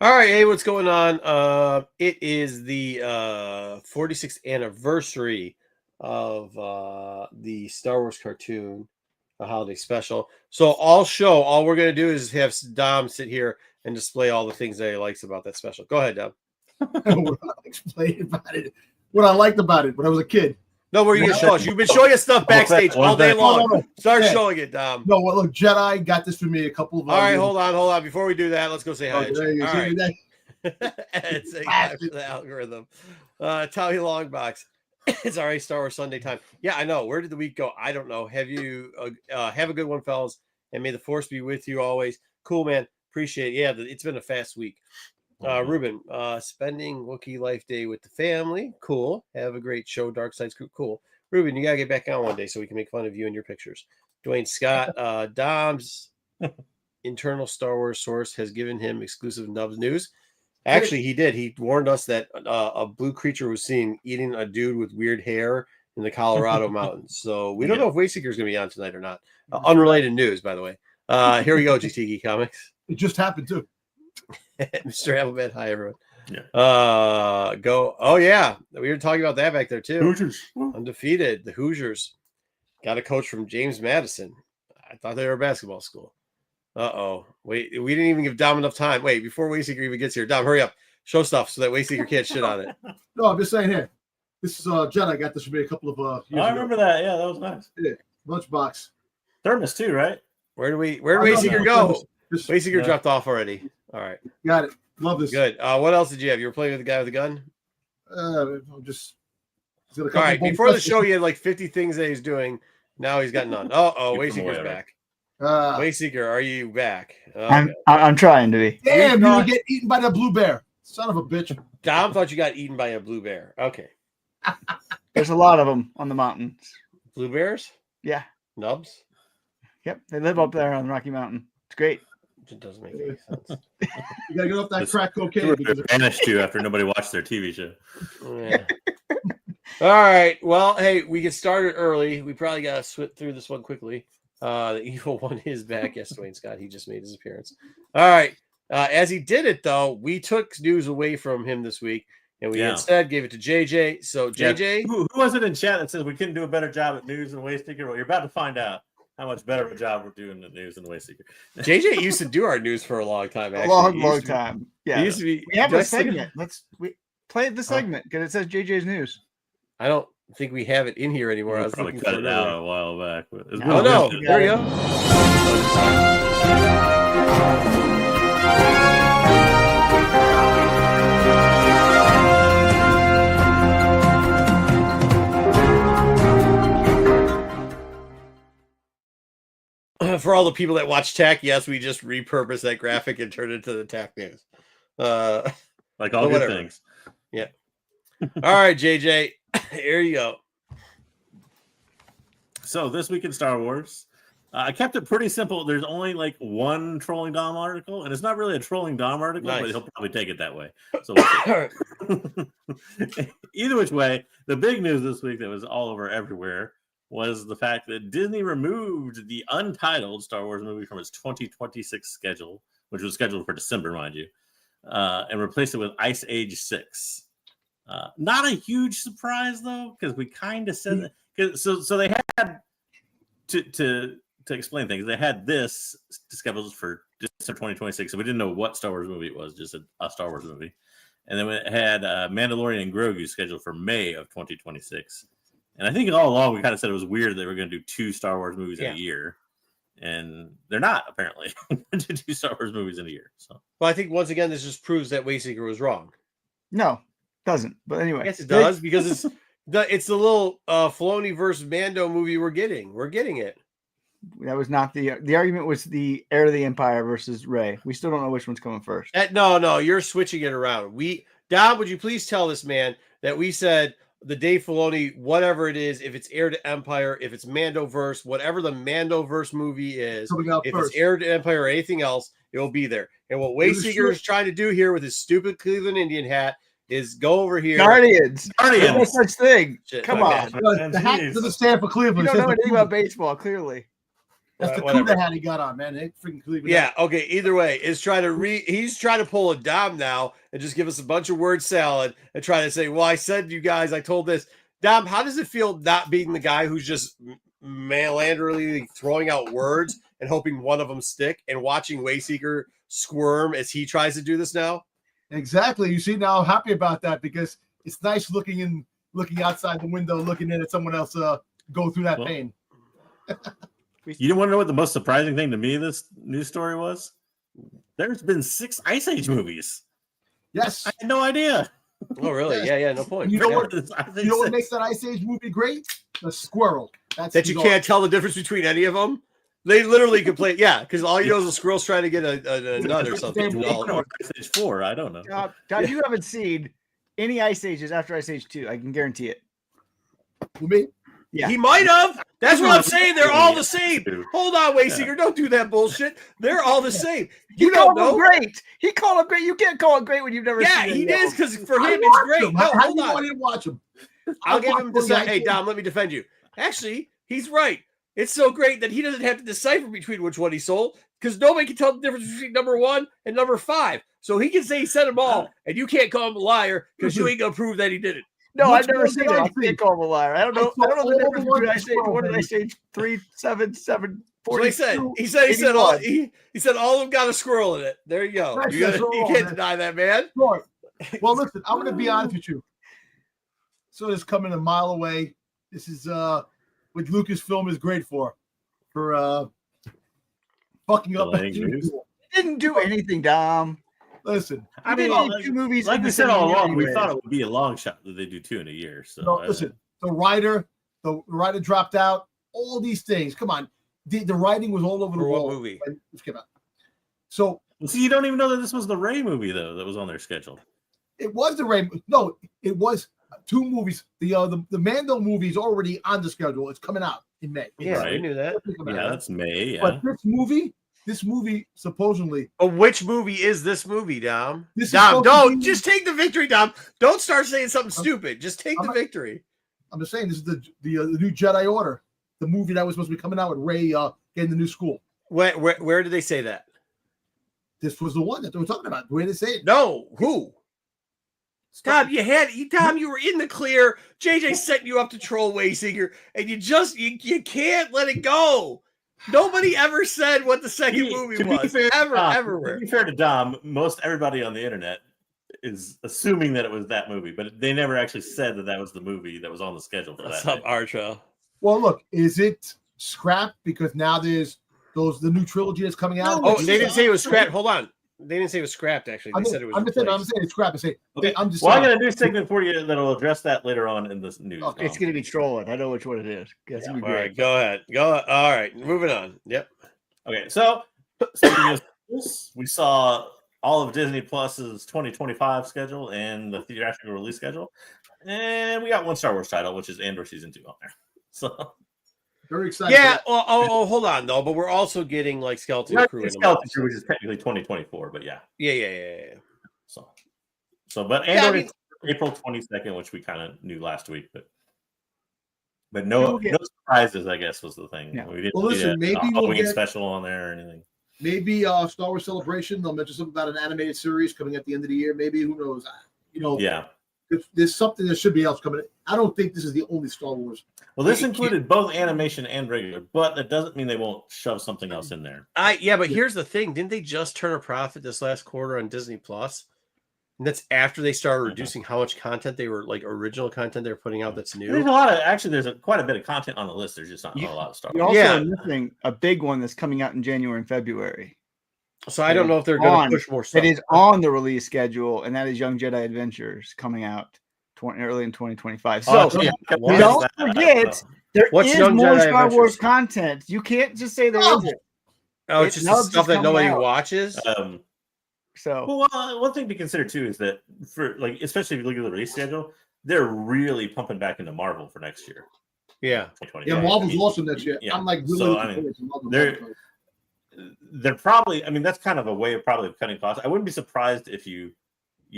All right, hey, what's going on? It is the 46th anniversary of the Star Wars cartoon, a holiday special. So all we're gonna do is have Dom sit here and display all the things that he likes about that special. Go ahead, Dom. What I explained about it, what I liked about it when I was a kid. No, where you can show us. You've been showing us stuff backstage all day long. No. Start showing it, Dom. No, well, look, Jedi got this for me a couple of. All right, hold on. Before we do that, let's go say hi. All right. It's a guy for the algorithm. Tommy Longbox. It's all right, Star Wars Sunday time. Yeah, I know. Where did the week go? I don't know. Have you have a good one, fellas, and may the force be with you always. Cool, man. Appreciate it. Yeah, it's been a fast week. Ruben, spending Wookiee Life Day with the family. Cool. Have a great show, Dark Side's Group. Cool. Ruben, you gotta get back on one day so we can make fun of you and your pictures. Dwayne Scott, Dom's internal Star Wars source has given him exclusive Nubs news. Actually, he did. He warned us that a blue creature was seen eating a dude with weird hair in the Colorado mountains. So we don't know if Wayseeker is going to be on tonight or not. Unrelated news, by the way. Here we go, GTG Comics. It just happened, too. Mr. Appleman, hi, everyone. Yeah. Go. Oh, yeah. We were talking about that back there, too. Hoosiers. Undefeated. The Hoosiers got a coach from James Madison. I thought they were a basketball school. Uh-oh. Wait, we didn't even give Dom enough time. Wait, before Wayseeker even gets here. Dom, hurry up. Show stuff so that Wayseeker can't shit on it. No, I'm just saying here. This is Jedi got this for me a couple of years ago. I remember that. Yeah, that was nice. Yeah, lunchbox. Thermos too, right? Where did Wayseeker go? Just, Wayseeker dropped off already. All right. Got it. Love this. Good. What else did you have? You were playing with the guy with the gun? Just all right. Before the show, he had like 50 things that he's doing. Now he's got none. Wayseeker's back. Wayseeker, are you back? I'm trying to be. Damn, you would get eaten by that blue bear. Son of a bitch. Dom thought you got eaten by a blue bear. Okay. There's a lot of them on the mountains. Blue bears? Yeah. Nubs? Yep. They live up there on the Rocky Mountain. It's great. It doesn't make any sense. You gotta get off that crack cocaine. Vanished too after nobody watched their TV show. Yeah. All right. Well, hey, we get started early. We probably got to swip through this one quickly. The evil one is back. Yes, Dwayne Scott. He just made his appearance. All right. As he did it, though, we took news away from him this week, and we instead gave it to JJ. So, JJ. Who was it in chat that says we couldn't do a better job at news than Wayseeker? Well, you're about to find out how much better of a job we're doing at news than Wayseeker. JJ used to do our news for a long time, actually. Long time. Yeah. Used to be, we have a segment. We play the segment because it says JJ's news. I don't think we have it in here anymore. I was probably cut it out a while back. Oh, no. There we go. For all the people that watch tech, yes, we just repurposed that graphic and turned it into the tech news. Like all good things. Yeah. All right, JJ. Here you go. So this week in Star Wars, I kept it pretty simple. There's only like one Trolling Dom article, and it's not really a Trolling Dom article, but he'll probably take it that way. So either which way, the big news this week that was all over everywhere was the fact that Disney removed the untitled Star Wars movie from its 2026 schedule, which was scheduled for December, mind you, and replaced it with Ice Age 6. Not a huge surprise though, because we kind of said that. So they had to explain things. They had this scheduled for December 2026, so we didn't know what Star Wars movie it was, just a Star Wars movie. And then it had Mandalorian and Grogu scheduled for May of 2026. And I think all along we kind of said it was weird that they were going to do 2 Star Wars movies in a year, and they're not apparently to do 2 Star Wars movies in a year. So, well, I think once again this just proves that Wayseeker was wrong. No, doesn't. But anyway, yes, it does because it's the little Filoni versus Mando movie we're getting. We're getting it. That was not the argument. Was the Heir to the Empire versus Rey. We still don't know which one's coming first. No, you're switching it around. Dom, would you please tell this man that we said the Dave Filoni, whatever it is, if it's Heir to Empire, if it's Mandoverse, whatever the Mandoverse movie is, if it's Heir to Empire or anything else, it will be there. And what Wayseeker is trying to do here with his stupid Cleveland Indian hat is go over here. Guardians. No such thing. Come on. The hat doesn't stand for Cleveland. You don't know anything about baseball, clearly. That's the whatever. Cuda hat he got on, man. They freaking Cleveland. Yeah, okay. Either way, he's trying to pull a Dom now and just give us a bunch of word salad and try to say, well, I said you guys, I told this. Dom, how does it feel not being the guy who's just meanderly throwing out words and hoping one of them stick and watching Wayseeker squirm as he tries to do this now? Exactly. You see now, I'm happy about that because it's nice looking outside the window, looking in at someone else go through that pain. You didn't want to know what the most surprising thing to me this news story was? There's been 6 Ice Age movies. Yes. I had no idea. Oh, really? Yes. Yeah, no point. You know Yeah. what makes that Ice Age movie great? The squirrel. That you can't tell the difference between any of them? They literally could play, yeah, because all you know is a squirrel's trying to get a nut or something. Ice Age 4, I don't know. Todd, you haven't seen any Ice Ages after Ice Age 2. I can guarantee it. For me? Yeah. He might have. That's what I'm saying. They're all the same. Hold on, Wayseeker. Don't do that bullshit. They're all the same. You don't know. Great. He called him great. You can't call it great when you've never seen it. Yeah, he is, because for him it's great. No, How hold do you on. want to watch him? I'll give him hey, Dom, let me defend you. Actually, he's right. It's so great that he doesn't have to decipher between which one he sold, because nobody can tell the difference between number 1 and number 5. So he can say he said them all, and you can't call him a liar because you ain't gonna prove that he did it. No, Which I've never one seen did it. I I see? can't call him a liar. I don't know. I don't know the all difference the between ones Ice Age 1 and Ice Age 3, 7, 7, That's what he 42. said. He said all he said all of them got a squirrel in it. There you go. Right, You that's all, can't man. deny that, man. Right. Well, listen, I'm going to be honest with you. So it's coming a mile away. This is what Lucasfilm is great for fucking up. Delaying news. He didn't do anything, Dom. Listen, I He mean, did 2 movies. like in we the said same all year along, we anyways. thought it would be a long shot that they do 2 in a year. So no, listen. The writer dropped out. All these things. Come on, the writing was all over the For what wall. movie? when this came out. So see, you don't even know that this was the Ray movie though that was on their schedule. it was the Ray. No, it was 2 movies. The Mando movie is already on the schedule. It's coming out in May. Yeah, Right. we knew that. Yeah, that's May. Yeah. But this movie supposedly. But which movie is this movie, Dom? This is Dom, supposed to don't be- just take the victory, Dom. Don't start saying something stupid. Just take the victory. I'm just saying this is the new Jedi Order, the movie that was supposed to be coming out with Ray getting the new school. Where did they say that? This was the one that they were talking about. Where did they say it? No, who? Dom, you were in the clear. JJ setting you up to troll Wayseeker, and you can't let it go. Nobody ever said what the second movie was. To be fair to Dom, most everybody on the internet is assuming that it was that movie, but they never actually said that was the movie that was on the schedule for What's that. up, Archo? Well, look, is it scrapped because now there's the new trilogy that's coming out? Oh, they didn't say it was scrapped. Hold on. They didn't say it was scrapped, actually. They said it was I'm just saying replaced. it's scrapped. I say, Okay. I'm just Well, saying. I got a new segment for you that'll address that later on in this news. Okay. It's going to be trolling. I know which one it is. It's going to be All great. right, go ahead. All right, moving on. Yep. Okay, so speaking of this, we saw all of Disney Plus's 2025 schedule and the theatrical release schedule, and we got one Star Wars title, which is Andor season 2 on there. So Very excited. Yeah. Hold on though. But we're also getting like Skeleton not Crew in the Skeleton month. Crew, which is technically 2024, but yeah. Yeah. So but Yeah, Andor is April 22nd, which we kind of knew last week, but no surprises, I guess, was the thing. Yeah. We didn't Well, listen, maybe we'll Halloween get- special on there or anything. Maybe Star Wars Celebration. They'll mention something about an animated series coming at the end of the year. Maybe, who knows? Yeah. There's something that should be else coming. I don't think this is the only Star Wars. Well, this included both animation and regular, but that doesn't mean they won't shove something else in there. But here's the thing: didn't they just turn a profit this last quarter on Disney Plus? And that's after they started reducing how much content they were like original content they're putting out that's There's new. a lot of there's quite a bit of content on the list. There's just not a lot of Star You Wars. also are missing a big one that's coming out in January and February. So I don't know if they're going to push more stuff. It is on the release schedule, and that is Young Jedi Adventures coming out early in 2025. So yeah. don't forget, there What's is Young more Jedi Star Wars Adventures? content. You can't just say there isn't. Oh, it's just the Nubs is stuff that coming nobody out. watches. So Well, one thing to consider too is that for like, especially if you look at the release schedule, they're really pumping back into Marvel for next year. Yeah. 2025. Yeah, Marvel's I mean, awesome next year. yeah. I'm like really So, looking I mean, forward to Marvel. they're probably. I mean, that's kind of a way of probably cutting costs. I wouldn't be surprised if you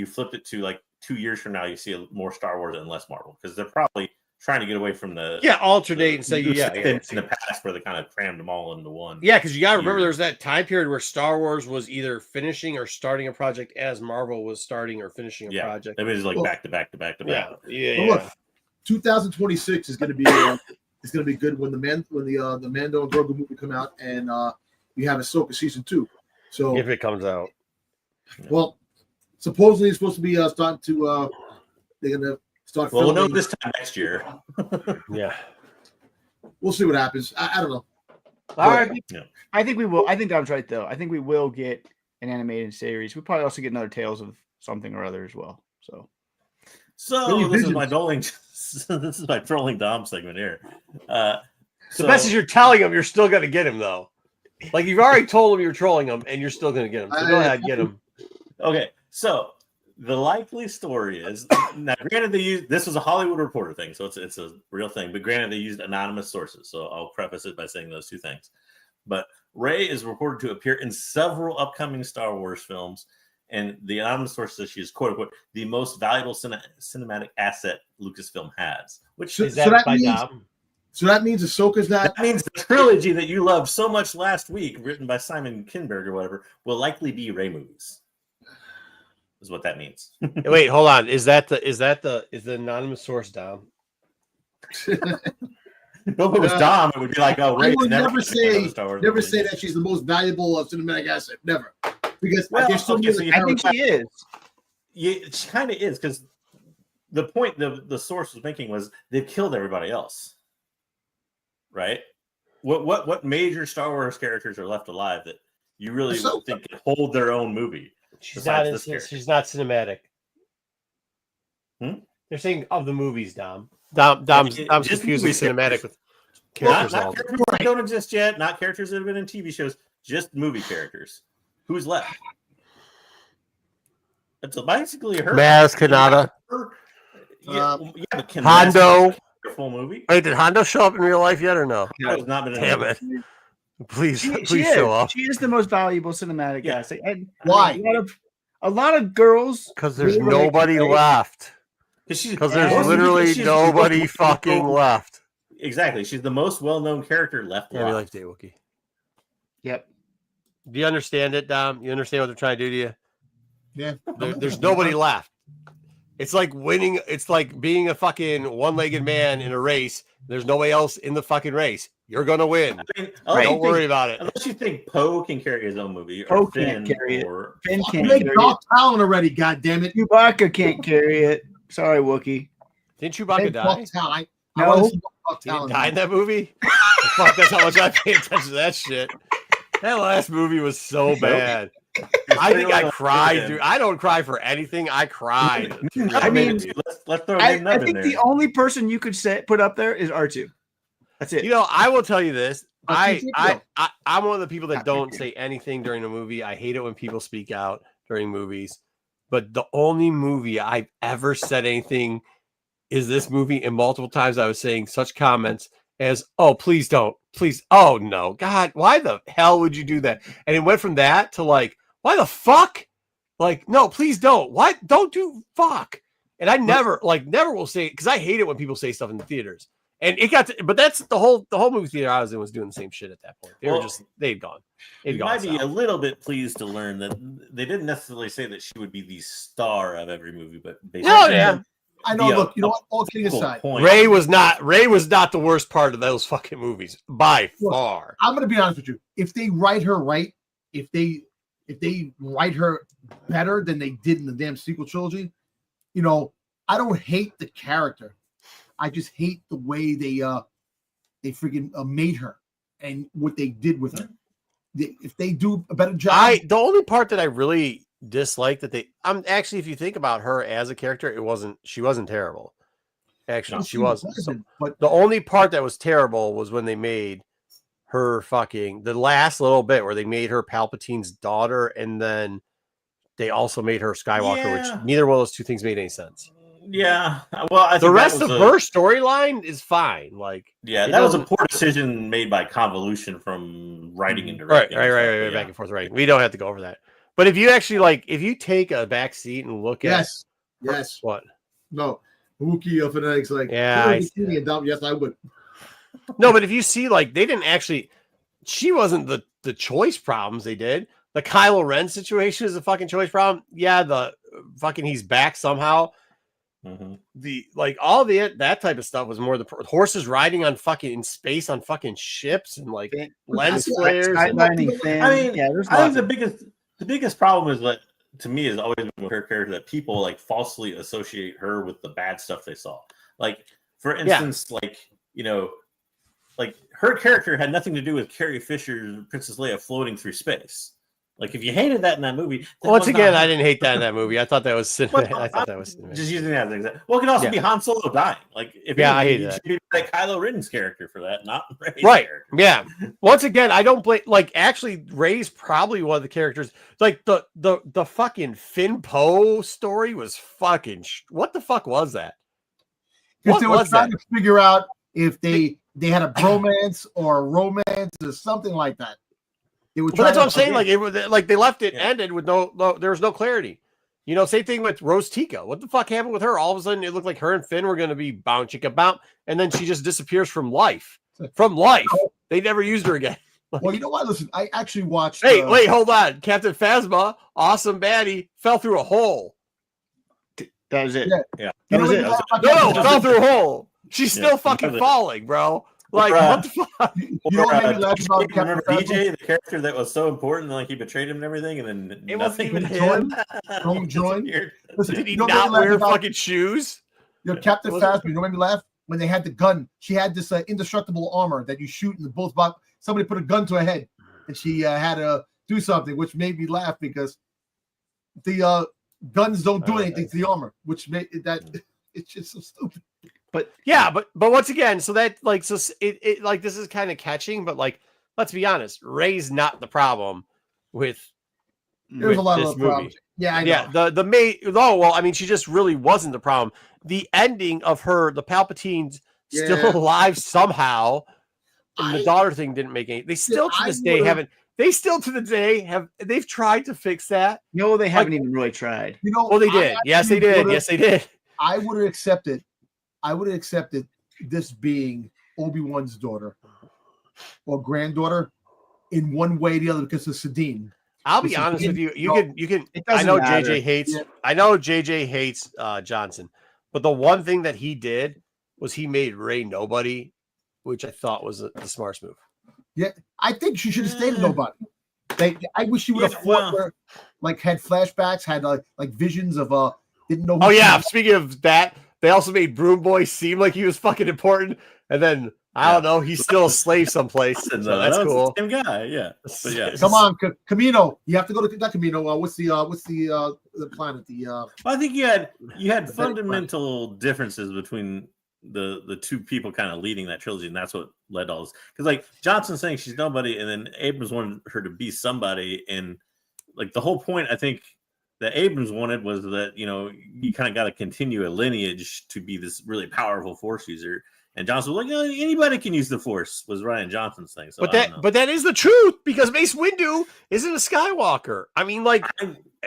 flipped it to like 2 years from now, you see more Star Wars and less Marvel because they're probably trying to get away from the alternate and say in yeah. the past where they kind of crammed them all into one. Yeah, because you got to remember there's that time period where Star Wars was either finishing or starting a project as Marvel was starting or finishing a project. It was like back to back to back to back. Yeah. Well, look, 2026 is going to be it's going to be good when the Mando and Grogu movie come out, and we have Ahsoka season 2. So if it comes out, well, supposedly it's supposed to be starting to they're going to start. Well, we'll know this time next year. Yeah, we'll see what happens. I don't know. All right, I think we will. I think Dom's right though. I think we will get an animated series. We'll probably also get another Tales of something or other as well. So this is my trolling. This is my trolling Dom segment here. the best is you're telling him you're still going to get him though. Like you've already told him you're trolling him, and you're still going to get him. So go ahead, get him. Okay, so the likely story is now. Granted, this was a Hollywood Reporter thing, so it's a real thing. But granted, they used anonymous sources, so I'll preface it by saying those two things. But Rey is reported to appear in several upcoming Star Wars films, and the anonymous source says she is "quote unquote" the most valuable cinematic asset Lucasfilm has. Which is that by Dom? So that means Ahsoka's not. That means the trilogy that you loved so much last week, written by Simon Kinberg or whatever, will likely be Rey movies. Is what that means. Wait, hold on. Is the anonymous source Dom? If it was Dom, it would be like, oh, Rey. I would never say movie. that she's the most valuable cinematic asset. Never, because Well, there's so okay, many. so I think she is. Yeah, she kind of is, because the point the source was making was they've killed everybody else, right? What major Star Wars characters are left alive that you really think can hold their own movie? She's not cinematic. They're saying of the movies, Dom's confusing cinematic with characters. Not characters that don't exist yet, not characters that have been in TV shows, just movie characters. Who's left? It's basically her. Maz Kanata. Hondo. Full movie. Wait, did Hondo show up in real life yet or no? No, it's not been. Damn it! Please She show up. She is the most valuable cinematic asset. And why? A lot of girls. Because there's nobody left. Because there's literally nobody fucking left. Exactly. She's the most well-known character left. Yeah, we like Day Wookie. Yep. Do you understand it, Dom? You understand what they're trying to do to you? Yeah. There's nobody left. It's like winning. It's like being a fucking one-legged man in a race. There's nobody else in the fucking race. You're gonna win. I mean, don't worry about it. Unless you think Poe can carry his own movie, or Poe Finn can't carry it. Finn can't Make carry Darth it. Talon already. God damn it! Chewbacca can't carry it. Sorry, Wookie. Didn't Chewbacca die? No, He didn't die in that movie. Fuck, that's how much I pay attention to that shit. That last movie was so bad. I think I cried, dude. I don't cry for anything. I cried. I mean, let's throw I in there. think the only person you could put up there is R2. That's it. You know, I will tell you this. I'm R2-D2. one of the people that don't say anything during a movie. I hate it when people speak out during movies. But the only movie I've ever said anything is this movie, and multiple times I was saying such comments as, "Oh, please don't, please, oh no, God, why the hell would you do that?" And it went from that to like, "Why the fuck? Like, no, please don't. Why don't do fuck?" And I never will say, because I hate it when people say stuff in the theaters. And it got to, but that's the whole movie theater I was in was doing the same shit at that point. They'd gone. You might be a little bit pleased to learn that they didn't necessarily say that she would be the star of every movie, but basically, I know. Look, you know what? All kidding aside, Rey was not the worst part of those fucking movies by far. I'm going to be honest with you. If they write her right, if they write her better than they did in the damn sequel trilogy, you know, I don't hate the character. I just hate the way they freaking made her and what they did with her. If they do a better job, the only part that I really dislike actually, if you think about her as a character, she wasn't terrible. Actually, she wasn't. But the only part that was terrible was when they made her the last little bit where they made her Palpatine's daughter, and then they also made her Skywalker, which neither one of those two things made any sense. Yeah, well, the rest of her storyline is fine. Like, that was a poor decision made by convolution from writing and directing. Right, back and forth writing. We don't have to go over that. But if you actually if you take a back seat and look at yes, what? No, Wookiee fanatics like, Yeah, yes, I would. No, but if you see, like, they didn't actually. She wasn't the choice problems they did. The Kylo Ren situation is a fucking choice problem. Yeah, the fucking he's back somehow. The like all the that type of stuff was more the horses riding on fucking in space on fucking ships and like lens flares. I mean, yeah, I think the biggest problem is that to me has always been with her character that people like falsely associate her with the bad stuff they saw. Like for instance, like like her character had nothing to do with Carrie Fisher's Princess Leia floating through space. Like if you hated that in that movie, once again, I didn't hate that in that movie. I thought that was cinematic. I thought that was cinematic. Just using that as an example. Well, it could also be Han Solo dying. Like if I hate that. Should be like Kylo Ren's character for that, not Rey's character. Yeah. Once again, I don't blame. Like actually, Rey's probably one of the characters. Like the fucking Finn Poe story was fucking. What the fuck was that? Because they were trying to figure out if they had a bromance or a romance or something like that. But that's what I'm saying. Like it was like they left it ended with no there was no clarity. Same thing with Rose Tico. What the fuck happened with her? All of a sudden, it looked like her and Finn were going to be bound chicka bound, and then she just disappears from life. From life, they never used her again. Well, you know what? Listen, I actually watched. Hey, wait, hold on. Captain Phasma, awesome baddie, fell through a hole. That was it. Yeah. That was it. No, fell through a hole. She's still fucking falling, bro. Like, what the fuck? You know what made me laugh about remember DJ, the character that was so important, like he betrayed him and everything, and then it wasn't even him. Don't join. Listen, did he not wear fucking shoes? Captain Phasma, you know what made me laugh? When they had the gun, she had this indestructible armor that you shoot in the both box. Somebody put a gun to her head, and she had to do something, which made me laugh because the guns don't do anything to the armor, which made that it's just so stupid. But yeah, but once again, so that like it like this is kind of catching, but like let's be honest, Rey's not the problem with. There's a lot of problems. Yeah, I know. Yeah. The main well, I mean, she just really wasn't the problem. The ending of her, the Palpatines still alive somehow, and the daughter thing didn't make any. They still to this day haven't. They still to the day have. They've tried to fix that. No, they haven't even really tried. Well, they did. Yes, they did. Yes, they did. I would have accepted. I would have accepted this being Obi-Wan's daughter or granddaughter in one way or the other because of Sabine. I'll be honest with you. You can. I know JJ hates. Yeah. I know JJ hates Johnson, but the one thing that he did was he made Rey nobody, which I thought was the smartest move. Yeah, I think she should have stayed nobody. I wish she would have fought her, like had flashbacks, had like visions of didn't know. Oh yeah, speaking of that. They also made Broom Boy seem like he was fucking important, and then I don't know, he's still a slave someplace. So that's cool. Same guy, yeah. But yeah. Come on, Camino. You have to go to not Camino. What's the planet? Well, I think you had fundamental differences between the two people kind of leading that trilogy, and that's what led all this. Because like Johnson's saying she's nobody, and then Abrams wanted her to be somebody, and like the whole point, I think. That Abrams wanted was that, you kind of got to continue a lineage to be this really powerful Force user. And Johnson was like, anybody can use the Force, was Rian Johnson's thing. So but that is the truth because Mace Windu isn't a Skywalker. I mean, like,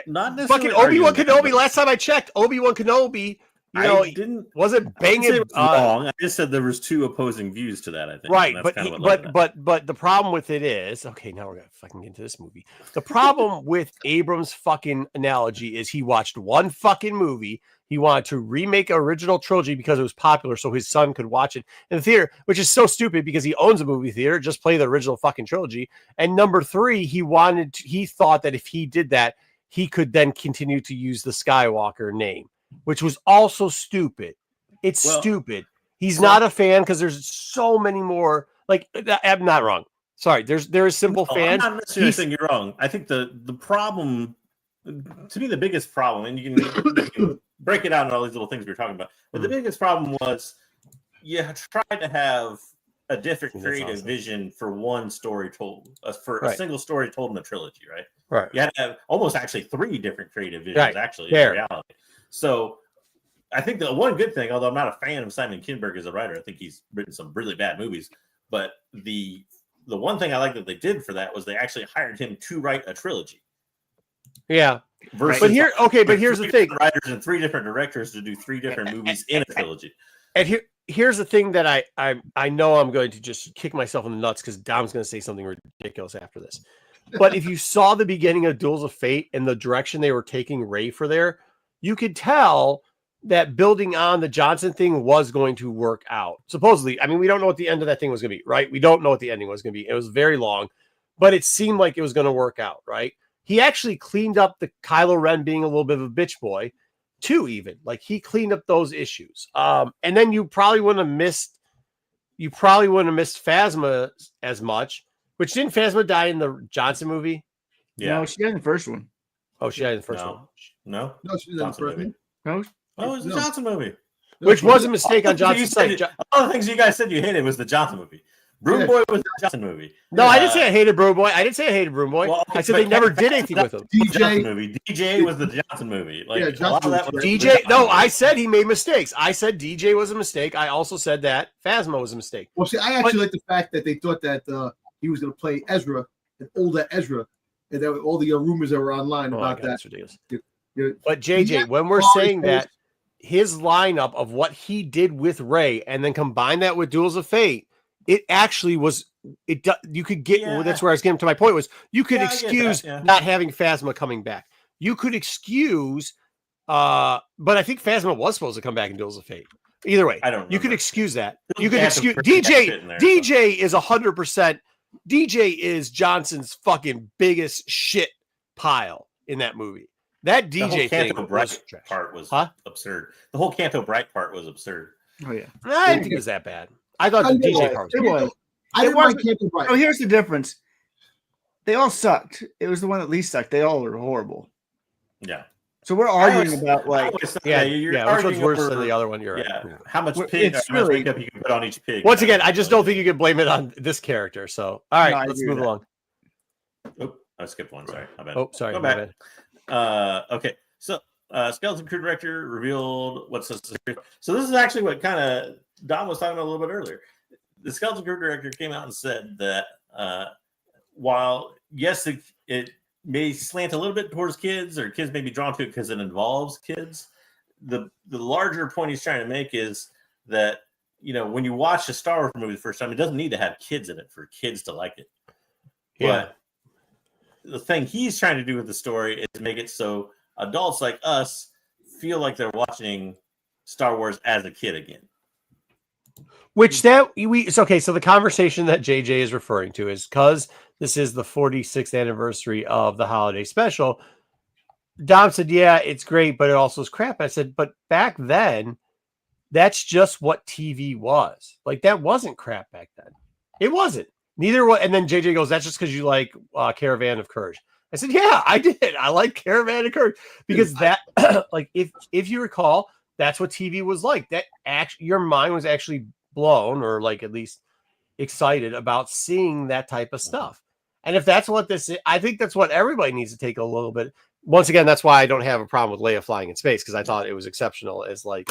not necessarily fucking Obi-Wan Kenobi. Last time I checked, Obi-Wan Kenobi, wasn't banging. It was wrong. I just said there was two opposing views to that. I think. Right, but the problem with it is okay. Now we're gonna fucking get into this movie. The problem with Abrams' fucking analogy is he watched one fucking movie. He wanted to remake an original trilogy because it was popular, so his son could watch it in the theater, which is so stupid because he owns a movie theater. Just play the original fucking trilogy. And number three, he thought that if he did that, he could then continue to use the Skywalker name. Which was also stupid. It's stupid. He's not a fan because there's so many more. Like, I'm not wrong. Sorry, there is simple fans. I'm not necessarily saying you're wrong. I think the problem, to me, the biggest problem, and you can break it out into all these little things we were talking about. But the biggest problem was you tried to have a different creative vision for one story told, for a single story told in a trilogy, right? Right. You had to have almost actually three different creative visions, actually, in reality. So I think the one good thing, although I'm not a fan of Simon Kinberg as a writer, I think he's written some really bad movies. But the one thing I like that they did for that was they actually hired him to write a trilogy. Yeah. Versus But here, okay, but here's the three thing. different writers and 3 different directors to do 3 different movies in a trilogy. And here's the thing that I know I'm going to just kick myself in the nuts because Dom's going to say something ridiculous after this. But if you saw the beginning of Duels of Fate and the direction they were taking Rey for there, you could tell that building on the Johnson thing was going to work out. Supposedly, I mean, we don't know what the end of that thing was going to be, right? We don't know what the ending was going to be. It was very long, but it seemed like it was going to work out, right? He actually cleaned up the Kylo Ren being a little bit of a bitch boy, too. Even like he cleaned up those issues. And then you probably wouldn't have missed Phasma as much. Which didn't Phasma die in the Johnson movie? Yeah. No, she died in the first one. Oh, she died in the first one. No. No, she did the Johnson first movie. one. No, Oh, it was the Johnson movie. Which was a mistake on Johnson's side. All the things you guys said you hated was the Johnson movie. Broom Boy was the Johnson movie. No, I didn't say I hated Broom Boy. I didn't say I hated Broom Boy. Well, I said they never did anything with him. DJ movie. DJ was the Johnson movie. Like Yeah, a lot of that was DJ. No, I said he made mistakes. I said DJ was a mistake. I also said that Phasma was a mistake. Well, see, I actually like the fact that they thought that he was going to play Ezra, an older Ezra, and there were all the rumors that were online about that. That's ridiculous. Yeah. But JJ, when we're saying that, his lineup of what he did with Rey and then combine that with Duels of Fate, it actually was. You could get. Yeah. That's where I was getting to. My point was you could Yeah, I get excuse that, yeah. not having Phasma coming back. You could excuse. But I think Phasma was supposed to come back in Duels of Fate. Either way, I don't you could remember. excuse that. He You could had some excuse pretty bad shit in there, DJ is 100%. DJ is Johnson's fucking biggest shit pile in that movie. That The whole DJ thing Canto was Bright trash. part was Huh? absurd. The whole Canto Bright part was absurd. Oh yeah. I didn't think it was that bad. I thought the DJ part was It good. was. I didn't It mind wasn't- Canto Bright. Oh, here's the difference. They all sucked. It was the one that least sucked. They all were horrible. Yeah. So we're arguing about like Yeah, you're which one's arguing worse over, than the other one? You're right. Yeah. How much Well, pig? it's How much really- makeup you can put on each pig? Once again, I just don't think you can blame it on this character. So, all right, No, I let's agree move with along. Oh, I skipped one. Sorry. My bad. Oh, sorry. Go my back. bad. Okay. So, Skeleton Crew director revealed what's this? So this is actually what kind of Don was talking about a little bit earlier. The Skeleton Crew director came out and said that while yes, it may slant a little bit towards kids, or kids may be drawn to it because it involves kids. The larger point he's trying to make is that when you watch a Star Wars movie the first time, it doesn't need to have kids in it for kids to like it. Yeah. But the thing he's trying to do with the story is make it so adults like us feel like they're watching Star Wars as a kid again. Which it's okay. So the conversation that JJ is referring to is because this is the 46th anniversary of the holiday special. Dom said, yeah, it's great, but it also is crap. I said, but back then, that's just what TV was. Like, that wasn't crap back then. It wasn't. Neither was. And then JJ goes, that's just because you like Caravan of Courage. I said, yeah, I did. I like Caravan of Courage because that, like, if you recall, that's what TV was like. That your mind was actually blown, or like at least excited about seeing that type of stuff. And if that's what this is, I think that's what everybody needs to take a little bit. Once again, that's why I don't have a problem with Leia flying in space, because I thought it was exceptional as like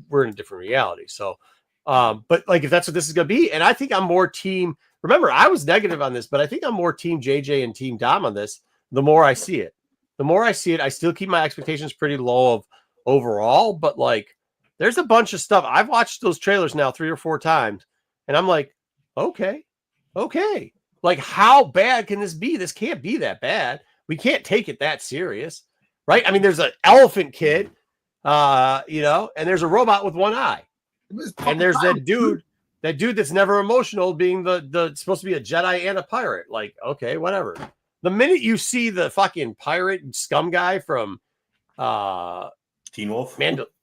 we're in a different reality. So, but like if that's what this is going to be, and I think I'm more team. Remember, I was negative on this, but I think I'm more team JJ and team Dom on this. The more I see it, I still keep my expectations pretty low of overall, but like there's a bunch of stuff. I've watched those trailers now 3 or 4 times, and I'm like, okay. Like, how bad can this be? This can't be that bad. We can't take it that serious, right? I mean, there's an elephant kid, and there's a robot with one eye, and there's that dude that's never emotional, being the supposed to be a Jedi and a pirate. Like, okay, whatever. The minute you see the fucking pirate scum guy from Teen Wolf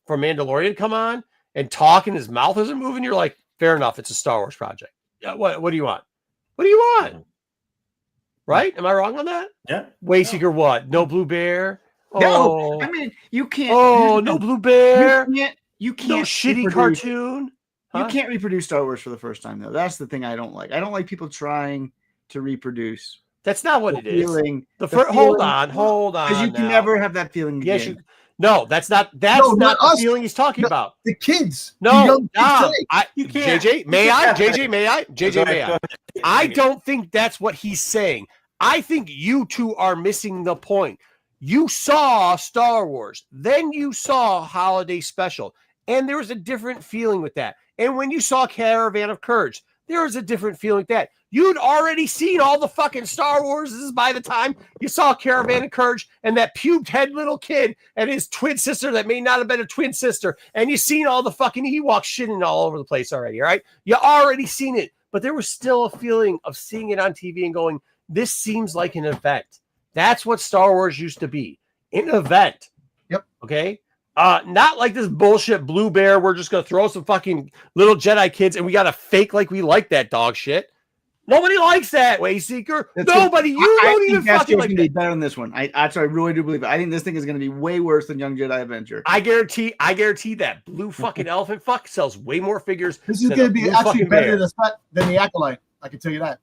from Mandalorian come on and talk, and his mouth isn't moving, you're like, fair enough, it's a Star Wars project. What do you want? What do you want? Right? Am I wrong on that? Yeah. Wayseeker, what? No Blue Bear? no. Oh, I mean, you can't. oh, no Blue Bear. You can't. No shitty reproduce- cartoon. You Huh? can't reproduce Star Wars for the first time, though. That's the thing I don't like. I don't like people trying to reproduce. That's not what the it is. feeling. Hold on. Because you can now. never have that feeling again. Yes, no, that's not No, the not us. feeling he's talking No, about. The kids. No, the young kids today. You can't. JJ, may You I? can't have JJ, may I? Go JJ, may ahead, I? go ahead. I don't think that's what he's saying. I think you two are missing the point. You saw Star Wars, then you saw Holiday Special, and there was a different feeling with that. And when you saw Caravan of Courage, there was a different feeling with that. You'd already seen all the fucking Star Wars by the time you saw Caravan of Courage and that pubed head little kid and his twin sister that may not have been a twin sister. And you seen all the fucking Ewoks shitting all over the place already, all right? You already seen it, but there was still a feeling of seeing it on TV and going, this seems like an event. That's what Star Wars used to be, an event. Yep. Okay? Not like this bullshit Blue Bear. We're just going to throw some fucking little Jedi kids and we got to fake like we like that dog shit. Nobody likes that, Wayseeker. Nobody. You don't even fucking like that. Be better than this one. I really do believe it. I think this thing is going to be way worse than Young Jedi Adventure. I guarantee that blue fucking elephant fuck sells way more figures. This is going to be actually better than the Acolyte. I can tell you that.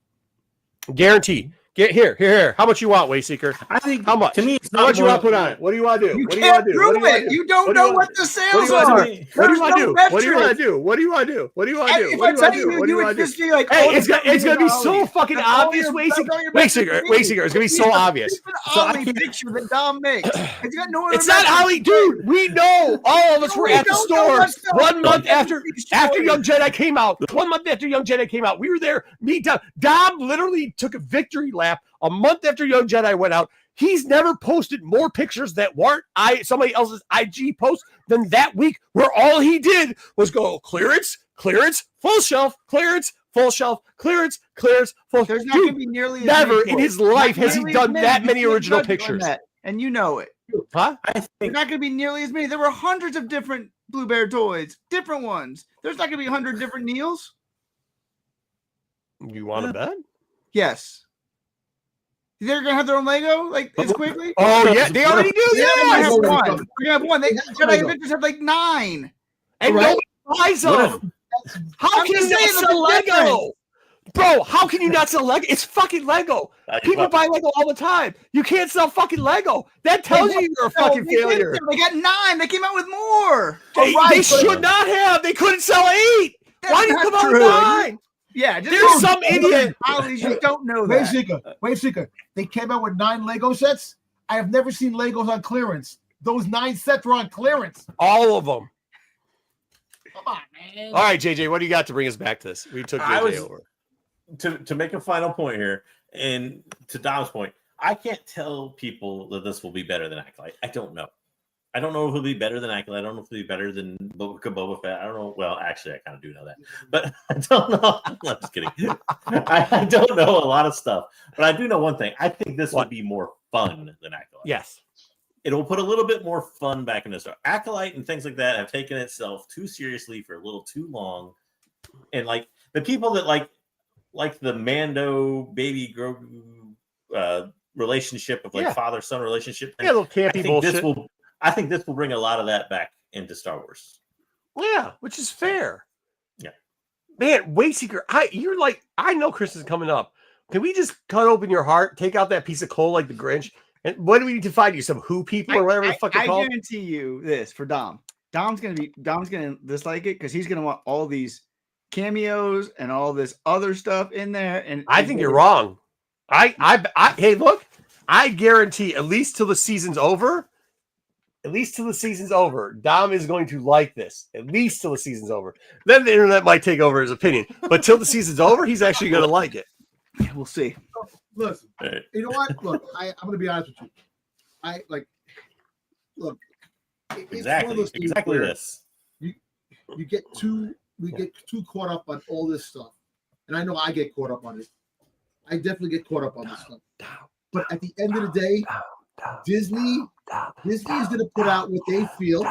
Guarantee. Get here. How much you want, Wayseeker? I think how much? To me, how much you want to put on it? What do you want to do? You can't prove it. You don't know what the sales are. What do you want to do? What do you want to do? What do you want to do? What do you want to do? If I tell you, you would just be like, hey, it's going to be so fucking obvious, Wayseeker. It's going to be so obvious. It's an Ollie picture that Dom makes. It's got no. It's not Ollie, dude. We know all of us were at the store 1 month after Young Jedi came out. 1 month after Young Jedi came out, we were there. Me, Dom literally took a victory lap a month after Young Jedi went out. He's never posted more pictures that weren't somebody else's IG post than that week, where all he did was go clearance, full shelf, clearance, full shelf, clearance, full. There's not going to be nearly never in his life has he done that many original pictures. And you know it. Huh? There's not going to be nearly as many. There were hundreds of different Blue Bear toys, different ones. There's not going to be 100 different Neils. You want to bet? Yes. They're gonna have their own Lego like as quickly. Oh yeah, they already do. Yeah, we're gonna have one. Jedi Adventures have like 9, and nobody buys them. How can you not sell Lego, bro? How can you not sell Lego? It's fucking Lego. People buy Lego all the time. You can't sell fucking Lego. That tells you you're a fucking failure. They got 9. They came out with more. They should not have. They couldn't sell 8. Why did you come out with 9? Yeah, there's some idiot. You don't know that. Wayseeker. They came out with 9 Lego sets. I have never seen Legos on clearance. Those 9 sets were on clearance. All of them. Come on, man. All right, JJ, what do you got to bring us back to this? We took JJ over. To make a final point here, and to Dom's point, I can't tell people that this will be better than Acolyte. I don't know. I don't know if it'll be better than Acolyte. I don't know if it'll be better than Boba Fett. I don't know. Well, actually, I kind of do know that, but I don't know. I'm just kidding. I don't know a lot of stuff, but I do know one thing. I think this will be more fun than Acolyte. Yes. It'll put a little bit more fun back in the story. Acolyte and things like that have taken itself too seriously for a little too long. And like the people that like the Mando baby Grogu relationship of father-son relationship. Yeah, little campy bullshit. I think this will bring a lot of that back into Star Wars. Yeah, which is fair. Yeah. Man, Wayseeker, I know Christmas is coming up. Can we just cut open your heart, take out that piece of coal like the Grinch? And what do we need to find you? Some Who people or whatever the fuck they're called? I guarantee you this for Dom. Dom's gonna dislike it because he's gonna want all these cameos and all this other stuff in there. And I think you're wrong. Hey, look, I guarantee at least till the season's over. At least till the season's over, Dom is going to like this. At least till the season's over. Then the internet might take over his opinion. But till the season's over, he's actually going to like it. Yeah, we'll see. Listen, you know what? Look, I'm going to be honest with you. Exactly this. We get too caught up on all this stuff. And I know I get caught up on it. I definitely get caught up on this stuff. But at the end of the day, Disney is going to put out what they feel.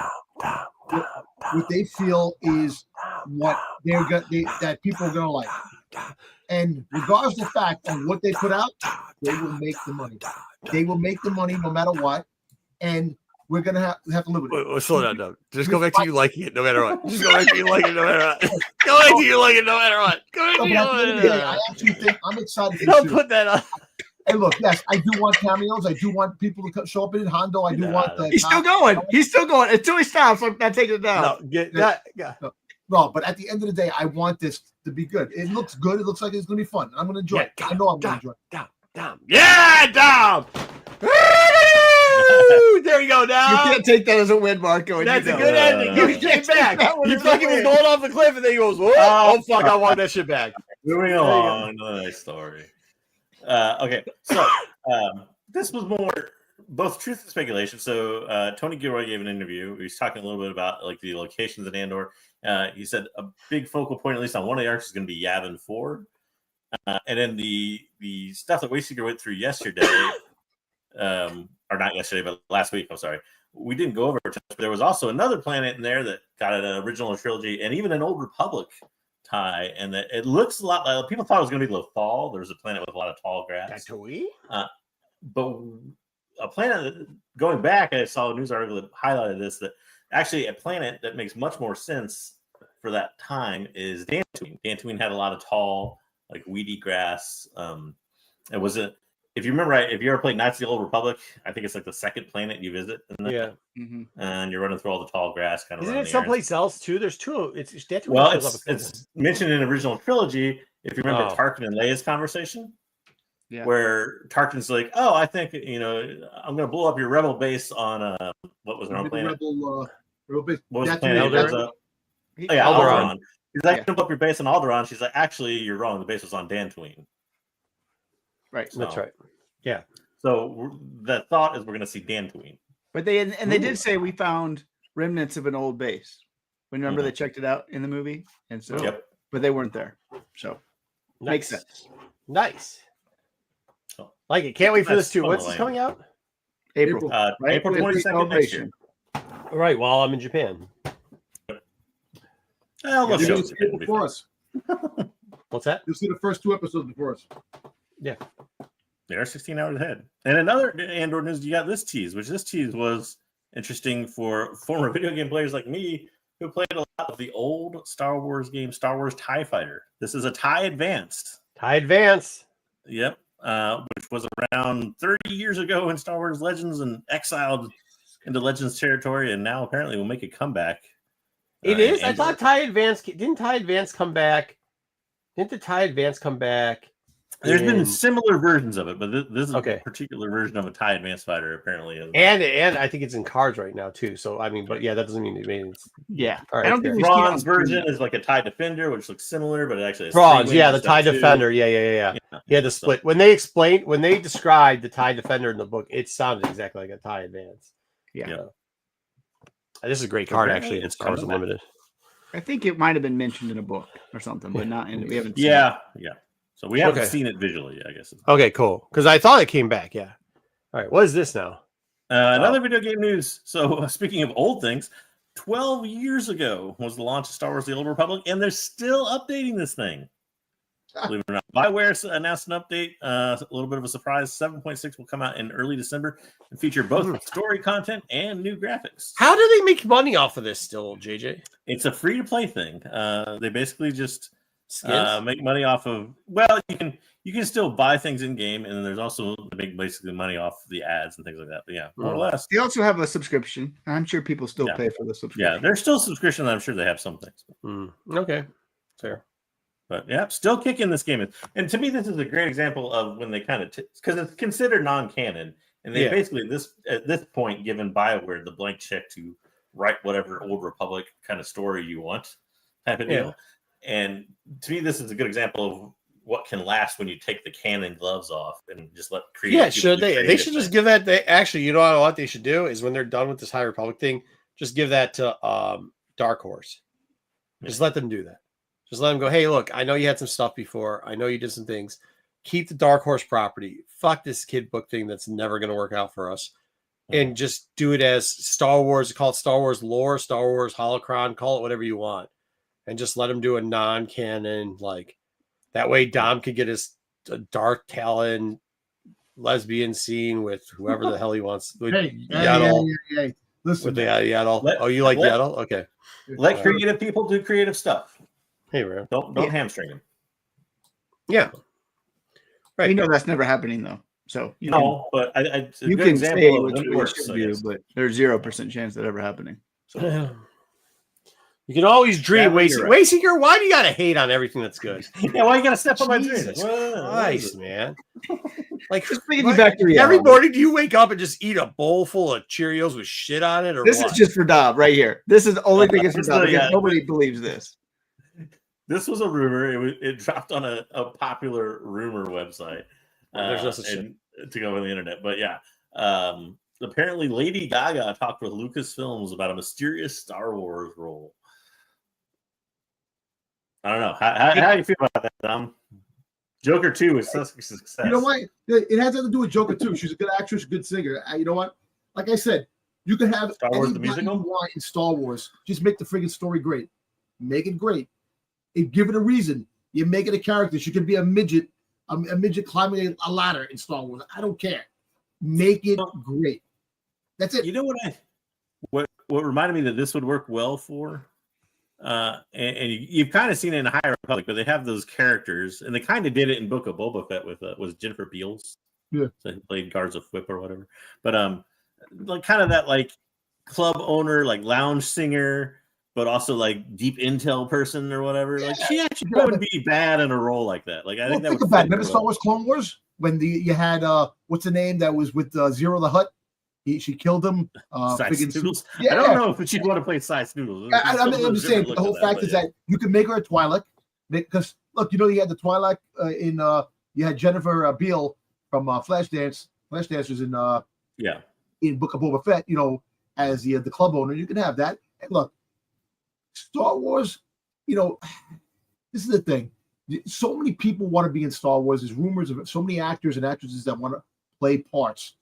What they feel is what that people are going to like. And regardless of the fact of what they put out, they will make the money. They will make the money no matter what. And we're going to have to live with it. Wait, slow down, Doug. Just go back to you liking it no matter what. Just go back to you liking it no matter what. Go back to you liking it no matter what. Go back to you liking it. I actually think I'm excited. Don't put that on. Hey, look, yes, I do want cameos. I do want people to show up in Hondo. I do want the. He's still going. He's still going until he stops. I'm not taking it down. No, get that. Yeah. No, but at the end of the day, I want this to be good. It looks good. It looks like it's going to be fun. I'm going to enjoy it. I know I'm going to enjoy it. Dom. Yeah, Dom. Woo! There you go, You Dom. can't take that as a win, Marco. and That's you a know good it. ending. You He came back. that one He as a fucking was win. going off the cliff, and then he goes, "Whoa! Oh fuck! I want that shit back." Moving you go. along to the next story. Okay, so this was more both truth and speculation. So Tony Gilroy gave an interview. He was talking a little bit about like the locations in Andor. He said a big focal point, at least on one of the arcs, is going to be Yavin 4. And then the stuff that Wayseeker went through yesterday, or not yesterday, but last week. I'm sorry. We didn't go over it, but there was also another planet in there that got an original trilogy and even an Old Republic tie, and that it looks a lot. People thought it was going to be Lothal. There was a planet with a lot of tall grass. But a planet going back, I saw a news article that highlighted this. That actually a planet that makes much more sense for that time is Dantooine. Dantooine had a lot of tall, like weedy grass. It was a. If you remember right, if you ever played Knights of the Old Republic, I think it's like the second planet you visit. Yeah. And you're running through all the tall grass, kind of. Isn't it someplace else too? There's two. It's Dantooine. Well, it's mentioned in the original trilogy. If you remember Tarkin and Leia's conversation, where Tarkin's like, "Oh, I think I'm going to blow up your rebel base on what was their own planet? Rebel base. What was the Dantooine. planet? Alderaan. Alderaan. He's like, "Blow up your base on Alderaan." She's like, "Actually, you're wrong. The base was on Dantooine." Right. That's right. Yeah. So the thought is we're going to see Dantooine. But they did say we found remnants of an old base. Remember they checked it out in the movie, and so but they weren't there. So makes sense. Nice. Like it. Can't wait for this too. When's this coming out? April. Right? April 22nd next year. All right. While I'm in Japan. Let's You'll show see it before us. What's that? You'll see the first 2 episodes before us. Yeah. They're 16 hours ahead. And another Andor news, you got this tease, which this tease was interesting for former video game players like me who played a lot of the old Star Wars game, Star Wars TIE Fighter. This is a TIE Advanced. TIE Advance. Yep. Which was around 30 years ago in Star Wars Legends and exiled into Legends territory, and now apparently will make a comeback. It is? I thought TIE Advance... Didn't TIE Advance come back? Didn't the TIE Advance come back? There's been similar versions of it, but this is a particular version of a TIE Advanced Fighter, apparently. And I think it's in cards right now, too. So, I mean, but yeah, that doesn't mean it means... Yeah. All right, I don't think Thrawn's version is like a TIE Defender, which looks similar, but it actually has Thrawn's, the TIE Defender. Yeah. Yeah, the split. When they described the TIE Defender in the book, it sounded exactly like a TIE Advance. Yeah. This is a great card, actually. It's Star Wars Unlimited. I think it might have been mentioned in a book or something, but not in. We haven't. Seen Yeah. So we haven't seen it visually, I guess. Okay, cool. Because I thought it came back. Yeah. All right. What is this now? Another video game news. So speaking of old things, 12 years ago was the launch of Star Wars: The Old Republic, and they're still updating this thing. Believe it or not, BioWare announced an update. A little bit of a surprise. 7.6 will come out in early December and feature both story content and new graphics. How do they make money off of this still, JJ? It's a free-to-play thing. They basically just make money off of. Well, you can still buy things in game, and then there's also make basically money off the ads and things like that. But yeah, more or less. They also have a subscription. I'm sure people still pay for the subscription. Yeah, there's still subscription. I'm sure they have some things. Okay, fair. But yeah, still kicking this game. And to me, this is a great example of when they kind of because it's considered non-canon, and they basically at this point given BioWare the blank check to write whatever Old Republic kind of story you want, type of deal. And to me, this is a good example of what can last when you take the canon gloves off and just let create. Yeah, should they? They should just give that. Actually, you know what they should do is when they're done with this High Republic thing, just give that to Dark Horse. Just let them do that. Just let them go. Hey, look, I know you had some stuff before. I know you did some things. Keep the Dark Horse property. Fuck this kid book thing that's never going to work out for us. And just do it as Star Wars. Call it Star Wars lore, Star Wars holocron. Call it whatever you want. And just let him do a non-canon, like that way Dom could get his Darth Talon lesbian scene with whoever the hell he wants. With Yaddle. Hey. Listen, with the Yaddle. You like Yaddle? Okay. Let creative people do creative stuff. Hey, bro. Don't hamstring them. Yeah. Right. You know that's never happening though. So you but it's a you good can example say of what when it you works, should do, but there's 0% chance that ever happening. So. You can always dream, Wayseeker. Wayseeker, why do you got to hate on everything that's good? Yeah, why you got to step on my dreams? Jesus Christ, man. Like, just bringing you back to reality. Every morning, do you wake up and just eat a bowl full of Cheerios with shit on it, or this what? is just for Dob right here. This is the only thing is for Dob because nobody believes this. This was a rumor. It dropped on a popular rumor website. There's no such shit to go on the internet, but yeah. Apparently, Lady Gaga talked with Lucasfilms about a mysterious Star Wars role. I don't know. How do you feel about that, Dom? Joker 2 is such a success. You know what? It has nothing to do with Joker 2. She's a good actress, good singer. You know what? Like I said, you can have Star Wars the musical you want in Star Wars. Just make the friggin' story great. Make it great. And give it a reason. You make it a character. She could be a midget climbing a ladder in Star Wars. I don't care. Make it great. That's it. You know what reminded me that this would work well for? And you've kind of seen it in High Republic, but they have those characters, and they kind of did it in Book of Boba Fett with was Jennifer Beals, yeah, so he played Guards of Whip or whatever. But like kind of that like club owner, like lounge singer, but also like deep intel person or whatever. Like she actually wouldn't be bad in a role like that. Like I think that think would about it. fit Remember Star Wars Clone Wars when you had what's the name that was with Zero the Hutt? She killed him. Snoodles. Yeah. I don't know if she'd want to play Size Noodles. I'm just saying the whole fact is that you can make her a Twi'lek because look, you had the Twi'lek in you had Jennifer Beal from Flashdance, Flashdance in Book of Boba Fett, as the club owner. You can have that. And look, Star Wars, this is the thing. So many people want to be in Star Wars. There's rumors of so many actors and actresses that want to play parts.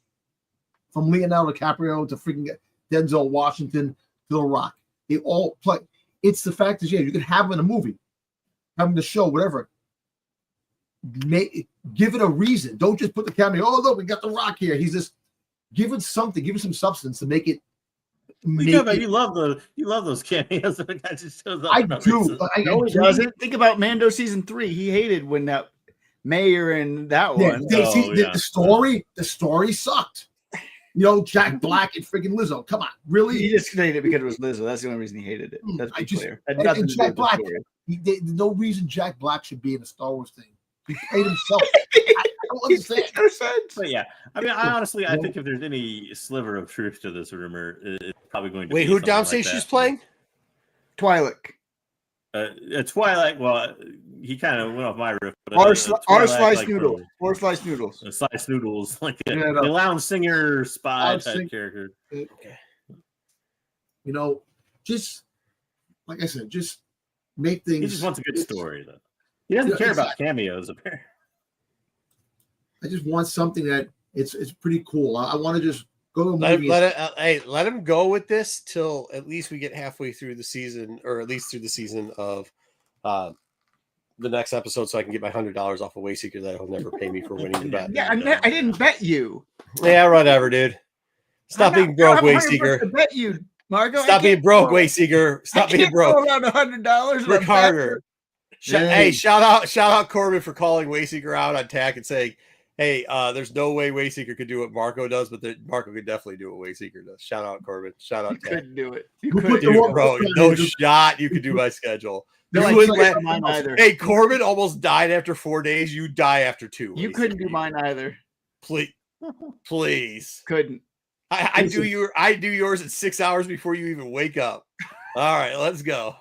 From Leonardo DiCaprio to freaking Denzel Washington to The Rock. They all play. It's the fact that, you can have them in a movie, have them in a show, whatever. Give it a reason. Don't just put the camera, oh, look, we got The Rock here. He's just, give it something, give it some substance to make it. You love those cameos. The guy just shows up. I do. No, he doesn't. Think about Mando season 3. He hated when that mayor and that one. The story sucked. Jack Black and freaking Lizzo. Come on, really? He just hated it because it was Lizzo. That's the only reason he hated it. That's clear. And Jack Black. There's no reason Jack Black should be in a Star Wars thing. He played himself. I don't understand. Makes no sense. But yeah, I mean, I think if there's any sliver of truth to this rumor, it's probably going to. Wait, be who Dom like say she's playing? Twi'lek. Twilight. Well, he kind of went off my riff. Or sliced noodles. Or sliced noodles. Sliced noodles, like a lounge singer spy type character. Okay. Just like I said, just make things. He just wants a good story, though. He doesn't care about cameos, apparently. I just want something that it's pretty cool. I want to just go to a movie. Let him go with this till at least we get halfway through the season, or at least through the season of the next episode, so I can get my $100 off of Wayseeker that he'll never pay me for winning the bet. Yeah, I didn't bet you. Yeah, whatever, dude. Stop being broke, Wayseeker. I bet you, Marco. Stop being broke, Wayseeker. Stop being broke. Around $100. Work harder. Hey, shout out Corbin for calling Wayseeker out on TAC and saying, hey, there's no way Wayseeker could do what Marco does, but Marco could definitely do what Wayseeker does. Shout out Corbin. Shout out TAC. Couldn't do it. You couldn't do it, bro. No shot. You could do my schedule. Mine either. Hey, Corbin almost died after 4 days. You die after 2. You couldn't do mine either. Please. Couldn't. I do yours at 6 hours before you even wake up. All right, let's go.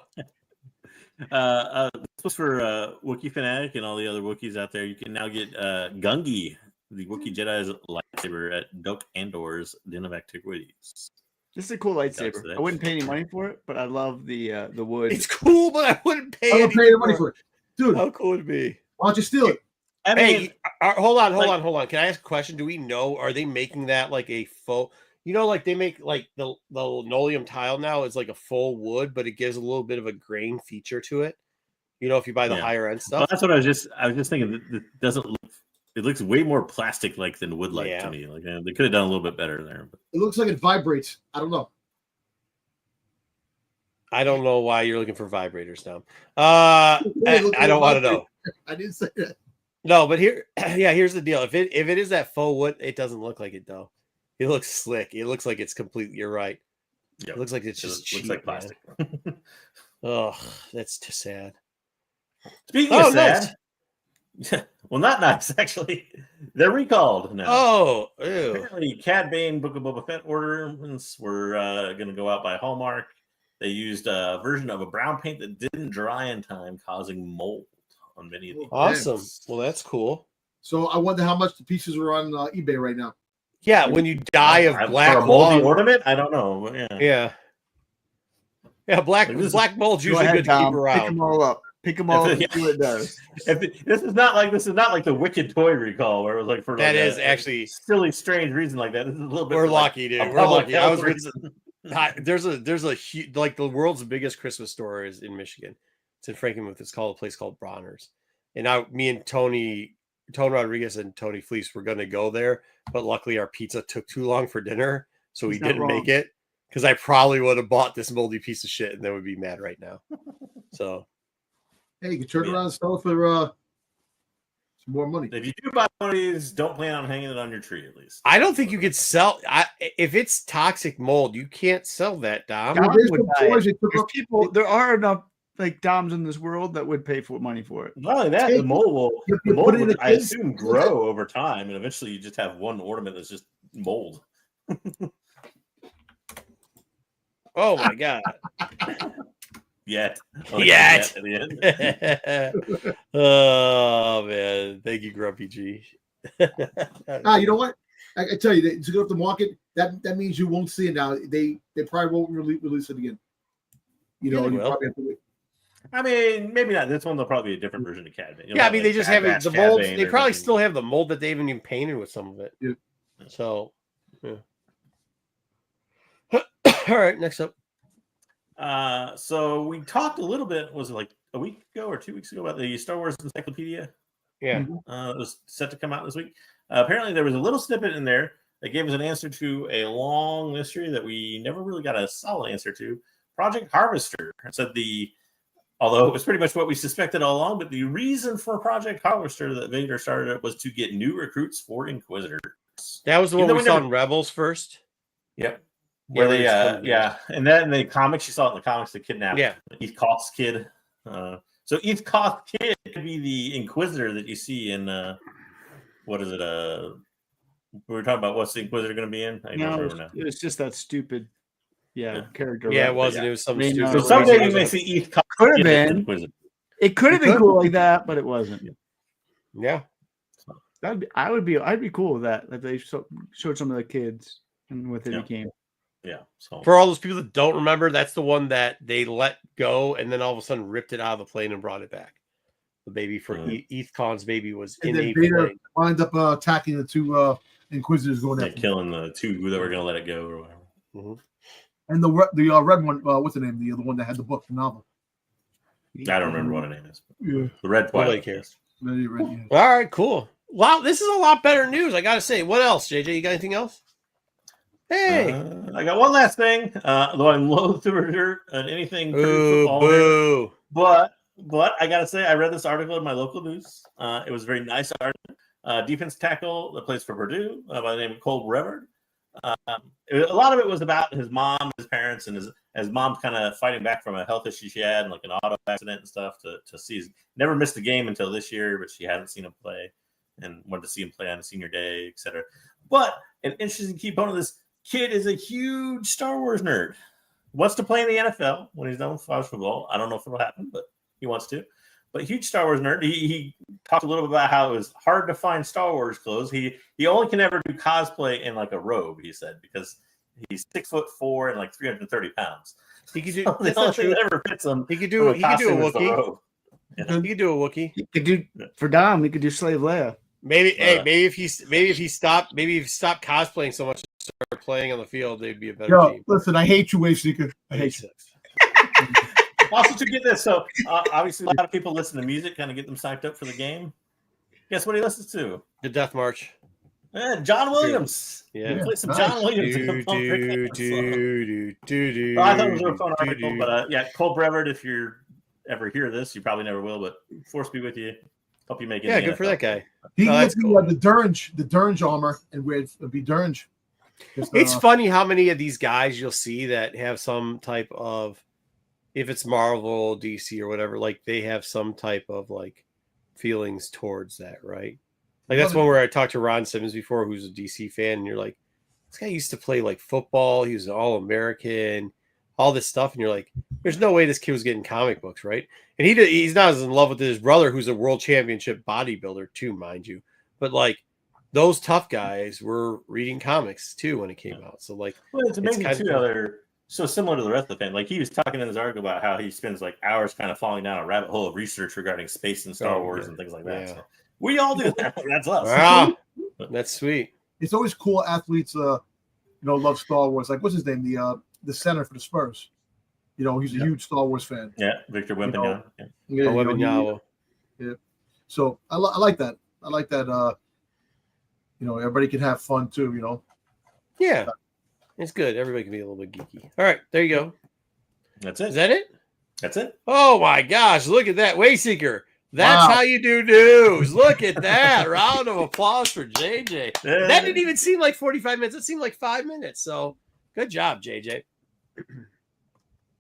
This was for Wookiee Fanatic and all the other Wookiees out there. You can now get Gungi, the Wookiee Jedi's lightsaber, at Doak Andor's Den of Antiquities. This is a cool lightsaber. I wouldn't pay any money for it, but I love the wood. It's cool, but I wouldn't pay any money for it. Dude, how cool would it be? Why don't you steal it? Hey, hold on. Can I ask a question? Do we know, are they making that like a faux, like they make like the linoleum tile now is like a full wood, but it gives a little bit of a grain feature to it. If you buy the higher end stuff. Well, that's what I was just thinking. It doesn't look. It looks way more plastic like than wood like to me. Like they could have done a little bit better there. But. It looks like it vibrates. I don't know. I don't know why you're looking for vibrators now. I don't want to know. I didn't say that. No, but here's the deal. If it is that faux wood, it doesn't look like it though. It looks slick. It looks like it's completely. You're right. Yep. It looks like it's just cheap, looks like plastic. Oh, that's too sad. Speaking of sad, Well, not nice, actually. They're recalled now. Oh, ew. Apparently, Cad Bane Book of Boba Fett ornaments were going to go out by Hallmark. They used a version of a brown paint that didn't dry in time, causing mold on many of these. Awesome. Well, that's cool. So I wonder how much the pieces are on eBay right now. Yeah, when you die of black for a moldy lung, ornament, I don't know. But yeah. Black mold's usually good to keep around. Pick them all up. Pick them all up. See what it does. This is not like the Wicked toy recall where it was like for that like is actually silly, strange reason like that. This is a little bit. We're like lucky, dude. We're lucky. I was reason. there's a huge, like the world's biggest Christmas store is in Michigan. It's in Frankenmuth. It's called a place called Bronner's. And me and Tony Rodriguez and Tony Fleece were going to go there, but luckily our pizza took too long for dinner, so we didn't make it. Because I probably would have bought this moldy piece of shit, and then would be mad right now. So, hey, you can turn around and sell it for some more money. If you do buy one of these, don't plan on hanging it on your tree at least. I don't think you could sell. If it's toxic mold, you can't sell that, Dom. There are enough like Doms in this world that would pay for money for it. Not only that, the mold will, I assume, grow over time, and eventually you just have one ornament that's just mold. Oh my god! Yet. Yet. Oh man, thank you, Grumpy G. You know what? I tell you, to go up the market, that means you won't see it now. They probably won't release it again. You know, you probably have to wait. I mean, maybe not. This one, there'll probably be a different version of Cad Bane. Yeah, I mean, they just have it. The mold. They probably still have the mold that they haven't even painted with some of it. Yeah. So, yeah. All right, next up. So we talked a little bit. Was it like a week ago or 2 weeks ago about the Star Wars Encyclopedia? Yeah. It was set to come out this week. Apparently, there was a little snippet in there that gave us an answer to a long mystery that we never really got a solid answer to. Project Harvester. It said although it was pretty much what we suspected all along, but the reason for Project Harvester that Vader started it was to get new recruits for Inquisitors. That was the one we saw in Rebels first. Yep. Where they, and then in the comics, you saw it in the comics, the kidnapped Eth Koth's kid. So Eth Koth's kid could be the Inquisitor that you see in, what is it? We were talking about what's the Inquisitor going to be in? I don't remember now. It's just that stupid, character. Yeah, it wasn't. It was something stupid. So someday you may see Eth Koth. Could have been. It could have been cool like that, but it wasn't. Yeah. I'd be cool with that. If they showed some of the kids and what they became. Yeah. So for all those people that don't remember, that's the one that they let go and then all of a sudden ripped it out of the plane and brought it back. The baby for Eth Khan's baby was in a plane. Wound up attacking the two Inquisitors going after killing the two that were going to let it go or whatever. Mm-hmm. And the red one, what's the name? The other one that had the book, the novel. I don't remember what her name is. Yeah. The Red Twilight. All right, cool. Wow, this is a lot better news, I gotta say. What else, JJ? You got anything else? Hey, I got one last thing. Though I'm loath to revert on anything. Boo. But I gotta say, I read this article in my local news. It was a very nice article. Defense tackle that plays for Purdue by the name of Cole Brevard. A lot of it was about his mom, his parents, and his mom's kind of fighting back from a health issue she had, and like an auto accident and stuff. To see, never missed a game until this year, but she hadn't seen him play, and wanted to see him play on his senior day, etc. But an interesting key point of this kid is a huge Star Wars nerd. Wants to play in the NFL when he's done with college football. I don't know if it'll happen, but he wants to. But huge Star Wars nerd. He talked a little bit about how it was hard to find Star Wars clothes. He only can ever do cosplay in like a robe, he said, because he's 6'4" and like 330 pounds. He could do the only thing that ever fits him. He could do a Wookiee. Yeah. He could do a Wookiee. He could do for Dom. He could do Slave Leia. Maybe if he stopped cosplaying so much and started playing on the field, they'd be a better team. Listen, I hate you, Wave Seeker. I hate you. Also, to get this, so obviously a lot of people listen to music, kind of get them psyched up for the game. Guess what he listens to? The Death March. John Williams. Yeah, play some John Williams. I thought it was a fun article, but Cole Brevard. If you ever hear this, you probably never will. But force be with you. Hope you make it. Yeah, good for that guy. He gets the Durnge armor, and where it'd be Durnge. It's funny how many of these guys you'll see that have some type of, if it's Marvel, DC, or whatever, like they have some type of like feelings towards that, right? Like that's one where I talked to Ron Simmons before, who's a DC fan, and you're like, this guy used to play like football. He was an All-American, all this stuff, and you're like, there's no way this kid was getting comic books, right? And he's not as in love with his brother, who's a world championship bodybuilder too, mind you. But like those tough guys were reading comics too when it came out. So like, well, it's amazing too how they're so similar to the rest of the fan. Like he was talking in his article about how he spends like hours kind of falling down a rabbit hole of research regarding space and Star Wars and things like that. So we all do that. That's us. Wow. That's sweet. It's always cool athletes, love Star Wars. Like what's his name? The center for the Spurs. He's a huge Star Wars fan. Yeah, Victor Wembanyama. Wembanyama. Yeah. So I like that. I like that. Everybody can have fun too. Yeah, it's good. Everybody can be a little bit geeky. All right, there you go. That's it. Is that it? That's it. Oh my gosh! Look at that, Wayseeker. That's how you do news. Look at that. Round of applause for JJ. Yeah. That didn't even seem like 45 minutes. It seemed like 5 minutes. So good job, JJ.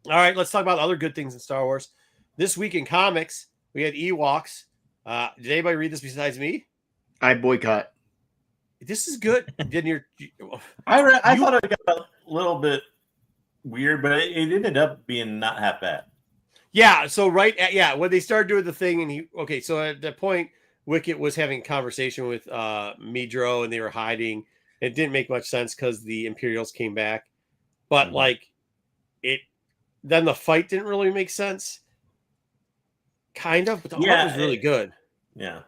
All right, let's talk about other good things in Star Wars. This week in comics, we had Ewoks. Did anybody read this besides me? I boycott. This is good. Didn't you? I thought it got a little bit weird, but it ended up being not half bad. Yeah. So when they started doing the thing, and so at that point, Wicket was having a conversation with Midro, and they were hiding. It didn't make much sense because the Imperials came back, but then the fight didn't really make sense. Kind of, but the art was really good. Yeah.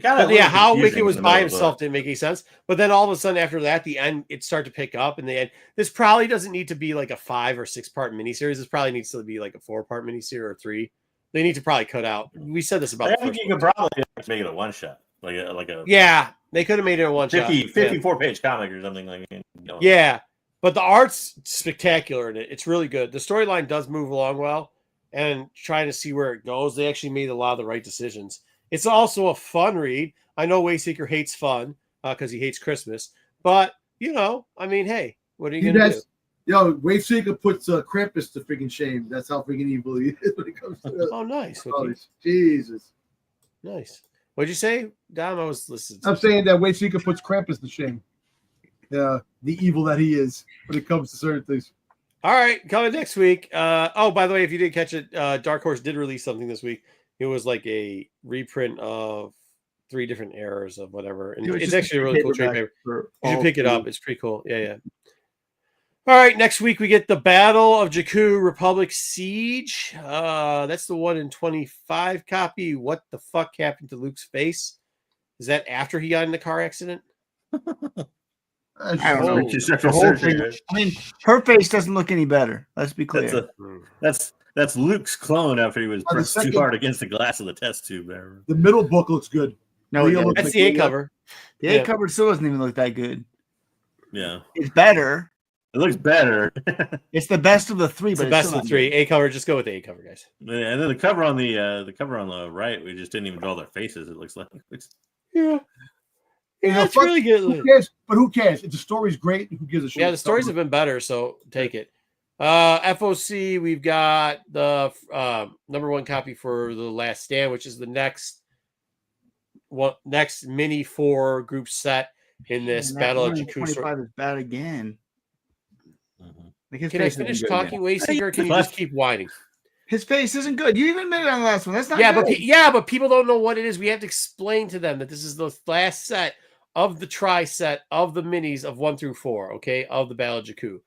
How Wicket was by himself didn't make any sense. But then all of a sudden, after that, the end, it started to pick up. And the end, this probably doesn't need to be like a 5 or 6 part miniseries. This probably needs to be like a 4-part miniseries or 3. They need to probably cut out. We said this about. I think you could probably make it a one shot, like a. Yeah, they could have made it a one shot, 54-page comic or something like that. Yeah, but the art's spectacular in it. It's really good. The storyline does move along well, and trying to see where it goes, they actually made a lot of the right decisions. It's also a fun read. I know Wayseeker hates fun because he hates Christmas, but hey, what are you gonna do? Wayseeker puts Krampus to freaking shame. That's how freaking evil he is when it comes to that. Oh, nice. Okay. Jesus. Nice. What'd you say, Dom? I was listening. I'm saying that Wayseeker puts Krampus to shame. Yeah, the evil that he is when it comes to certain things. All right, coming next week. By the way, if you didn't catch it, Dark Horse did release something this week. It was like a reprint of 3 different eras of whatever. And it's actually a really cool trade paper. You should pick it up. It's pretty cool. Yeah. All right, next week we get the Battle of Jakku Republic Siege. That's the 1 in 25 copy. What the fuck happened to Luke's face? Is that after he got in the car accident? I don't know. I mean, her face doesn't look any better. Let's be clear. That's Luke's clone after he was pressed too hard against the glass of the test tube. The middle book looks good. No, that's the A cover. The A cover still doesn't even look that good. Yeah, it's better. It looks better. It's the best of the 3. It's but the best of the 3. A cover. Just go with the A cover, guys. And then the cover on the right, we just didn't even draw their faces. It looks like. Yeah, it's really good. Who cares? But who cares? If the story's great, who gives a shit? Yeah, the stories have been better, so take it. FOC, we've got the number 1 copy for The Last Stand, which is the next mini 4 group set in this Battle of Jakku. 25 is bad again. Like can I finish talking, Wayseeker, or can you just keep whining? His face isn't good. You even made it on the last one. That's not good. But people don't know what it is. We have to explain to them that this is the last set of the tri-set of the minis of 1 through 4, okay, of the Battle of Jakku.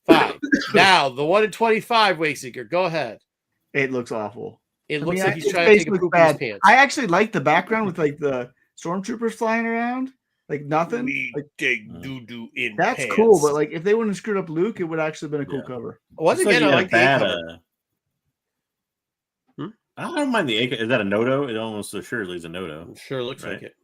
5. Now, the 1 in 25, Wayseeker, go ahead. It looks awful. It looks like he's trying to take a poop in his pants. I actually like the background with like the stormtroopers flying around. Like nothing. Take doo-doo in that's pants. Cool, but like if they wouldn't have screwed up Luke, it would actually have been a cool cover. Once again, I like the A cover. I don't mind the A. Is that a Noto? It almost assuredly is a Noto. Sure looks like it.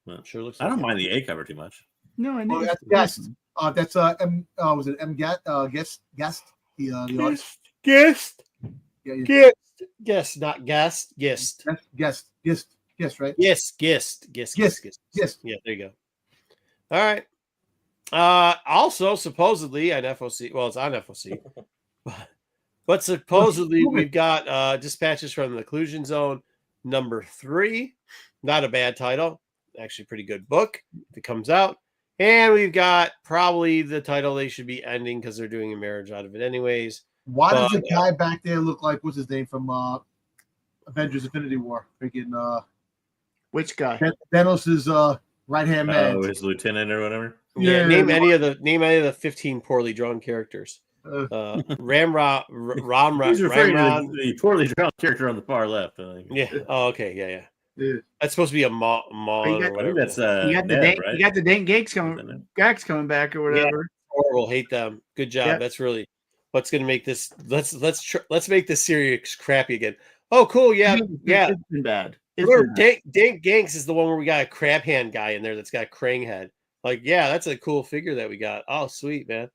Well, sure looks. I don't mind the A cover too much. No, I know. That's guest. That's was it M guest? Guest. Guest. Yeah. Guest, not guest. Guest. Guest, right? Yes, guest. Yeah, there you go. All right. Also, supposedly on FOC, well, it's on FOC, but supposedly we've got dispatches from the Occlusion Zone #3. Not a bad title. Actually, pretty good book if it comes out. And we've got probably the title they should be ending because they're doing a marriage out of it anyways. Why does the guy back there look like, what's his name from Avengers Infinity War? Freaking which guy? Thanos' right-hand man. Oh, his lieutenant or whatever. Yeah, name any of the 15 poorly drawn characters. Ramrod. He's referring to the poorly drawn character on the far left. Yeah. Oh, okay. Yeah. That's supposed to be a Mon or whatever. That's you got Ned, you got the Dank Gags coming back or whatever. Yeah, horrible. Hate them. Good job. Yep. That's really what's going to make this. Let's make this series crappy again. Oh, cool. Yeah. It's been bad. Dank Ganks is the one where we got a crab hand guy in there that's got a crane head. Like, yeah, that's a cool figure that we got. Oh, sweet, man.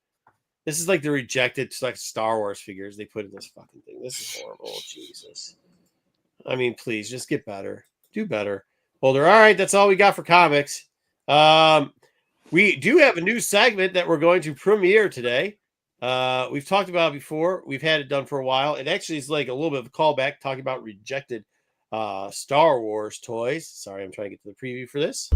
This is like the rejected like Star Wars figures they put in this fucking thing. This is horrible. Jesus. I mean, please just get better. Do better. Holder. All right, that's all we got for comics. We do have a new segment that we're going to premiere today. We've talked about it before. We've had it done for a while. It actually is like a little bit of a callback talking about rejected Star Wars toys. Sorry, I'm trying to get to the preview for this.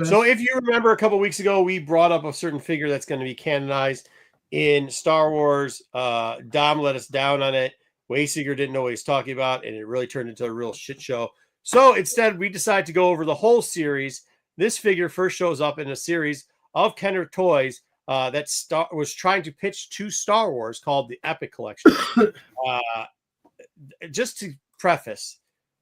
So if you remember a couple weeks ago, we brought up a certain figure that's going to be canonized in Star Wars. Dom let us down on it. Wayseeker didn't know what he was talking about, and it really turned into a real shit show. So instead, we decided to go over the whole series. This figure first shows up in a series of Kenner toys that was trying to pitch to Star Wars called the Epic Collection. Just to preface,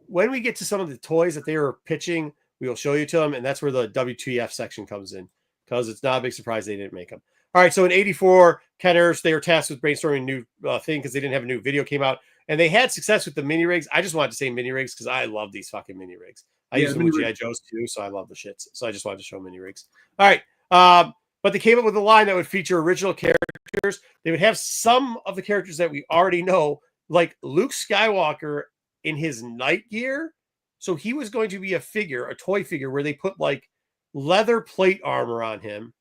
when we get to some of the toys that they were pitching, we will show you to them, and that's where the WTF section comes in, because it's not a big surprise they didn't make them. All right, so in '84, Kenners, they were tasked with brainstorming a new thing because they didn't have a new video came out, and they had success with the mini rigs. I just wanted to say mini rigs because I love these fucking mini rigs. I use them with G.I. Joes too, so I love the shits. So I just wanted to show mini rigs. All right, but they came up with a line that would feature original characters. They would have some of the characters that we already know, like Luke Skywalker in his night gear. So he was going to be a toy figure where they put like leather plate armor on him,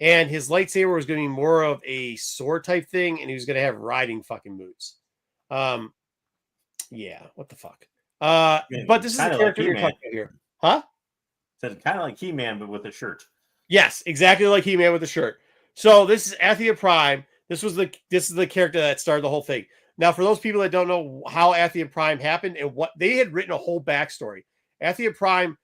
and his lightsaber was going to be more of a sword type thing, and he was going to have riding fucking boots. Yeah, what the fuck? But this is the character you're talking about here. Huh? So it's kind of like He-Man, but with a shirt. Yes, exactly like He-Man with a shirt. So this is Athia Prime. This is the character that started the whole thing. Now, for those people that don't know how Athia Prime happened and what they had written a whole backstory. Athia Prime,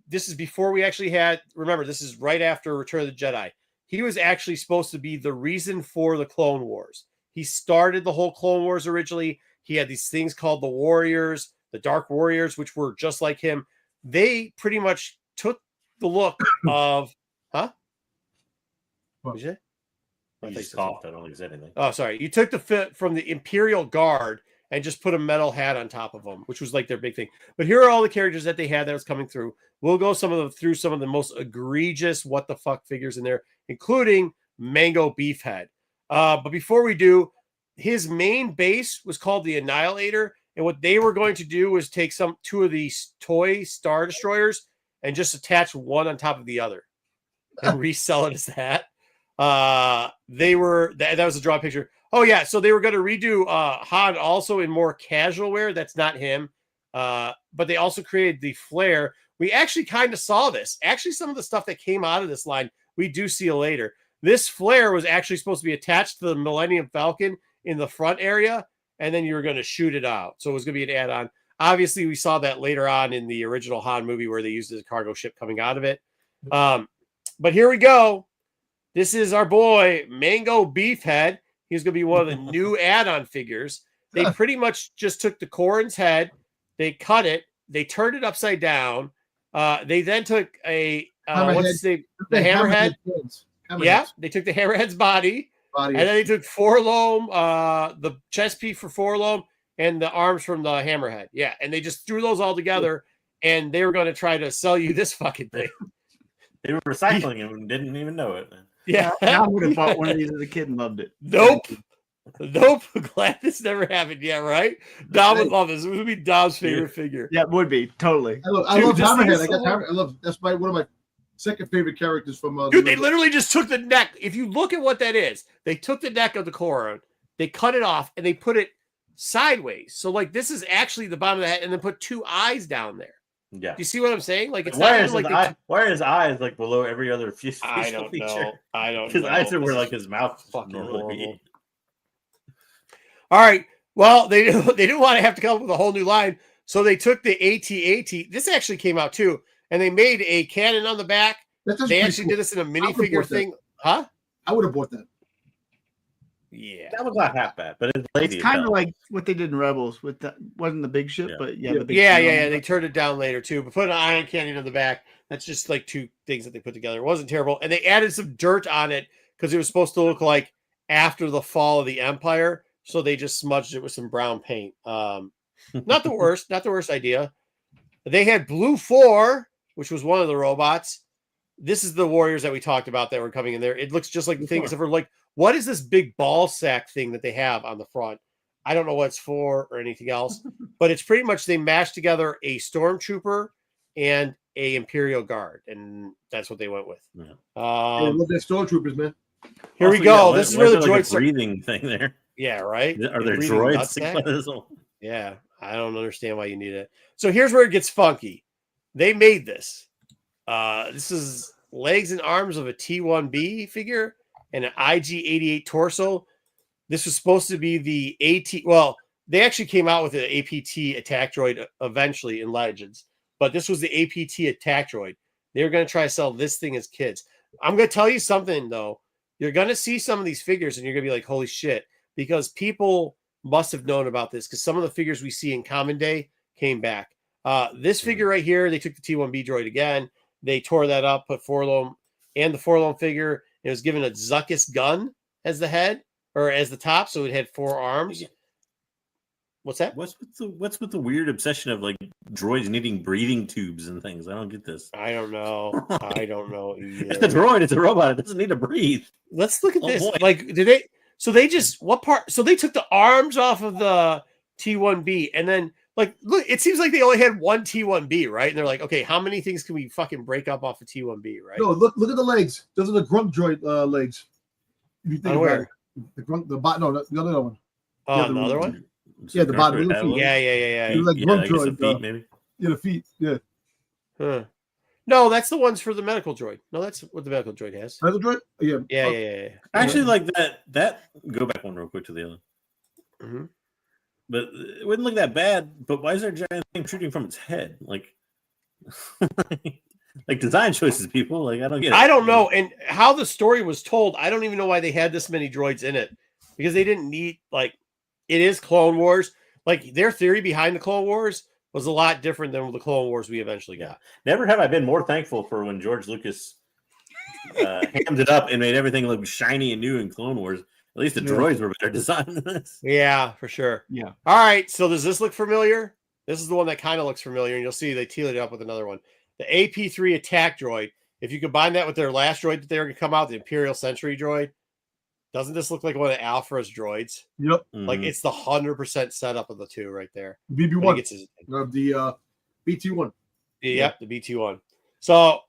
this is before we actually had, remember, this is right after Return of the Jedi. He was actually supposed to be the reason for the Clone Wars. He started the whole Clone Wars originally. He had these things called the Warriors, the Dark Warriors, which were just like him. They pretty much took the look of, huh? What did you say? I just coughed. I don't think it's anything. Oh, sorry. You took the fit from the Imperial Guard and just put a metal hat on top of them, which was like their big thing. But here are all the characters that they had that was coming through. We'll go through some of the most egregious what the fuck figures in there, including Mango Beefhead. But before we do, his main base was called the Annihilator, and what they were going to do was take two of these toy Star Destroyers and just attach one on top of the other and resell it as that. That was a draw picture. Oh yeah, so they were going to redo Han also in more casual wear. That's not him. But they also created the flare. We actually kind of saw this. Actually, some of the stuff that came out of this line, we do see later. This flare was actually supposed to be attached to the Millennium Falcon in the front area, and then you were going to shoot it out. So it was going to be an add-on. Obviously, we saw that later on in the original Han movie where they used it as a cargo ship coming out of it. But here we go. This is our boy, Mango Beefhead. He's going to be one of the new add-on figures. They pretty much just took the Corrin's head, they cut it, they turned it upside down. They then took the hammerhead. Yeah, they took the hammerhead's body. And then they took Forlome, the chest piece for Forlome, and the arms from the hammerhead. Yeah, and they just threw those all together, and they were going to try to sell you this fucking thing. They were recycling him and didn't even know it. Yeah, I would have bought one of these as a kid and loved it. Nope. Nope. Glad this never happened yet, right? Dom would love this. It would be Dom's favorite figure. Yeah, it would be totally. I love Hammerhead. I love that's one of my second favorite characters from. Dude, they literally just took the neck. If you look at what that is, they took the neck of the Koron, they cut it off, and they put it sideways. So like this is actually the bottom of the head, and then put 2 eyes down there. Yeah. Do you see what I'm saying? Like it's why not like why are his eyes like below every other facial I don't feature? know. I don't His know. eyes are where like his mouth fucking normally be. horrible. All right. Well, they didn't want to have to come up with a whole new line, so they took the AT-AT. This actually came out too, and they made a cannon on the back. They actually did this in a minifigure thing, huh? I would have bought that. Yeah, that was not half bad, but it's lazy. It's kind of like what they did in Rebels with the wasn't the big ship, but the big yeah. They turned it down later too, but put an iron cannon on the back. That's just like 2 things that they put together. It wasn't terrible, and they added some dirt on it because it was supposed to look like after the fall of the Empire. So they just smudged it with some brown paint. Not the worst, not the worst idea. They had Blue 4, which was one of the robots. This is the warriors that we talked about that were coming in there. It looks just like the thing, except for like, what is this big ball sack thing that they have on the front? I don't know what it's for or anything else, but it's pretty much they mashed together a stormtrooper and a Imperial Guard, and that's what they went with. Yeah. I love that stormtroopers, man. Here we go. This is where the droids breathing thing there. Yeah, right. Are there droids? Yeah, I don't understand why you need it. So here's where it gets funky. They made this. This is legs and arms of a T-1B figure and an IG-88 torso. This was supposed to be the AT. Well, they actually came out with an APT attack droid eventually in Legends, but this was the APT attack droid. They were going to try to sell this thing as kids. I'm going to tell you something, though. You're going to see some of these figures and you're going to be like, holy shit, because people must have known about this because some of the figures we see in Common Day came back. This figure right here, they took the T-1B droid again. They tore that up, put Forlom and the Forlom figure. It was given a Zuckuss gun as the head or as the top, so it had 4 arms. What's that? What's with the weird obsession of like droids needing breathing tubes and things? I don't get this. I don't know. I don't know either. It's a droid. It's a robot. It doesn't need to breathe. Let's look at this. Boy. Like, did they? So they just what part? So they took the arms off of the T-1B, and then like look, it seems like they only had one T-1B, right? And they're like, okay, how many things can we fucking break up off a T-1B, right? No, look at the legs. Those are the grunt droid legs. If you think about it. The grunt, the bot. No, the other one. Another one. Yeah, the bottom. Yeah. Like grunt droid, droid, feet, maybe. Yeah, the feet. Yeah. Huh. No, that's the ones for the medical droid. No, that's what the medical droid has. Medical droid? Yeah. Yeah. Actually, like that. Go back one real quick to the other. Mm-hmm. But it wouldn't look that bad. But why is there a giant thing shooting from its head? Like, like design choices, people. Like, I don't get it. I don't know. And how the story was told, I don't even know why they had this many droids in it because they didn't need like. It is Clone Wars. Like their theory behind the Clone Wars was a lot different than the Clone Wars we eventually got. Never have I been more thankful for when George Lucas hammed it up and made everything look shiny and new in Clone Wars. At least the droids were better designed than this. Yeah, for sure. Yeah. All right. So does this look familiar? This is the one that kind of looks familiar, and you'll see they tealed it up with another one. The AP3 attack droid. If you combine that with their last droid that they were going to come out, the Imperial Sentry droid, doesn't this look like one of Alpha's droids? Yep. Like it's the 100% setup of the two right there. BB1. The BT1. Yep, the BT1. So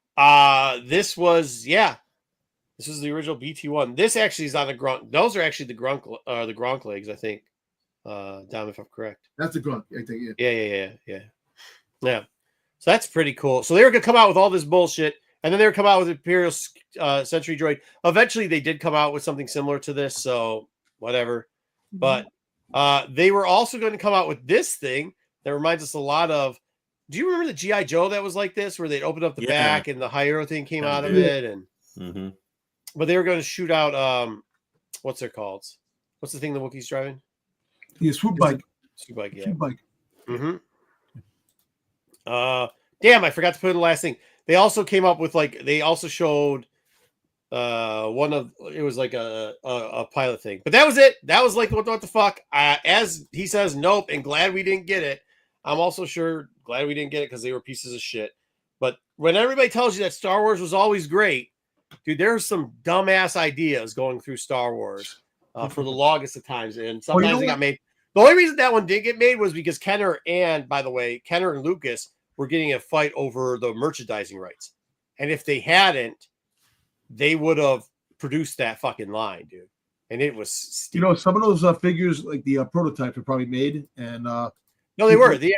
this was this is the original BT1. This actually is on the grunt. Those are actually the Gronk legs, I think. Dom, if I'm correct. That's the grunt, I think. Yeah. So that's pretty cool. So they were gonna come out with all this bullshit. And then they were come out with Imperial Sentry droid. Eventually, they did come out with something similar to this, so whatever. But they were also going to come out with this thing that reminds us a lot of. Do you remember the G.I. Joe that was like this, where they'd open up the back and the Hierro thing came out of it? And but they were going to shoot out what's they're called? What's the thing the Wookiee's driving? Yeah, swoop bike. Swoop bike, yeah. Swoop bike. Damn, I forgot to put in the last thing. They also came up with they also showed one of it was like a pilot thing, but that was it. That was like what the fuck. As he says, nope, and glad we didn't get it. I'm also glad we didn't get it because they were pieces of shit. But when everybody tells you that Star Wars was always great, dude, there's some dumbass ideas going through Star Wars for the longest of times, and sometimes you know it got made. The only reason that one didn't get made was because Kenner and Lucas were getting a fight over the merchandising rights, and if they hadn't, they would have produced that fucking line, dude. And it was stupid. some of those figures, like the prototypes, were probably made, and no, they were. The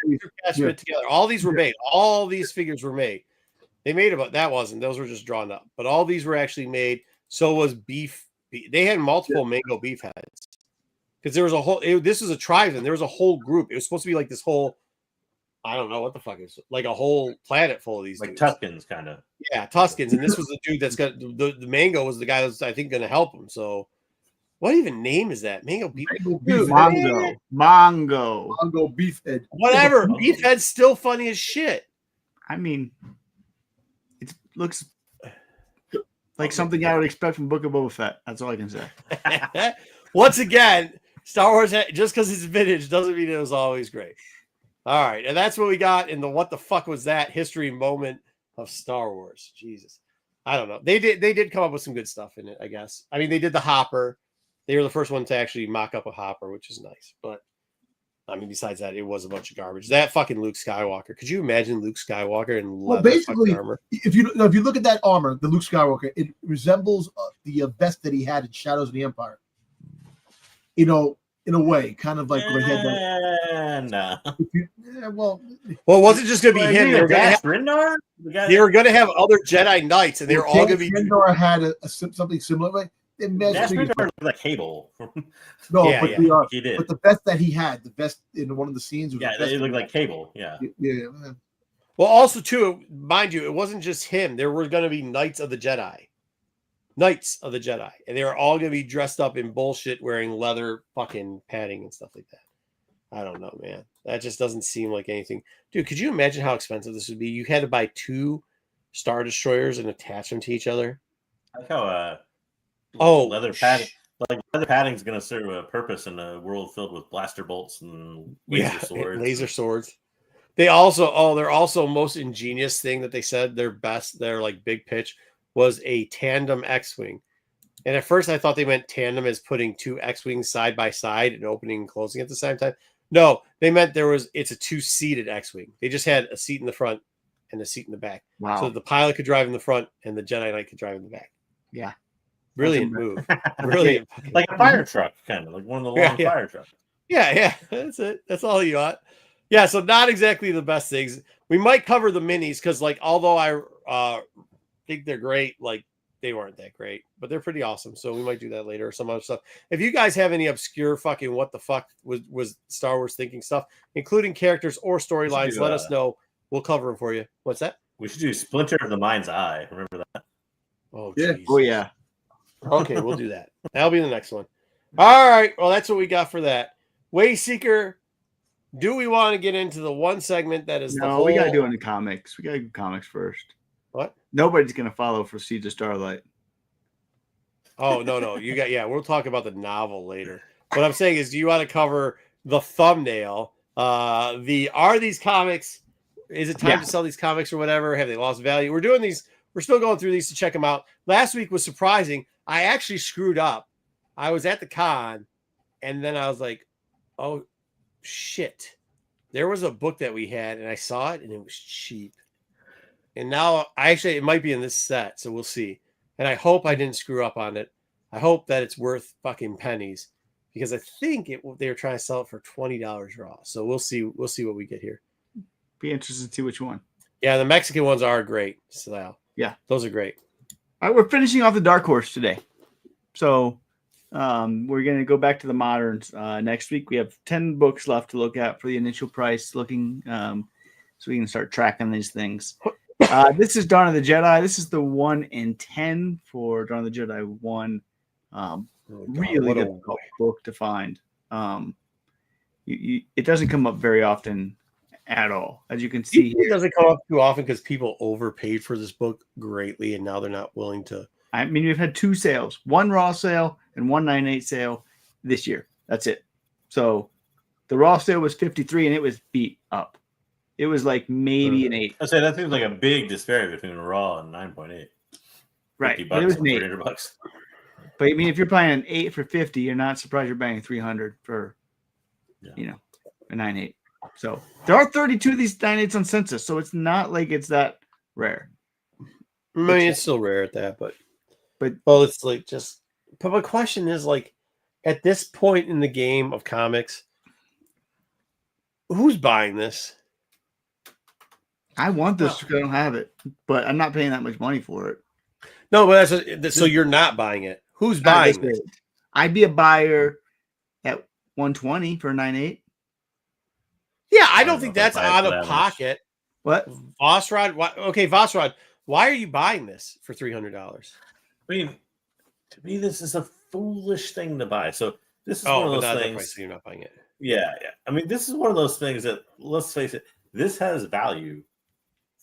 put together. All these were made. All these figures were made. They made about that wasn't. Those were just drawn up, but all these were actually made. So was beef. They had multiple mango beef heads because there was a whole. This was a tribe, and there was a whole group. It was supposed to be like this whole. I don't know what the fuck is like a whole planet full of these like dudes. Tuscans, kind of. Yeah, Tuscans, and this was the dude that's got the mango was the guy that's I think going to help him. So, what even name is that? Mango beef. beef Mongo beef head. Whatever. Beef head's still funny as shit. I mean, it looks like something I would expect from Book of Boba Fett. That's all I can say. Once again, Star Wars, just because it's vintage doesn't mean it was always great. All right, and that's what we got in the what the fuck was that history moment of Star Wars. Jesus. I don't know. They did come up with some good stuff in it, I guess. I mean, they did the hopper. They were the first one to actually mock up a hopper, which is nice. But I mean, besides that, it was a bunch of garbage. That fucking Luke Skywalker. Could you imagine Luke Skywalker in leather basically, armor? if you look at that armor, the Luke Skywalker, it resembles the vest that he had in Shadows of the Empire. In a way, kind of like what he had. No. Well, it wasn't just going to be him. They were going to have other Jedi Knights, and they were all going to be. Rindar had something similar. That's like Cable. No, yeah, he did. But the vest that he had, the vest in one of the scenes, was it looked like Cable. Yeah. Well, also too, mind you, it wasn't just him. There were going to be Knights of the Jedi, and they were all going to be dressed up in bullshit, wearing leather fucking padding and stuff like that. I don't know, man. That just doesn't seem like anything, dude. Could you imagine how expensive this would be? You had to buy 2 Star Destroyers and attach them to each other. I like how leather padding. Like leather padding is going to serve a purpose in a world filled with blaster bolts and laser swords. They're also most ingenious thing that they said their like big pitch was a tandem X-wing. And at first I thought they meant tandem as putting 2 X-wings side by side and opening and closing at the same time. No, they meant it's a 2-seated X-wing. They just had a seat in the front and a seat in the back. Wow. So the pilot could drive in the front and the Jedi Knight could drive in the back. Yeah. Brilliant move. Brilliant. Like a fire truck, kind of like one of the long fire trucks. Yeah. That's it. That's all you got. Yeah. So not exactly the best things. We might cover the minis because, like, although I think they're great, like they weren't that great, but they're pretty awesome. So we might do that later or some other stuff. If you guys have any obscure fucking what the fuck was Star Wars thinking stuff, including characters or storylines, let us know. We'll cover them for you. What's that? We should do Splinter of the Mind's Eye. Remember that? Oh, yeah. Geez. Oh, yeah. Okay, we'll do that. That'll be the next one. All right. Well, that's what we got for that. Wayseeker, do we want to get into the one segment that is we got to do it in the comics. We got to do comics first. What? Nobody's going to follow for Seeds of Starlight. Oh, no. We'll talk about the novel later. What I'm saying is, do you want to cover the thumbnail? Are these comics? Is it time to sell these comics or whatever? Have they lost value? We're doing these. We're still going through these to check them out. Last week was surprising. I actually screwed up. I was at the con, and then I was like, oh, shit. There was a book that we had, and I saw it, and it was cheap. And now, it might be in this set, so we'll see. And I hope I didn't screw up on it. I hope that it's worth fucking pennies, because I think they were trying to sell it for $20 raw. So we'll see. We'll see what we get here. Be interested to see which one. Yeah, the Mexican ones are great. So yeah, those are great. All right, we're finishing off the Dark Horse today. So we're going to go back to the moderns next week. We have 10 books left to look at for the initial price, so we can start tracking these things. This is Dawn of the Jedi. This is the 1 in 10 for Dawn of the Jedi 1. Really difficult book to find. It doesn't come up very often at all, as you can see. It doesn't come up too often because people overpaid for this book greatly, and now they're not willing to. I mean, we've had 2 sales, 1 raw sale and 198 sale this year. That's it. So the raw sale was 53, and it was beat up. It was like maybe an 8. I say that seems like a big disparity between raw and 9.8. Right, $50 it was an $800. But I mean, if you're buying an 8 for 50, you're not surprised you're buying 300 for, a 9.8. So there are 32 of these 9.8s on Census, so it's not like it's that rare. I mean, it's still rare at that, but well, it's like just. But my question is like, at this point in the game of comics, who's buying this? I want this because I don't have it, but I'm not paying that much money for it. No, but so you're not buying it. Who's buying this? I'd be a buyer at 120 for a 9.8. Yeah, I don't think that's out of pocket. What? Vossrod? Okay, Vossrod, why are you buying this for $300? I mean, to me, this is a foolish thing to buy. So this is one of those things. Price, so you're not buying it. Yeah. I mean, this is one of those things that, let's face it, this has value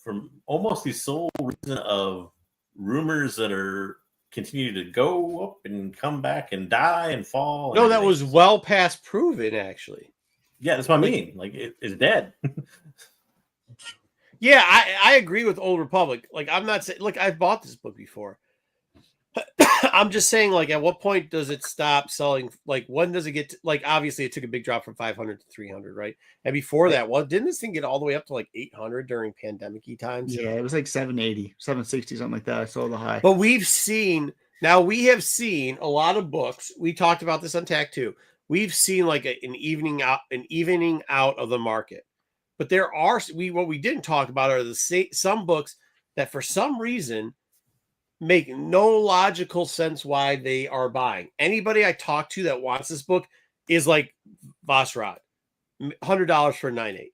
from almost the sole reason of rumors that are continue to go up and come back and die and fall. No, that was well past proven, actually. Yeah, that's what I mean. Like, it's dead. Yeah, I agree with Old Republic. Like, I'm not saying, look, I've bought this book before. I'm just saying, like, at what point does it stop selling? Like, when does it get to, like, obviously it took a big drop from 500 to 300, right? And before that, didn't this thing get all the way up to like 800 during pandemic-y times? Yeah, it was like 780, 760, something like that. I saw the high. But we have seen a lot of books. We talked about this on TAC too. We've seen like an evening out of the market. But there are what we didn't talk about are some books that for some reason make no logical sense why they are buying. Anybody I talk to that wants this book is like Vossrod, $100 for a 9.8.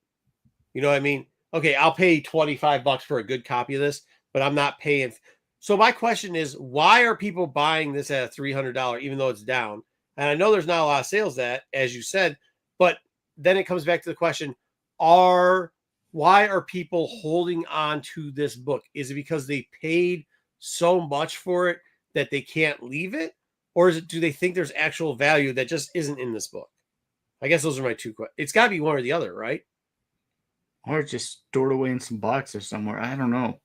You know what I mean? Okay, I'll pay $25 for a good copy of this, but I'm not paying. So my question is, why are people buying this at a $300 even though it's down? And I know there's not a lot of sales that, as you said, but then it comes back to the question: why are people holding on to this book? Is it because they paid so much for it that they can't leave it, or do they think there's actual value that just isn't in this book? I guess those are my two questions. It's got to be one or the other, right? Or just stored away in some boxes somewhere. I don't know.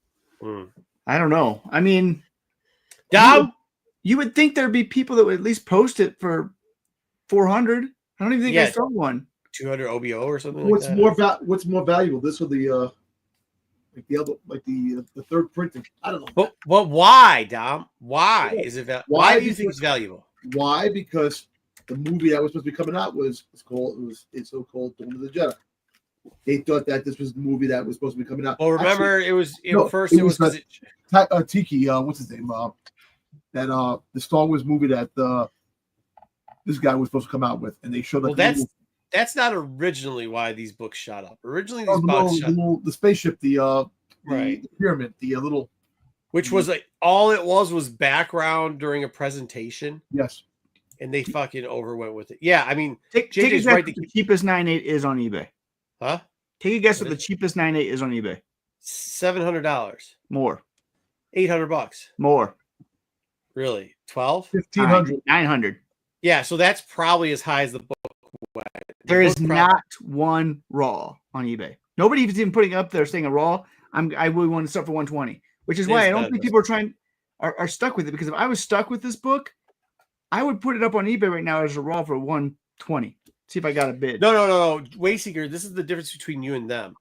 I don't know. I mean, Dom, you would think there'd be people that would at least post it for 400. I don't even think I saw one. 200 OBO or something. What's more valuable, this or the the third printing? I don't know. But why, Dom? Why is it? Why do you think it's valuable? Why? Because the movie that was supposed to be coming out it's so-called Dawn of the Jedi. They thought that this was the movie that was supposed to be coming out. Well, remember, Actually, it was Tiki. What's his name? That the Star Wars movie that this guy was supposed to come out with, and they showed. That's not originally why these books shot up. Originally, the spaceship, the pyramid, the little, which was like all it was background during a presentation. Yes, and they fucking overwent with it. Yeah, I mean, JJ's right. The cheapest 9.8 is on eBay. Huh? Take a guess what the cheapest 9.8 is on eBay. $700. More. $800. More. Really? 12? 1,500. 900. Yeah, so that's probably as high as the book went. There is not one raw on eBay. Nobody is even putting up there saying a raw. I really want to start for 120, which is why I don't think people are stuck with it. Because if I was stuck with this book, I would put it up on eBay right now as a raw for 120. See if I got a bid. No. Wayseeker, this is the difference between you and them.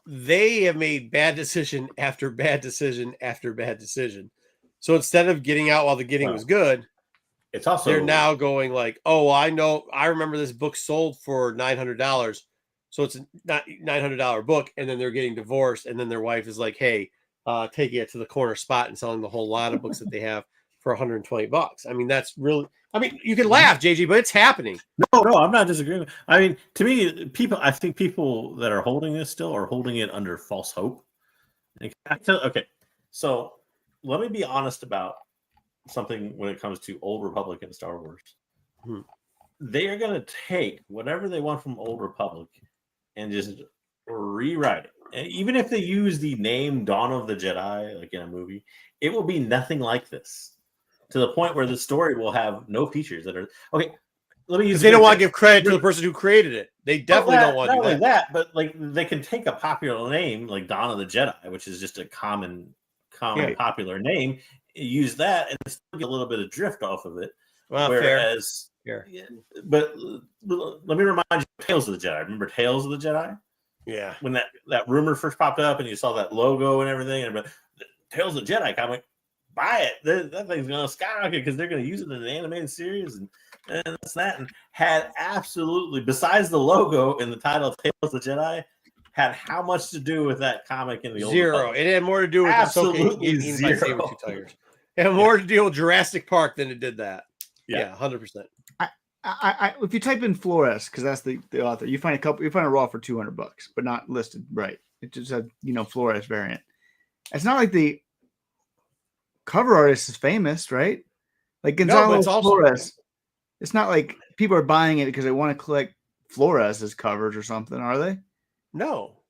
They have made bad decision after bad decision after bad decision. So instead of getting out while the getting was good, it's also they're now going like, oh, I remember this book sold for $900. So it's a $900 book, and then they're getting divorced, and then their wife is like, hey, taking it to the corner spot and selling the whole lot of books that they have for $120. I mean, that's really, you can laugh, JG, but it's happening. No, I'm not disagreeing. I mean, to me, I think people that are holding this still are holding it under false hope. Okay, so let me be honest about something when it comes to Old Republic and Star Wars. They are going to take whatever they want from Old Republic and just rewrite it. And even if they use the name Dawn of the Jedi, like in a movie, it will be nothing like this. To the point where the story will have no features that are okay. Let me use. They don't want to give credit to the person who created it. They definitely don't want to do that. But like, they can take a popular name like Dawn of the Jedi, which is just a common popular name, use that and still get a little bit of drift off of it. Well, Whereas, fair. yeah, but let me remind you of Tales of the Jedi. Remember Tales of the Jedi? Yeah. When that rumor first popped up and you saw that logo and everything, and Tales of the Jedi comic, buy it. That thing's going to skyrocket because they're going to use it in an animated series and that's that. And had absolutely, besides the logo and the title of Tales of the Jedi, had how much to do with that comic in the Old Zero. Republic? It had more to do with Absolutely Ahsoka by zero. Saber-Tooth Tigers. It had more to deal with Jurassic Park than it did that. Yeah. 100%. I if you type in Flores, because that's the author, you find a raw for $200, but not listed right. It just said, Flores variant. It's not like the cover artist is famous, right? Like Gonzalo Flores. It's not like people are buying it because they want to collect Flores' covers or something, are they? No.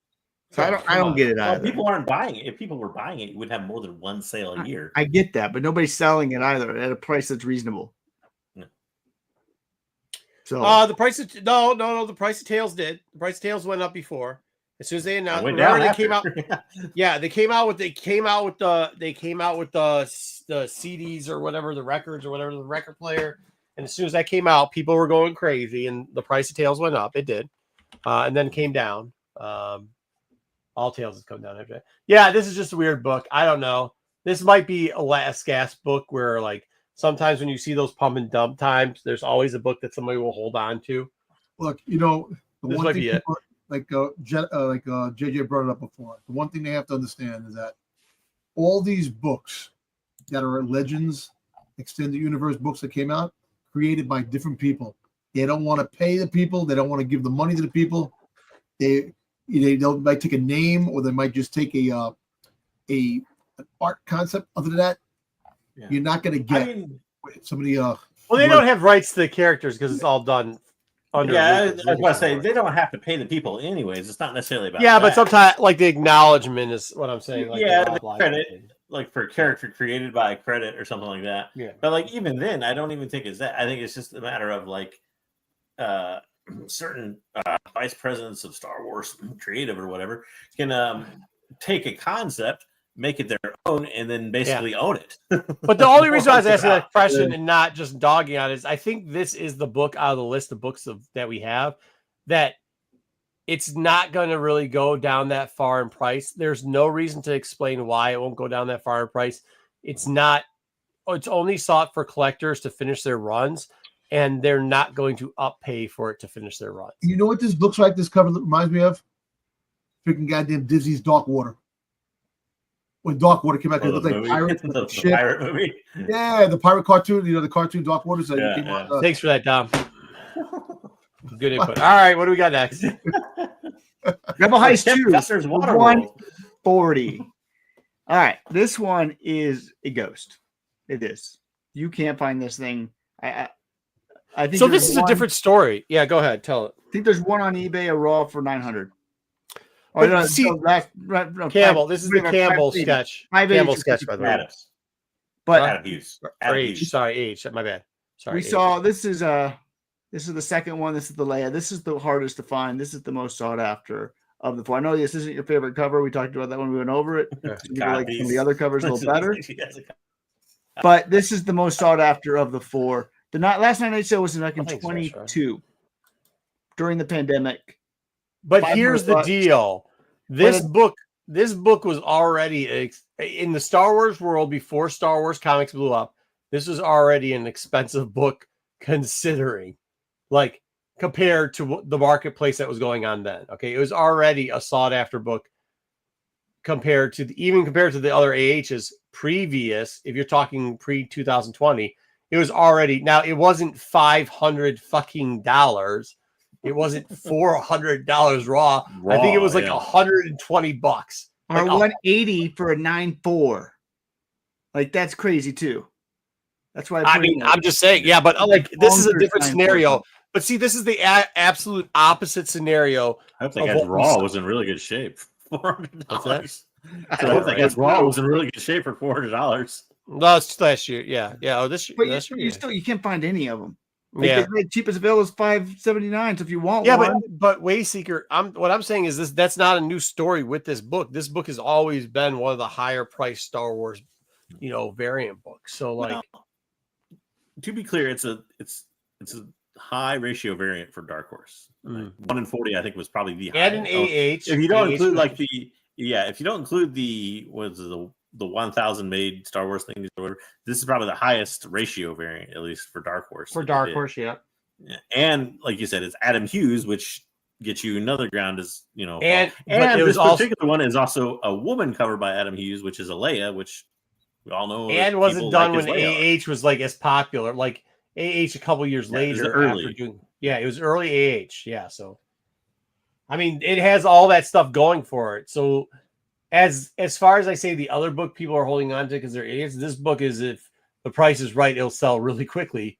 So I don't get it either. People aren't buying it. If people were buying it, you would have more than one sale a year. I get that, but nobody's selling it either at a price that's reasonable. No. So the price of the price of Tails did. The price of Tails went up before. As soon as they announced, came out. Yeah, they came out with the CDs or whatever, the records or whatever, the record player. And as soon as that came out, people were going crazy, and the price of Tails went up. It did, and then came down. All Tails has come down after that. Yeah, this is just a weird book. I don't know. This might be a last gasp book where, like, sometimes when you see those pump and dump times, there's always a book that somebody will hold on to. Look, the this one might thing be it. JJ brought it up before. The one thing they have to understand is that all these books that are Legends Extended Universe books that came out, created by different people. They don't want to pay the people. They don't want to give the money to the people. They might take a name, or they might just take an art concept. Other than that, you're not going to get somebody. Well, they don't have rights to the characters because it's all done under. Yeah, I was going to say they don't have to pay the people anyways. It's not necessarily about. Yeah, but sometimes like the acknowledgement is what I'm saying. Like the credit, like for character created by credit or something like that. Yeah, but like even then, I don't even think it's that. I think it's just a matter of like certain vice presidents of Star Wars creative or whatever can take a concept, make it their own, and then basically own it. But the only reason I was asking that question and not just dogging on it is I think this is the book out of the list of books that we have that it's not going to really go down that far in price. There's no reason to explain why it won't go down that far in price. It's only sought for collectors to finish their runs, and they're not going to pay for it to finish their runs. You know what this looks like? This cover reminds me of freaking goddamn Disney's Dark Water. When Dark Water came out, it looked like pirates. The pirate movie. Yeah, the pirate cartoon. The cartoon Dark Water. So Thanks for that, Dom. Good input. All right, what do we got next? Rebel Heist 2. Chester's Water 140. All right, this one is a ghost. It is. You can't find this thing. I think so. This is a different story. Yeah, go ahead. Tell it. I think there's one on eBay, a raw for $900. Oh, no, Campbell. This is the Campbell sketch. Campbell sketch, by the way. But Adam Hughes. Sorry, H. My bad. Sorry. We saw this is the second one. This is the Leia. This is the hardest to find. This is the most sought after of the four. I know this isn't your favorite cover. We talked about that when we went over it. Like some of the other covers a little better. But this is the most sought after of the four. The last night show was back in 2022 during the pandemic. But here's the deal. This book was already in the Star Wars world before Star Wars comics blew up. This was already an expensive book considering, like, compared to the marketplace that was going on then. Okay. It was already a sought after book compared to the other AHs previous. If you're talking pre 2020, it was already, now it wasn't $500 fucking dollars. It wasn't $400 raw. I think it was like $120. Or like $180 for a 9.4. Like that's crazy too. That's why I'm just saying, yeah, but like this is a different scenario. But see, this is the absolute opposite scenario. I hope that guy's raw was in really good shape. $400. I hope that guy's raw was in really good shape for $400. No, it's last year. Yeah. Oh, this year. But you can't find any of them. Like the cheapest available is $579. So if you want one, but Wayseeker, what I'm saying is that's not a new story with this book. This book has always been one of the higher priced Star Wars, variant books. So like, to be clear, it's a high ratio variant for Dark Horse. 1 in 40, I think, was probably the And an highest. AH. If you don't include was- like if you don't include the 1,000 made Star Wars things or whatever, this is probably the highest ratio variant, at least for Dark Horse. For that they Dark did. Horse, yeah. And like you said, it's Adam Hughes, which gets you another ground as And and it was this also particular one is also a woman covered by Adam Hughes, which is a Leia, which we all know. and that wasn't people done like when his Leia. AH was like as popular. Like AH a couple years Yeah, it was later early. after doing it was early AH. Yeah, so I mean it has all that stuff going for it. So as far as I say, the other book people are holding on to because they're idiots. This book is, if the price is right, it'll sell really quickly.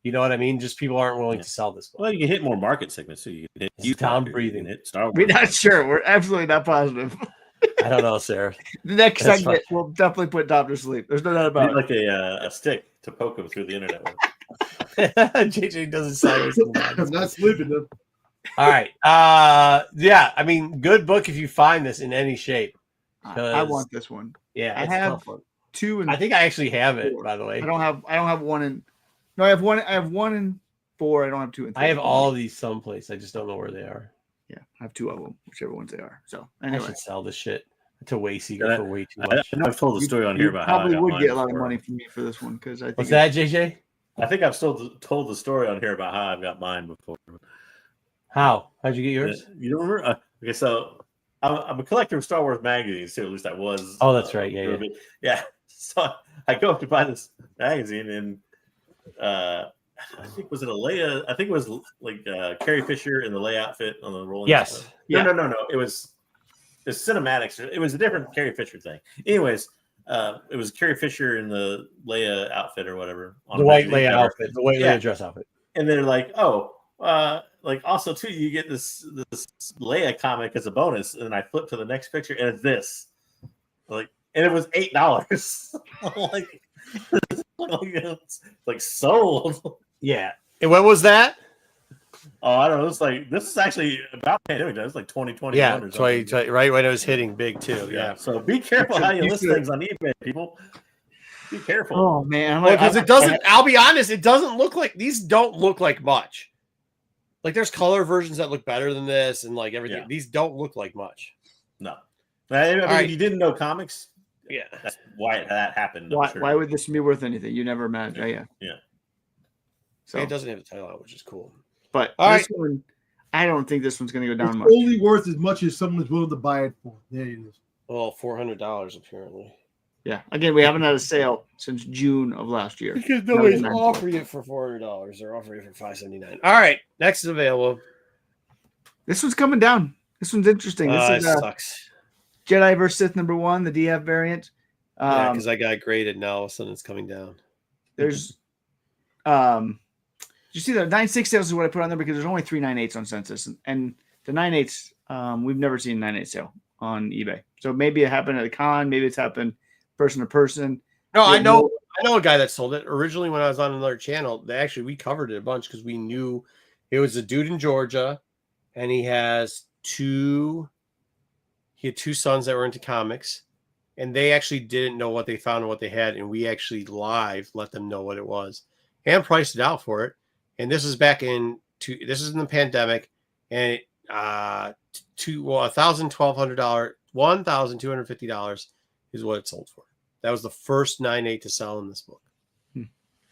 You know what I mean? Just people aren't willing to sell this book. Well, you can hit more market segments, so you can hit It's down you breathing. can hit Star Wars. We're not sure. We're absolutely not positive. I don't know, Sarah. The next That's segment will definitely put Dom to sleep. There's no doubt Need about it. like a stick to poke him through the internet with. JJ doesn't sound I'm not sleeping. Though. All right. Yeah, I mean, good book if you find this in any shape. I want this one. Yeah, I it's a have tough one. 2 and I think I actually have it, 4. by the way. I don't have 1 and no. I have 1 and 4. I don't have 2 and 3. I have all of these someplace. I just don't know where they are. Yeah, I have 2 of them, whichever ones they are. So I anyway, should sell this shit to Wayseeker Yeah, for way too I much. know I've told the story on you here about how I probably got would mine get a lot of before. money from me for this one because I think What's that, JJ? I think I've still told the story on here about how I've got mine before. How? How'd you get yours? You don't remember? Okay, so I'm a collector of Star Wars magazines too. At least I was. Oh, that's right. Yeah, for a yeah. bit. Yeah. So I go up to buy this magazine, and I think was it a Leia? I think it was like Carrie Fisher in the Leia outfit on the Rolling. Yes. Stone. Yeah. No. It was cinematics. It was a different Carrie Fisher thing. Anyways, it was Carrie Fisher in the Leia outfit or whatever. on The a white magazine Leia cover. outfit, the white Yeah. Leia dress outfit. And they're like, oh, like also too, you get this Leia comic as a bonus. And I flip to the next picture, and it's this, like, and it was $8. It's like sold. Yeah. And when was that? Oh, I don't know. It's like this is actually about pandemic. It was like 2021 Yeah, or something. right when it was hitting big too. Yeah. Yeah. So be careful how you You list should- things on eBay, people. Be careful. Oh man, Well, because it doesn't. I'll be honest. It doesn't look like these. Don't look like much. Like there's color versions that look better than this, and like everything. Yeah. These don't look like much. No. I mean, right. if you didn't know comics, Yeah. that's why that happened. I'm Why, sure. why would this be worth anything? You never imagined. Yeah. Yeah. So, It doesn't have a title out, which is cool. but All this one, I don't think this one's going to go down It's much. only worth as much as someone's willing to buy it for. There it is. Well, $400 apparently. Yeah. Again, we haven't had a sale since June of last year. Because nobody's offering it for $400. They're offering it for $579. All right, next is available. This one's coming down. This one's interesting. This It is sucks. Jedi vs. Sith #1, the DF variant. Yeah, because I got graded now. All of a sudden, it's coming down. There's you see the 9.6 sales is what I put on there because there's only 3 9.8s on census, and the 9.8s we've never seen 9.8 sale on eBay. So maybe it happened at a con, maybe it's happened person to person. No, I Yeah, know a guy that sold it. Originally, when I was on another channel, we covered it a bunch because we knew it was a dude in Georgia, and he had two sons that were into comics, and they actually didn't know what they found and what they had, and we actually live let them know what it was and priced it out for it. And this is back in this is in the pandemic, and $1,250 is what it sold for. That was the first 9.8 to sell in this book.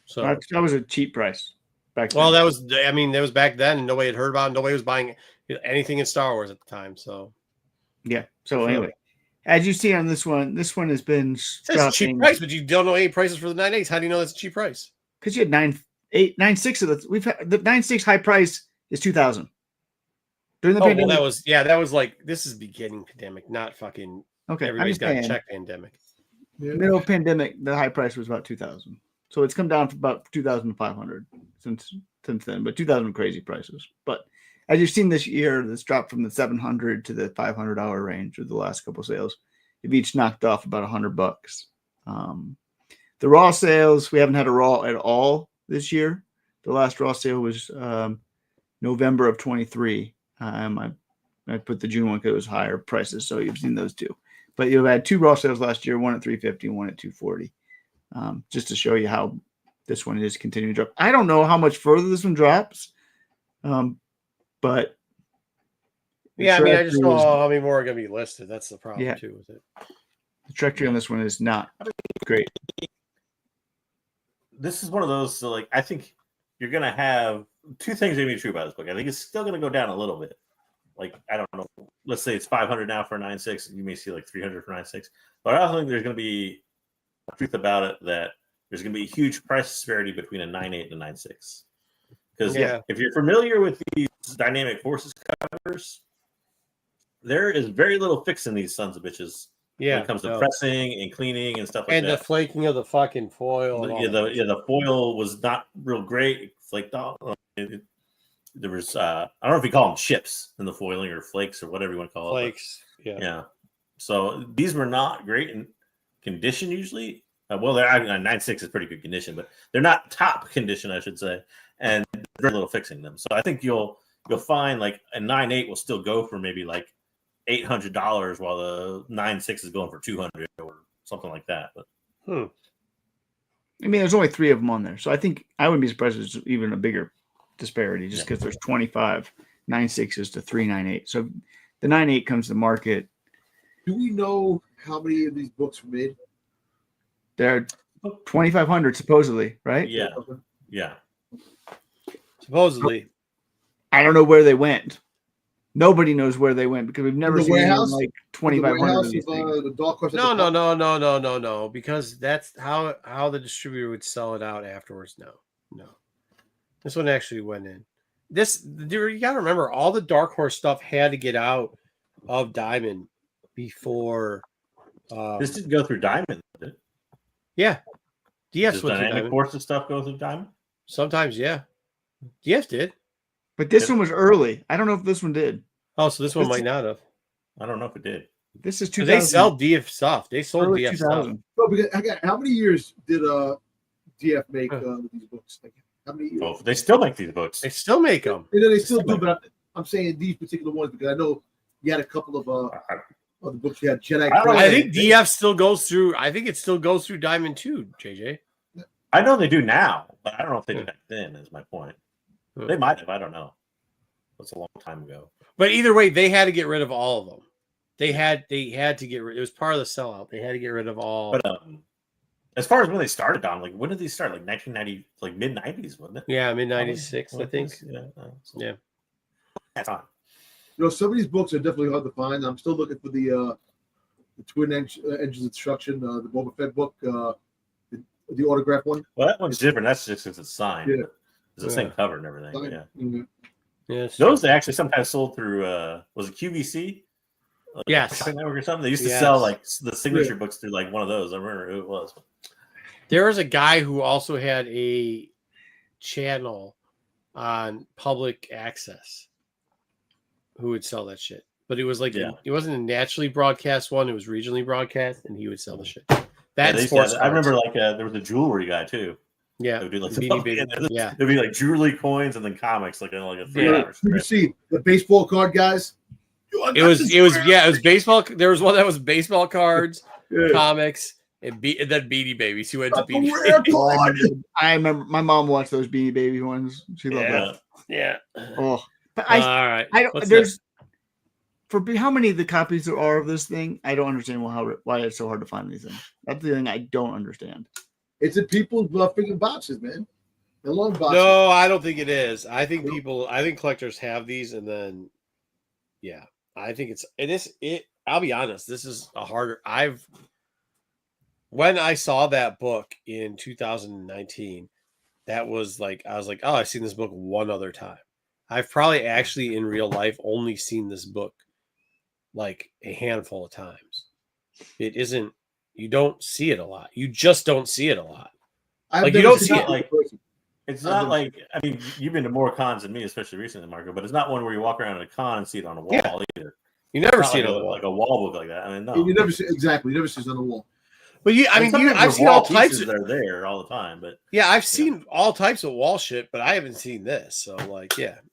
So That was a cheap price back then. well, that was back then, and nobody had heard about it. Nobody was buying anything in Star Wars at the time. So yeah. So anyway, as you see on this one has been it says cheap price, but you don't know any prices for the 9.8s. How do you know that's a cheap price? because you had 9.6 of the. We've had the 9.6 high price is 2,000 during the Oh, pandemic. well, that was like this is beginning pandemic, not fucking Okay, I'm everybody's just got to saying, check pandemic. Yeah. middle of pandemic, the high price was about 2,000. So it's come down to about 2,500 since then, but 2,000 crazy prices. But as you've seen this year, this dropped from the $700 to the $500 range with the last couple of sales. They've each knocked off about $100. The raw sales, we haven't had a raw at all this year. The last raw sale was November of 23. I put the June one because it was higher prices, so you've seen those two. But you've had 2 raw sales last year, one at $350 and one at $240. Just to show you how this one is continuing to drop. I don't know how much further this one drops, but Yeah, I mean, I just know is- how many more are going to be listed. That's the problem Yeah. too with it. the trajectory on this one is not great. This is one of those. So, like, I think you're gonna have two things that be true about this book. I think it's still gonna go down a little bit. Like, I don't know. Let's say it's 500 now for a 9.6. You may see like 300 for 9.6. But I also think there's gonna be a truth about it that there's gonna be a huge price disparity between a 9.8 and a 9.6. Because if you're familiar with these dynamic forces covers, there is very little fixing these sons of bitches. Yeah, When it comes to pressing and cleaning and stuff like and that. the flaking of the fucking foil. And all that shit. The foil was not real great. It flaked off. There was I don't know if you call them chips in the foiling or flakes or whatever you want to call Flakes. it. Yeah. So these were not great in condition usually. Well, they're 9.6 is pretty good condition, but they're not top condition, I should say, and very little fixing them. So I think you'll find like a 9.8 will still go for maybe like $800 while the 9.6 is going for $200 or something like that. But I mean, there's only 3 of them on there, so I think I wouldn't be surprised if there's even a bigger disparity, just because there's 25 9.6s to 3 9.8. So the 9.8 comes to market. Do we know how many of these books were made? There are 2,500 supposedly, right? Yeah. Supposedly. I don't know where they went. Nobody knows where they went because we've never seen like 2,500 of these things. The Dark Horse No, because that's how the distributor would sell it out afterwards. No. This one actually went in. You got to remember, all the Dark Horse stuff had to get out of Diamond before. This didn't go through Diamond, did it? Yeah. DF's Does went through dynamic Diamond. forces stuff go through Diamond? Sometimes, yeah. DF did. But this one was early. I don't know if this one did. Oh, so this one might not have. I don't know if it did. This is 'Cause 2000. they sell DF stuff. They sold early DF stuff. 2000. No, because how many years did DF make these books? Like, how many years? Oh, they still make these books. They still make them. You know, they still do, but I'm saying these particular ones because I know you had a couple of other books. You had Jedi. I think DF still goes through. I think it still goes through Diamond too, JJ. I know they do now, but I don't know if they did back then. Is my point. They might have. I don't know. That's a long time ago. But either way, they had to get rid of all of them. They had to get rid. It was part of the sellout. They had to get rid of all. But as far as when they started on, like, when did these start? Like 1990, like mid 90s, wasn't it? Yeah, mid 96, I think. Yeah. That's on. You know, some of these books are definitely hard to find. I'm still looking for the Twin Engines of Destruction, the Boba Fett book, the autograph one. Well, that one's different. That's just because it's signed. Yeah. It's the same cover and everything. Signed. Yeah. Mm-hmm. Yes. Those they actually sometimes sold through. Was it QVC? Yes. Network or something. They used to sell like the signature books through like one of those. I remember who it was. There was a guy who also had a channel on public access who would sell that shit. But it was like it wasn't a naturally broadcast one; it was regionally broadcast, and he would sell the shit. I remember like there was a jewelry guy too. Yeah, it would do like Beanie Baby. Yeah, it'd be like jewelry coins and then comics like a 3 hours. You see the baseball card guys. It was baseball. There was one that was baseball cards, comics, and then Beanie Babies. He went to Beanie Babies. I remember my mom watched those Beanie Baby ones. She loved that. Yeah. Oh, but all right. I don't. There's for how many of the copies there are of this thing. I don't understand why it's so hard to find these things. That's the thing I don't understand. It's in people's freaking boxes, man. The long boxes. No, I don't think it is. I think collectors have these, and then, I think it. I'll be honest. This is a harder. When I saw that book in 2019, that was like I was like, oh, I've seen this book one other time. I've probably actually in real life only seen this book like a handful of times. It isn't. You don't see it a lot. You just don't see it a lot. Like you don't see it. Like it's not like I mean you've been to more cons than me, especially recently, Marco. But it's not one where you walk around at a con and see it on a wall either. You never see it on like a wall book like that. I mean, no, you never see exactly. You never see it on the wall. But I've seen all types of. They're there all the time, but I've seen all types of wall shit, but I haven't seen this. So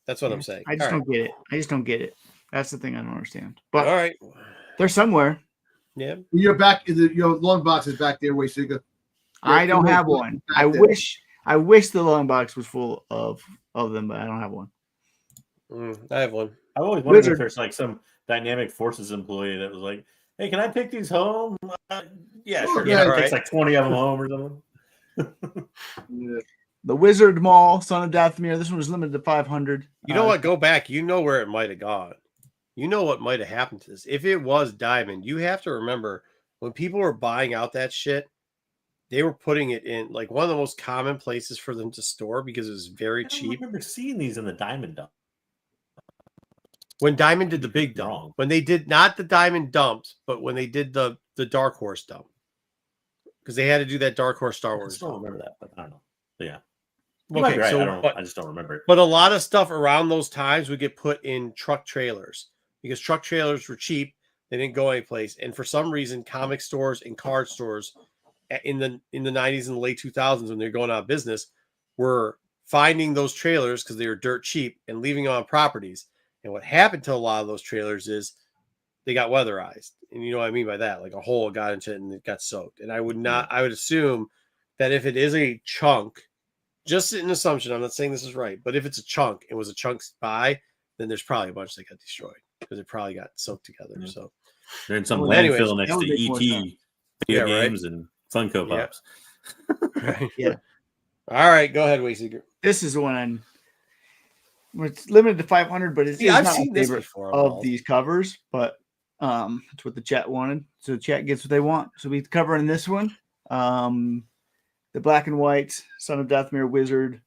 that's what I'm saying. I just don't get it. I just don't get it. That's the thing I don't understand. But all right, they're somewhere. Yeah, you're back in your long box is back there, Waysiga. I don't have one. I I wish the long box was full of them, but I don't have one. I have one. I've always wondered Wizard. if there's like some Dynamic Forces employee that was like, "Hey, can I take these home?" Yeah, sure. Yeah, It takes like 20 of them home or something. Yeah. The Wizard Maul, Son of Dathomir. This one was limited to 500. You know what? Go back. You know where it might have gone. You know what might have happened to this. If it was diamond, you have to remember when people were buying out that shit, they were putting it in like one of the most common places for them to store because it was very I cheap. remember seeing these in the diamond dump. When Diamond did the big dump, Wrong. when they did not the Diamond dumps, but when they did the Dark Horse dump, because they had to do that Dark Horse Star I Wars. still remember that, but I don't know. But yeah. Okay, Right. so I just don't remember it. but a lot of stuff around those times would get put in truck trailers because truck trailers were cheap. They didn't go anyplace, and for some reason, comic stores and card stores in the 90s and the late 2000s when they're going out of business were finding those trailers because they were dirt cheap and leaving them on properties. And what happened to a lot of those trailers is they got weatherized. And you know what I mean by that? Like a hole got into it and it got soaked. And I would assume that if it is a chunk, just an assumption, I'm not saying this is right, but if it's a chunk, it was a chunk buy, then there's probably a bunch that got destroyed because it probably got soaked together. Yeah. So They're in some Well, landfill anyways, next that would to make more ET video Yeah, right. games and Funko Yeah. Pops. Yeah. All right, go ahead, Wayseeker. This is one. It's limited to 500, but it's I've not seen my this favorite before. of these covers. But it's what the chat wanted, so the chat gets what they want. So we're covering this one, the black and white Son of Dathomir Wizard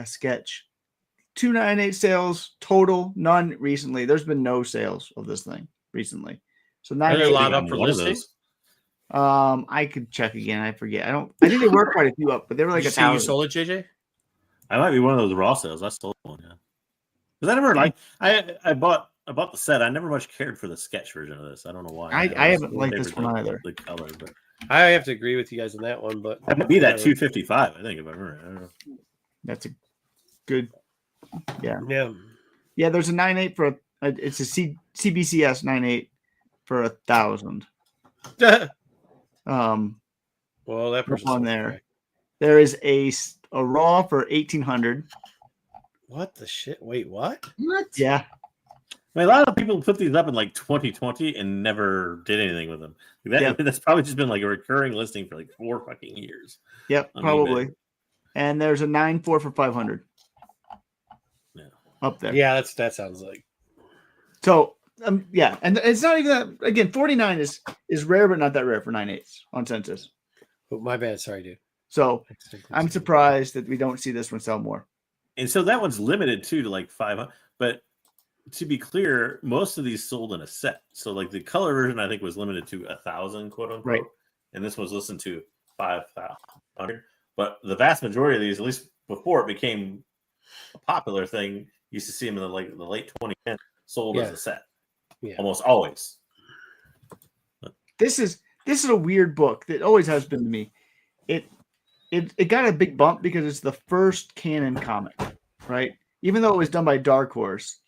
sketch. 298 sales total, none recently. There's been no sales of this thing recently. So Are there a 98. lot up for One of listing? those. I could check again. I forget. I think they were quite a few up, but they were like Did you a say you thousand. sold it, JJ? I might be one of those raw sales. I stole one, yeah. Because I never like I bought the set. I never much cared for the sketch version of this. I don't know why. I haven't liked this one either. The color, but I have to agree with you guys on that one, but that would be that 255. I think if I remember. I don't know. That's a good. yeah. Yeah, there's a 9.8 for it's a CBCS 9.8 for 1,000. Well, that person's on there. There is a raw for 1,800. What the shit? Wait, what? What? Yeah, I mean, a lot of people put these up in like 2020 and never did anything with them. That's probably just been like a recurring listing for like 4 fucking years. yep, probably. And there's a 9.4 for 500. Yeah, up there. Yeah, that sounds like. So yeah, and it's not even that. Again, 49 is rare, but not that rare for 9.8s on census. Oh, my bad. Sorry, dude. So I'm surprised that we don't see this one sell more. and so that one's limited too to like 500. But to be clear, most of these sold in a set. So like the color version, I think was limited to 1,000, quote unquote, Right. and this was listened to 5,000. But the vast majority of these, at least before it became a popular thing, used to see them in the late 2010s sold as a set. Yeah. Almost always. This is a weird book that always has been to me. It got a big bump because it's the first canon comic, right? Even though it was done by Dark Horse,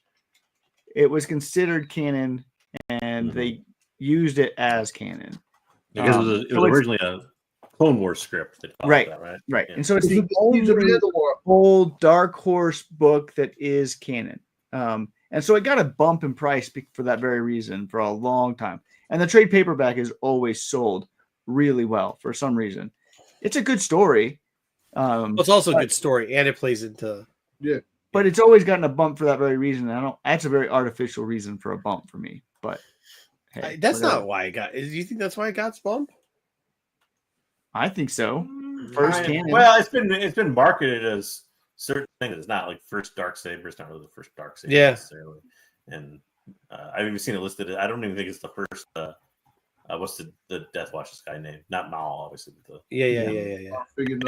it was considered canon, and they used it as canon. Because it was originally a Clone Wars script. That Right. that, right? Right. Yeah. And so it's the Seeds of only Mandalore. old Dark Horse book that is canon. And so it got a bump in price for that very reason for a long time. And the trade paperback is always sold really well for some reason. It's a good story. Well, it's also a good story, and it plays into. But it's always gotten a bump for that very reason. That's a very artificial reason for a bump for me. But hey, That's whatever. not why it got. Do you think that's why it got bumped? I think so. First canon. Well, it's been marketed as certain things. It's not like first Darksaber. It's not really the first Darksaber necessarily. And I've even seen it listed. I don't even think it's the first. What's the Death Watch's guy name? Not Maul, obviously. But Yeah. Figured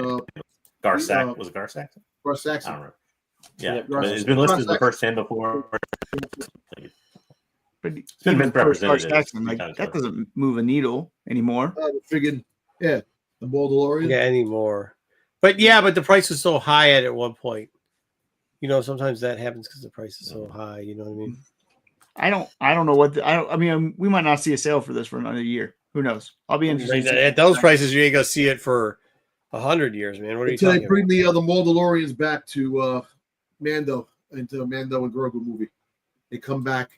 Garsak. Was it Garsak? Russ I don't Saxon. remember. Yeah, Yeah, but Garsak. it's been listed as the Garsak. first 10 before. But been even misrepresented Star Saxon, like, sometimes, that doesn't move a needle anymore. Figured, the Mandalorian. Yeah, anymore. But the price was so high at one point. You know, sometimes that happens because the price is so high. You know what I mean? I don't know what I mean, we might not see a sale for this for another year. Who knows? I'll be interested. At those prices, you ain't gonna see it for 100 years, man. What are you Until talking they bring about? the Mandalorians back to Mando into Mando and Grogu movie. They come back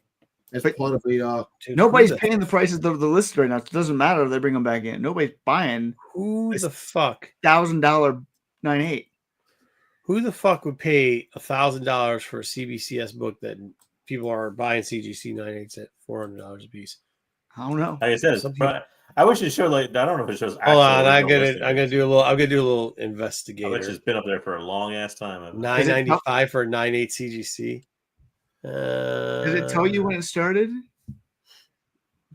as But- part of a. Dude, Nobody's paying the prices of the list right now. It doesn't matter if they bring them back in. Nobody's buying Who the fuck? $1,000 9.8. Who the fuck would pay $1,000 for a CBCS book that people are buying CGC 9.8s at $400 a piece? I don't know. Like I said, Some people- but I wish it showed like I don't know if it shows. Hold on, I'm actual gonna listing do a rates. little. I'm gonna do a little I bet investigator. it's been up there for a long ass time. $9.95 for a 9.8 CGC. Does it tell you when it started?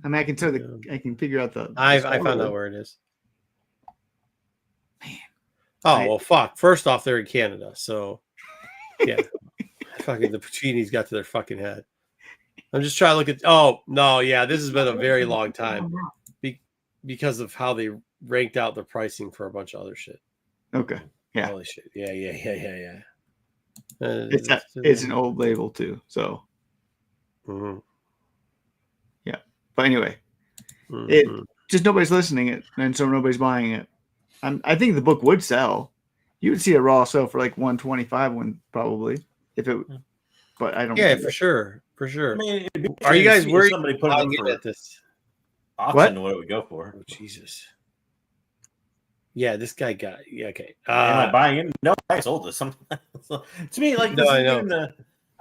I mean, I can tell I can figure out the. I the found out where it is. Man. Oh well, fuck. First off, they're in Canada, so yeah. Fucking the Puccini's got to their fucking head. I'm just trying to look at. Oh no, yeah, this has been a very long time because of how they ranked out their pricing for a bunch of other shit. Okay. Yeah. Holy shit. Yeah. It's an old label too. So, Mhm. but anyway, Mhm. just nobody's listening it, and so nobody's buying it. I think the book would sell. You would see a raw sell for like 125 one probably if it. But I don't. Yeah, think for sure. For sure. I mean, it'd be Are you guys if worried somebody put it I'll up get for at this? auction? What it would go for? Oh, Jesus. Yeah, this guy got. Yeah, okay. Am I buying it? No, I sold this. So, to me, like No, this I is know. even the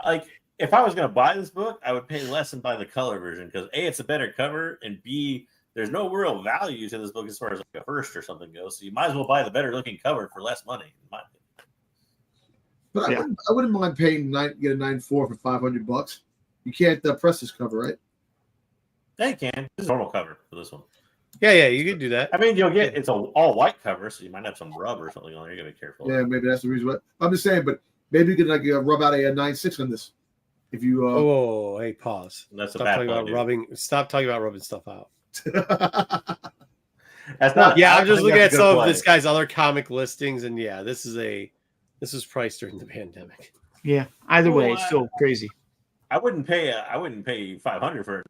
like. If I was going to buy this book, I would pay less and buy the color version because A, it's a better cover, and B, there's no real value to this book as far as like a first or something goes. So you might as well buy the better looking cover for less money. In my opinion. But Yeah. I wouldn't mind paying get a 9.4 for $500. You can't press this cover, right? Yeah, you can. This is a normal cover for this one. Yeah, you could do that. I mean, you'll get it's a all white cover, so you might have some rub or something on there. You gotta be careful. Yeah, maybe that's the reason why. I'm just saying, but maybe you could like rub out a 9.6 on this. If you Oh, hey, pause. That's a Stop bad talking point, about dude. rubbing. Stop talking about rubbing stuff out. That's not. Yeah, I I'm just think looking at that's a good some of play. this guy's other comic listings, and yeah, this was priced during the pandemic. Yeah. Either way, Well, it's still crazy. I wouldn't pay 500 for a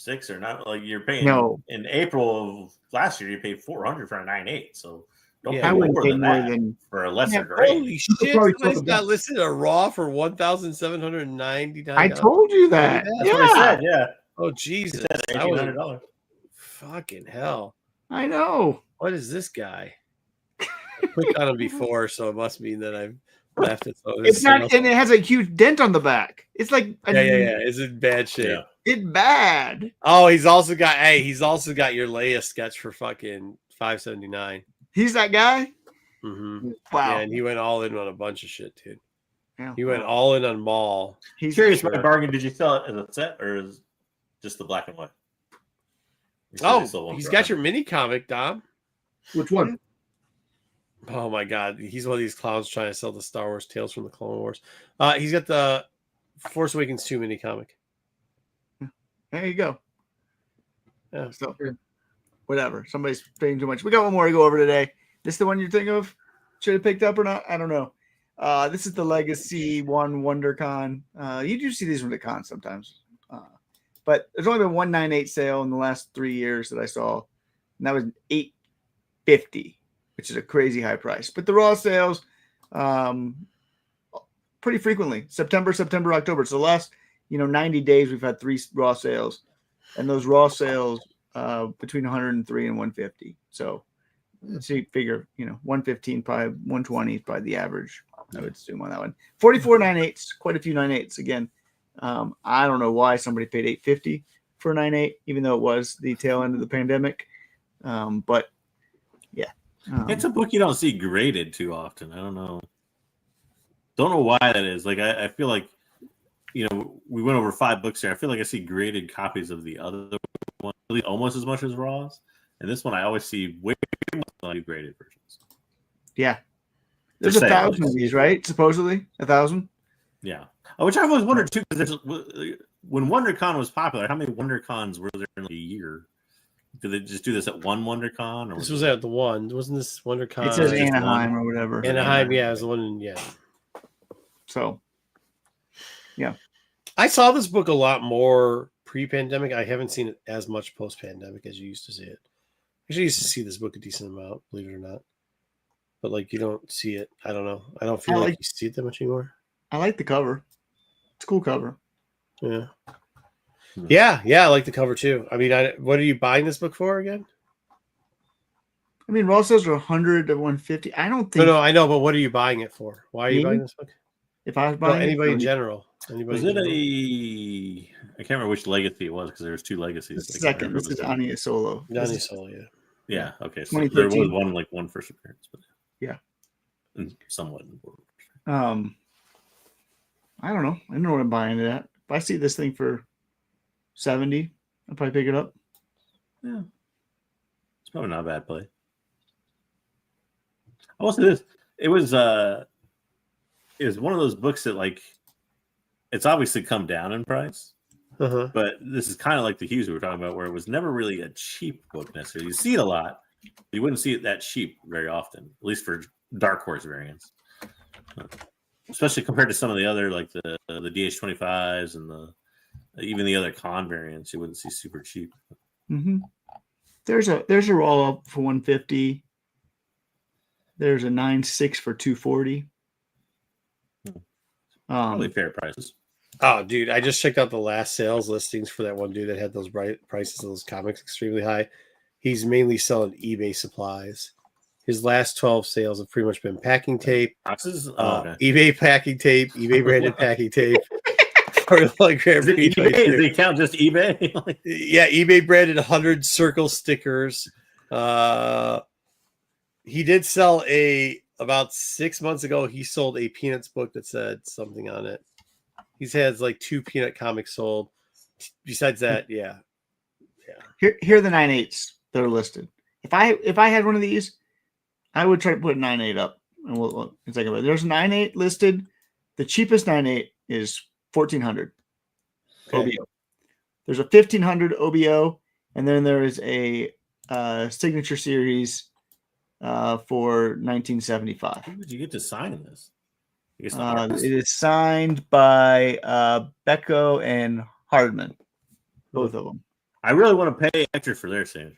9.6 or not. Like you're paying No. in April of last year, you paid 400 for a 9.8. So don't Yeah, pay I wouldn't more pay than more that than. for a lesser Yeah, grade. Holy shit! probably Somebody's talk got about- listed a raw for $1,799. I told you that. That's what I said. Yeah, Oh Jesus! that's That was $1,800. fucking hell. I know. What is this guy? I clicked on him before, so it must mean that I've left it. So It's not, and it has a huge dent on the back. It's like, Yeah. It's in bad shape. Yeah. It's bad. Oh, he's also got your Leia sketch for fucking $579. He's that guy. Mm-hmm. Wow. Yeah, and he went all in on a bunch of shit, dude. Yeah. He went all in on Maul. He's Curious Sure. about the bargain. Did you sell it as a set or is just the black and white? You said Oh, you sold one he's for got your mini comic, Dom. Which one? Oh my god, he's one of these clowns trying to sell the Star Wars Tales from the Clone Wars. He's got the Force Awakens 2 mini comic. There you go. Yeah. So, whatever. Somebody's paying too much. We got one more to go over today. This the one you're thinking of? Should have picked up or not? I don't know. This is the Legacy One WonderCon. You do see these from the con sometimes. But there's only been 198 sale in the last 3 years that I saw. And that was $850, which is a crazy high price. But the raw sales, pretty frequently. September, October. So the last 90 days we've had 3 raw sales. And those raw sales between 103 and 150. So let's see, figure 115, probably 120 is probably the average, I would assume, on that one. 44 9.8s, quite a few 9.8s again. I don't know why somebody paid $850 for a 9.8, even though it was the tail end of the pandemic. But yeah, It's a book you don't see graded too often. I don't know why that is. Like I feel like we went over 5 books here. I feel like I see graded copies of the other one almost as much as Raws, and this one I always see way more than graded versions. Yeah, there's 1,000 of these, right? Supposedly 1,000. Yeah, which I've always wondered too. Because when WonderCon was popular, how many WonderCons were there in a year? Did they just do this at one WonderCon? Or This was at the one. Wasn't this WonderCon? It says just Anaheim one. or whatever. Anaheim, yeah, it was the one. Yeah. So, yeah. I saw this book a lot more pre-pandemic. I haven't seen it as much post-pandemic as you used to see it. Actually, I used to see this book a decent amount, believe it or not. but like you don't see it. I don't know. I don't feel like you see it that much anymore. I like the cover. It's a cool cover. Yeah. Yeah, I like the cover too. I mean, what are you buying this book for again? I mean, Raw sales are 100 to 150. I don't think. No, I know, but what are you buying it for? Why are you buying this book? If I was buying anybody in general. Was it a? I can't remember which legacy it was because there was 2 legacies. The second. This is Anya Solo. Anya Solo, yeah. Yeah. Okay. So there was one first appearance, but yeah, and somewhat important. I don't know. I don't know what I'm buying it at. If I see this thing for 70, I'll probably pick it up. Yeah, it's probably not a bad play. I will say this: it was one of those books that like it's obviously come down in price, but this is kind of like the Hughes we were talking about, where it was never really a cheap book necessarily. You see it a lot, but you wouldn't see it that cheap very often, at least for Dark Horse variants. Especially compared to some of the other, like the DH25s and even the other con variants, you wouldn't see super cheap. Mm-hmm. There's a roll up for 150. There's a 9.6 for 240. Probably fair prices. Oh, dude, I just checked out the last sales listings for that one dude that had those bright prices of those comics extremely high. He's mainly selling eBay supplies. His last 12 sales have pretty much been packing tape, boxes, eBay packing tape, eBay branded packing tape. For like Grand Prix. Does it count just eBay? Yeah, eBay branded 100 circle stickers. He did sell about 6 months ago. He sold a Peanuts book that said something on it. He's had like 2 Peanut comics sold. Besides that, yeah. Here are the 9.8s that are listed. If I had one of these, I would try to put 9.8 up, and we'll think about it. There's a 9.8 listed. The cheapest 9.8 is 1,400 OBO. There's a 1,500 OBO, and then there is a signature series for 1975. Who did you get to sign this? It is signed by Becco and Hardman, both of them. I really want to pay extra for their signature.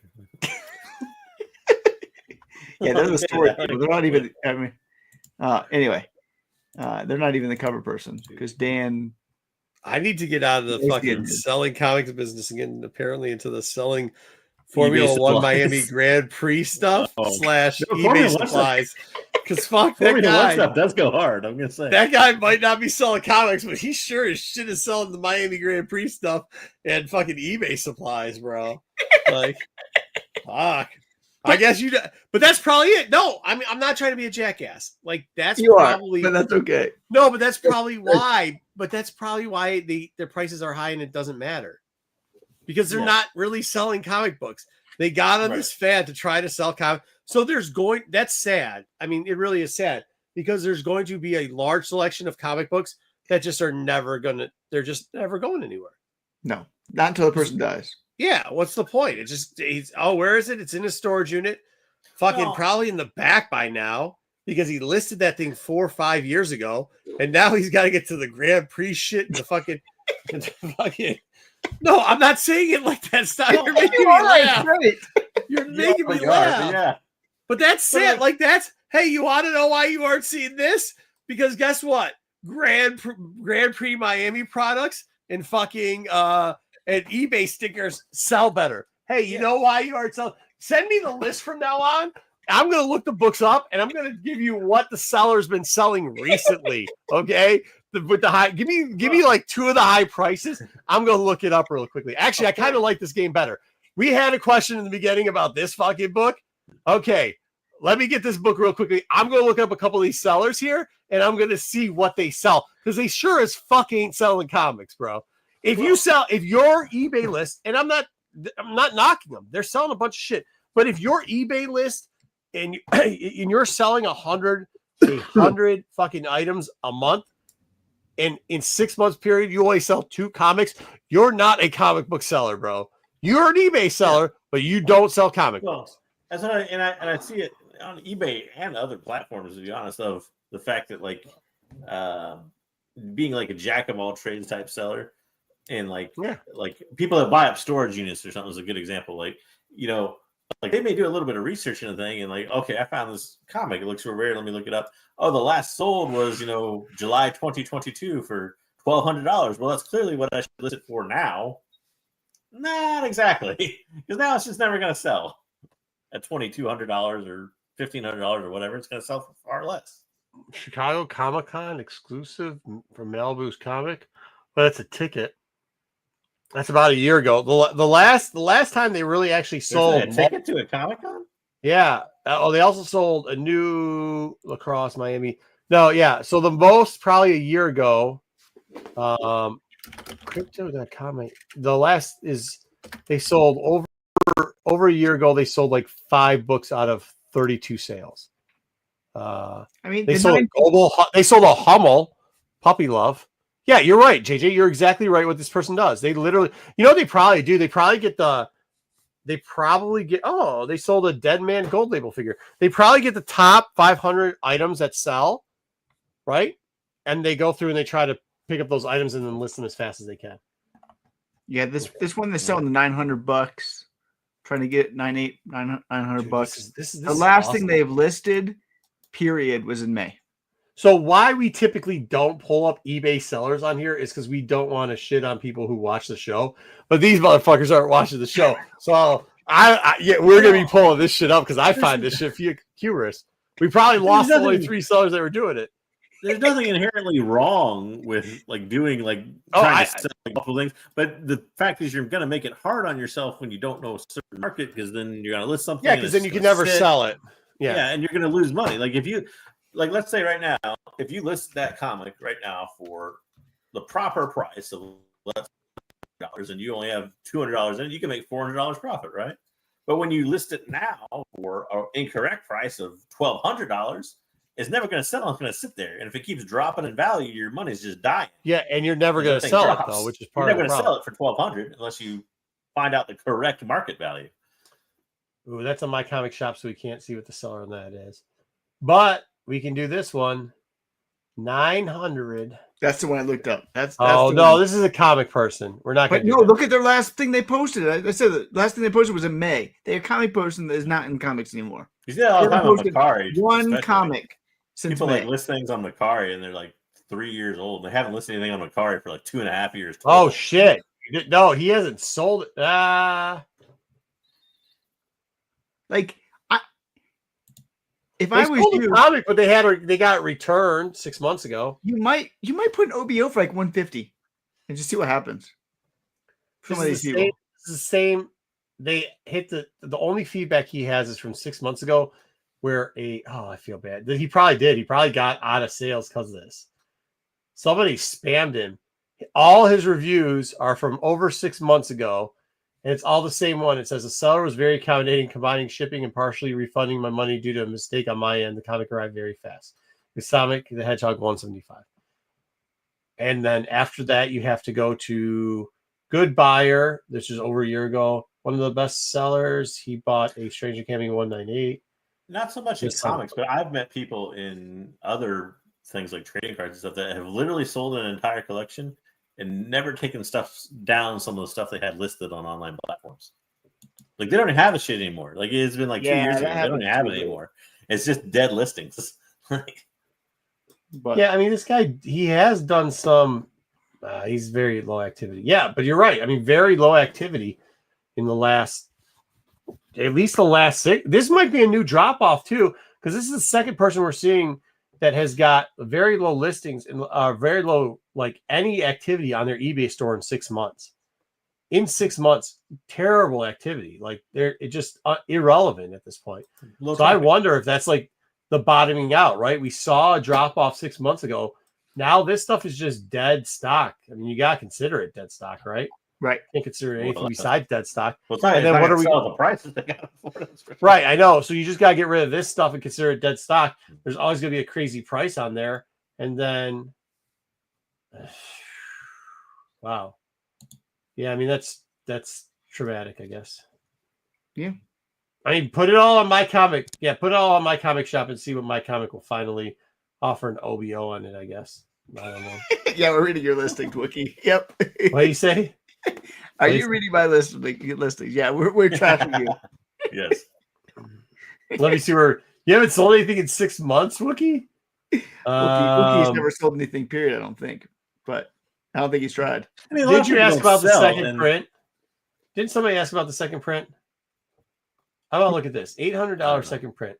Yeah, they're the story people. They're not even. I mean, anyway, they're not even the cover person because Dan. I need to get out of the fucking selling comics business and get apparently into the selling Formula One Miami Grand Prix stuff / eBay supplies. Because fuck that guy. Stuff does go hard. I'm gonna say that guy might not be selling comics, but he sure as shit is selling the Miami Grand Prix stuff and fucking eBay supplies, bro. Like, fuck. I guess but that's probably it. No, I mean, I'm not trying to be a jackass. Like, that's probably, but that's okay. No, but that's probably why. But that's probably why their prices are high and it doesn't matter because they're not really selling comic books. They got on this fad to try to sell comics. So that's sad. I mean, it really is sad because there's going to be a large selection of comic books that just are they're just never going anywhere. No, not until the person dies. Yeah, what's the point? Where is it? It's in a storage unit, fucking probably in the back by now because he listed that thing 4 or 5 years ago, and now he's got to get to the Grand Prix shit and the fucking, No, I'm not saying it like that. Stop! You're making me laugh. You're making me laugh. Yeah, but that's it. Like hey, you want to know why you aren't seeing this? Because guess what? Grand Prix Miami products and fucking and eBay stickers sell better. Hey, you know why you aren't selling? Send me the list from now on. I'm going to look the books up and I'm going to give you what the seller's been selling recently. Okay. With the high, give me like 2 of the high prices. I'm going to look it up real quickly. Actually, I kind of like this game better. We had a question in the beginning about this fucking book. Okay. Let me get this book real quickly. I'm going to look up a couple of these sellers here and I'm going to see what they sell because they sure as fuck ain't selling comics, bro. If your eBay list, and I'm not knocking them, they're selling a bunch of shit. But if your eBay list and you're selling 100 fucking items a month, and in 6 months period you only sell 2 comics, you're not a comic book seller, bro. You're an eBay seller, but you don't sell comic books. That's what I see it on eBay and other platforms. To be honest, of the fact that like being like a jack of all trades type seller. And like people that buy up storage units or something is a good example. Like, like they may do a little bit of research in the thing and like, okay, I found this comic. It looks real weird. Let me look it up. Oh, the last sold was July 2022 for $1,200. Well, that's clearly what I should list it for now. Not exactly, because now it's just never going to sell at $2,200 or $1,500 or whatever. It's going to sell for far less. Chicago Comic-Con exclusive from Malibu's Comic. Well, that's a ticket. That's about a year ago. The last time they really actually sold a ticket to a Comic-Con? Yeah. They also sold a new Lacrosse Miami. No, yeah. So the most probably a year ago. Crypto.com. The last is they sold over a year ago. They sold like 5 books out of 32 sales. I mean, they sold a Hummel, Puppy Love. Yeah, you're right, JJ. You're exactly right. What this person does, they literally, what they probably do. They probably get they sold a Dead Man Gold Label figure. They probably get the top 500 items that sell, right? And they go through and they try to pick up those items and then list them as fast as they can. Yeah, this one they're selling $900, trying to get $900. This the last awesome. thing they've listed, period, was in May. So why we typically don't pull up eBay sellers on here is because we don't want to shit on people who watch the show. But these motherfuckers aren't watching the show. So we're gonna be pulling this shit up because I find this shit humorous. We probably lost only 3 sellers that were doing it. There's nothing inherently wrong with like doing trying to sell multiple things, but the fact is you're gonna make it hard on yourself when you don't know a certain market because then you're gonna list something. Yeah, because then you can never sell it. Yeah, and you're gonna lose money. Like if you let's say right now, if you list that comic right now for the proper price of $1,000 and you only have $200 in it, you can make $400 profit, right? But when you list it now for an incorrect price of $1,200, it's never going to sell. It's going to sit there, and if it keeps dropping in value, your money's just dying. Yeah, and you're never going to sell it though, which is part of the problem. You're never going to sell it for $1,200 unless you find out the correct market value. Ooh, that's on my comic shop, so we can't see what the seller on that is. But we can do this one. 900. That's the one I looked up. That's no, one. This is a comic person. We're not going to. No, look at their last thing they posted. I said the last thing they posted was in May. They're a comic person that is not in comics anymore. You see that all the time on Macari. One comic since people May. list things on Macari and they're like 3 years old. They haven't listed anything on Macari for like 2.5 years. Oh shit! No, he hasn't sold it. If I was you, comic, but they got returned 6 months ago. You might put an OBO for like 150 and just see what happens. This is the same. They hit the only feedback he has is from 6 months ago, where I feel bad. He probably did. He probably got out of sales because of this. Somebody spammed him. All his reviews are from over 6 months ago. And it's all the same one. It says the seller was very accommodating, combining shipping and partially refunding my money due to a mistake on my end. The comic arrived very fast. Sonic the Hedgehog 175. And then after that, you have to go to Good Buyer. This is over a year ago. One of the best sellers. He bought a Stranger Camping 198. Not so much in comics, but I've met people in other things like trading cards and stuff that have literally sold an entire collection and never taken stuff down, some of the stuff they had listed on online platforms. Like they don't even have the shit anymore. Like it's been like 2 years ago. They don't even have it anymore. It's just dead listings. Yeah, I mean, this guy, he has done some, he's very low activity. Yeah, but you're right. I mean, very low activity in the last, at least the last 6. This might be a new drop off too, because this is the second person we're seeing that has got very low listings and very low, like any activity on their eBay store in 6 months. In 6 months, terrible activity. Like it's just irrelevant at this point. So I wonder if that's like the bottoming out, right? We saw a drop off 6 months ago. Now this stuff is just dead stock. I mean, you got to consider it dead stock, right? Right. Can't consider anything besides dead stock. Well, and then what are we selling the prices they got for this? Right, I know. So you just gotta get rid of this stuff and consider it dead stock. There's always gonna be a crazy price on there, and then wow, yeah. I mean that's traumatic, I guess. Yeah. I mean, put it all on my comic. Yeah, put it all on my comic shop and see what my comic will finally offer an OBO on it. I guess. I don't know. Yeah, we're reading your listing, Wookie. Yep. What do you say? Are you reading my listings? Yeah, we're tracking you. Yes. Let me see where you haven't sold anything in 6 months, Wookie. Wookie's never sold anything, period, I don't think. But I don't think he's tried. I mean, a lot Did of you people ask don't about the sell, second and- print? Didn't somebody ask about the second print? How about look at this $800 second print?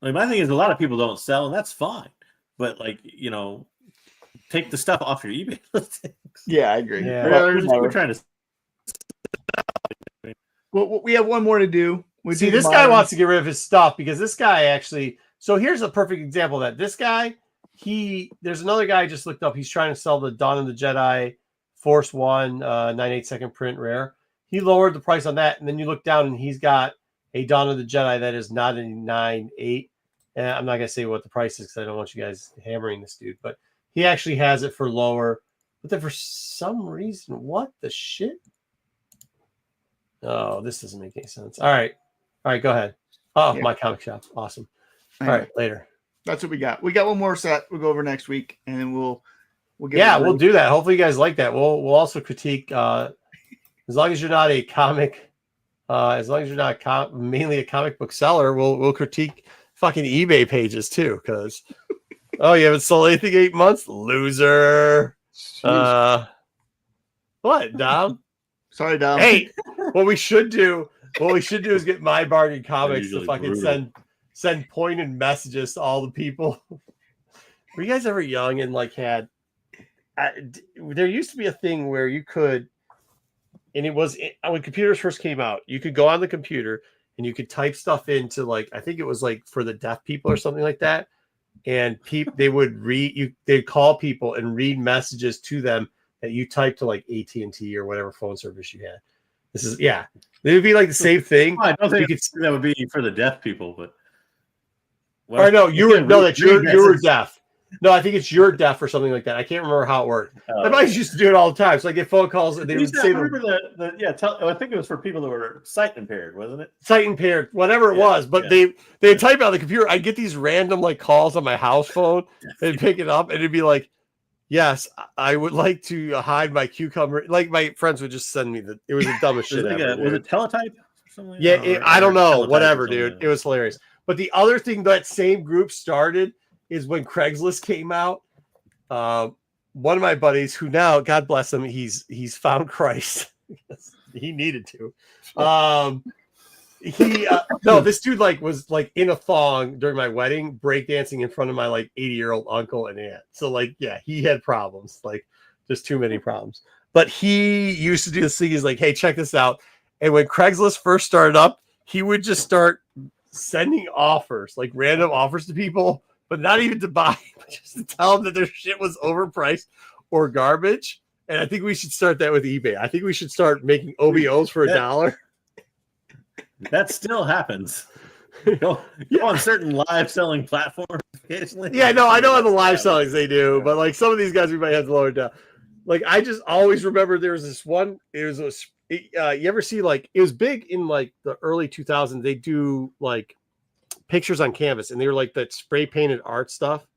Like, my thing is, a lot of people don't sell, and that's fine. But like, take the stuff off your eBay listings. Yeah, I agree. Yeah. We're trying to. Well, we have one more to do. See, this guy wants to get rid of his stuff because this guy actually. So here's a perfect example of that. This guy, there's another guy I just looked up. He's trying to sell the Dawn of the Jedi Force One 9/8 second print rare. He lowered the price on that, and then you look down and he's got a Dawn of the Jedi that is not a 9/8. And I'm not gonna say what the price is because I don't want you guys hammering this dude, but he actually has it for lower. But then for some reason, what the shit? Oh, this doesn't make any sense. All right, go ahead. Oh, Yeah. My comic shop, awesome. All right, later. That's what we got. We got one more set. We'll go over next week, and then we'll get. Yeah, we'll do that. Hopefully, you guys like that. We'll also critique. As long as you're not a comic, as long as you're not mainly a comic book seller, we'll critique fucking eBay pages too. Because you haven't sold anything 8 months, loser. What, Dom? Sorry, Dom. Hey, what we should do is get My Bargain Comics to usually fucking brutal. send pointed messages to all the people. Were you guys ever young and like had? There used to be a thing where you could, and it was when computers first came out. You could go on the computer and you could type stuff into like I think it was like for the deaf people or something like that, and they would read you. They'd call people and read messages to them that you typed to like AT&T or whatever phone service you had. This is it would be like the same thing. I don't think you could, that would be for the deaf people, but. Or no, you were you were messages. deaf. No, I think it's you're deaf or something like that. I can't remember how it worked. Oh. My buddies used to do it all the time. So I get phone calls and they would say, I remember I think it was for people that were sight impaired, wasn't it? sight impaired, whatever it was. But they type out the computer. I get these random like calls on my house phone and pick it up, and it'd be like, "Yes, I would like to hide my cucumber." Like my friends would just send me it was the dumbest shit ever. Was it teletype? Or something like Yeah, that? I don't know. Teletype or Whatever, something dude. like It was hilarious. But the other thing that same group started is when Craigslist came out. One of my buddies, who now, God bless him, he's found Christ. He needed to. This dude was in a thong during my wedding, breakdancing in front of my 80-year-old uncle and aunt. So he had problems, just too many problems. But he used to do this thing. He's like, hey, check this out. And when Craigslist first started up, he would just start sending offers, random offers to people, but not even to buy, but just to tell them that their shit was overpriced or garbage. And I think we should start that with eBay. I think we should start making OBOs for $1. That still happens. Go on certain live selling platforms occasionally. Yeah, no, I know on the live sellings they do, but some of these guys we might have to lower it down. I just always remember there was this one. It was you ever see it was big in the early 2000s. They do pictures on canvas, and they were that spray painted art stuff.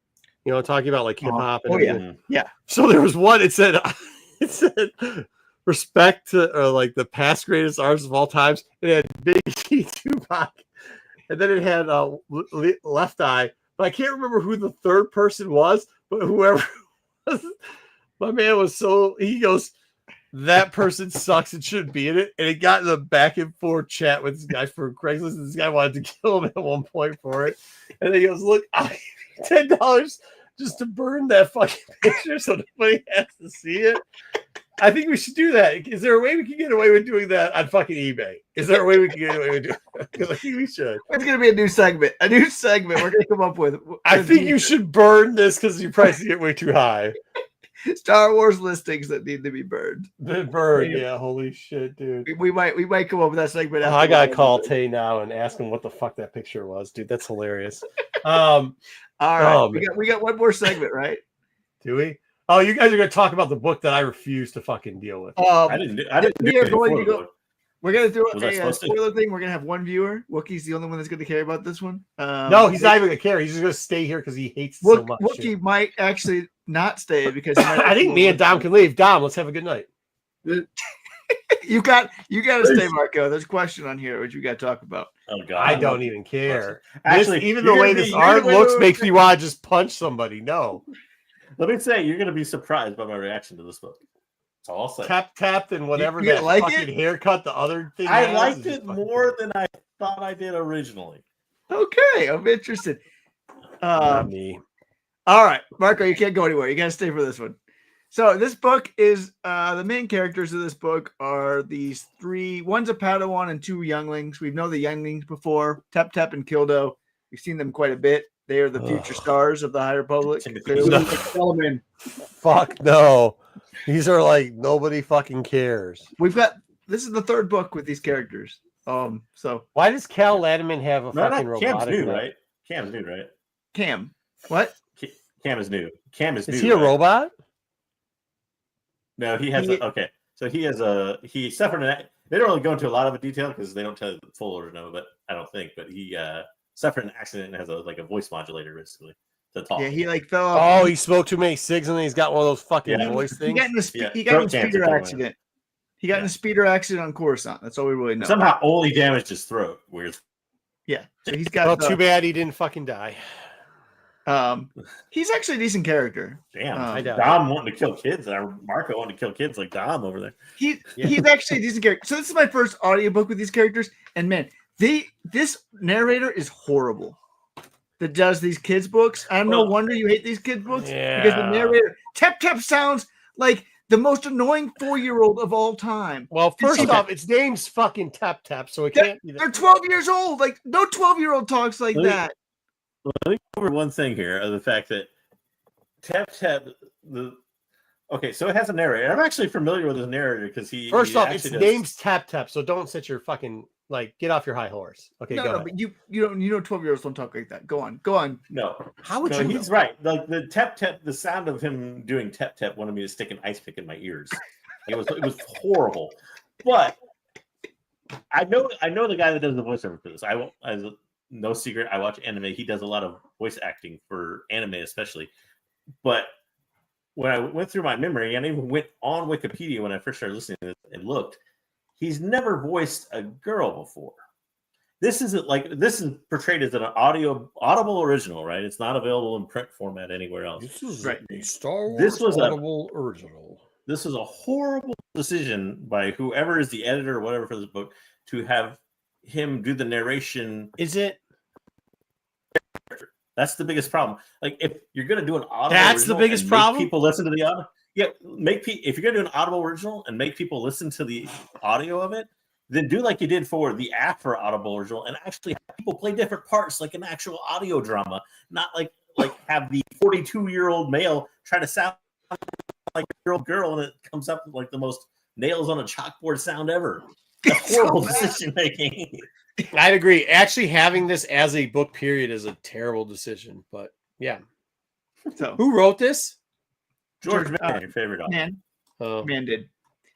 Talking about hip hop. Yeah. So there was one. It said respect to the past greatest artists of all times. It had Biggie, Tupac, and then it had Left Eye. But I can't remember who the third person was. But whoever was, my man was he goes, that person sucks and shouldn't be in it. And it got in the back and forth chat with this guy for Craigslist. And this guy wanted to kill him at one point for it. And then he goes, look, I'll give you $10 just to burn that fucking picture so nobody has to see it. I think we should do that. Is there a way we can get away with doing that on fucking eBay? Is there a way we can get away with doing that? Because I think we should. It's going to be a new segment. We're going to come up with. I think you should burn this because your prices get way too high. Star Wars listings that need to be burned. Burned, yeah. Holy shit, dude. We might come up with that segment. I gotta call Tay now and ask him what the fuck that picture was, dude. That's hilarious. All right, we got one more segment, right? Do we? Oh, you guys are gonna talk about the book that I refuse to fucking deal with. I didn't do it. We're gonna do Was I a supposed to? spoiler thing. We're gonna have one viewer. Wookie's the only one that's gonna care about this one. No, he's not even gonna care. He's just gonna stay here because he hates it so much. Wookie might actually not stay because I think me and Dom can leave. Dom, let's have a good night. You got to stay, Marco. There's a question on here which you got to talk about. Oh god, I don't even care. Actually, Even you're the way gonna this be- art you're gonna looks be- makes me want to just punch somebody. No. Let me say, you're going to be surprised by my reaction to this book. That's all I'll say. Tap and whatever You that like fucking haircut the other thing I has liked is just it fucking more than I thought I did originally. Okay, I'm interested. not me. All right, Marco, you can't go anywhere. You got to stay for this one. So this book is the main characters of this book are these three. One's a Padawan and two younglings. We've known the younglings before, Tep and Kildo. We've seen them quite a bit. They are the future stars of the High Republic. Solomon. Fuck no. These are like nobody fucking cares. We've got this is the third book with these characters. So Why does Cal Ladman have a No, fucking not Cam's robotic new, neck? right? Cam's new, right? Cam, what? Cam is new. Cam is new. Is he a right? robot? No, he has. Okay, so he has he suffered an. They don't really go into a lot of the detail because they don't tell you the full order, no. But I don't think. But he suffered an accident and has a voice modulator basically to talk. Yeah, he like fell off. Oh, he smoked too many cigs and then he's got one of those fucking Yeah. voice He things. got in a Yeah, he got in a throat cancer speeder coming. accident. He got in a speeder accident on Coruscant. That's all we really know. Somehow only damaged his throat. Weird. Yeah. So he's got Well, too bad he didn't fucking die. he's actually a decent character. Damn. I doubt Dom wanting to kill kids. Marco wanting to kill kids like Dom over there. He's Yeah. actually a decent character. So this is my first audiobook with these characters, and man, this narrator is horrible. That does these kids books. I'm no wonder you hate these kids books because the Yeah. narrator Tep sounds like the most annoying 4-year-old of all time. Well, first Okay. off, its name's fucking Tap, so it They're- can't be that. They're 12 years old. Like no 12-year-old talks like Let me- that. Let me cover one thing here of the fact that okay, so it has a narrator. I'm actually familiar with his narrator because he. First he off, actually its does- name's Tap, so don't sit your fucking get off your high horse. Okay, No, go no, ahead. but you don't 12-year-olds don't talk like that. Go on. No, How would no, you? he's right. Like the tap, the sound of him doing tap wanted me to stick an ice pick in my ears. It was horrible. But I know the guy that does the voiceover for this. No secret, I watch anime. He does a lot of voice acting for anime, especially. But when I went through my memory and even went on Wikipedia when I first started listening to this and looked, he's never voiced a girl before. This is portrayed as an audible original, right? It's not available in print format anywhere else. This is Right. a Star Wars This was Audible original. This is a horrible decision by whoever is the editor or whatever for this book to have him do the narration. Is it? That's the biggest problem. Like if you're going to do an audible, That's the original biggest and make problem? People listen to the audio. Yeah, if you're going to do an audible original and make people listen to the audio of it, then do like you did for the app for audible original and actually have people play different parts like an actual audio drama, not like have the 42-year-old male try to sound like a girl and it comes up with like the most nails on a chalkboard sound ever. That's horrible decision making. I'd agree. Actually, having this as a book period is a terrible decision. But yeah, So who wrote this? George Mann, your favorite author. Man did.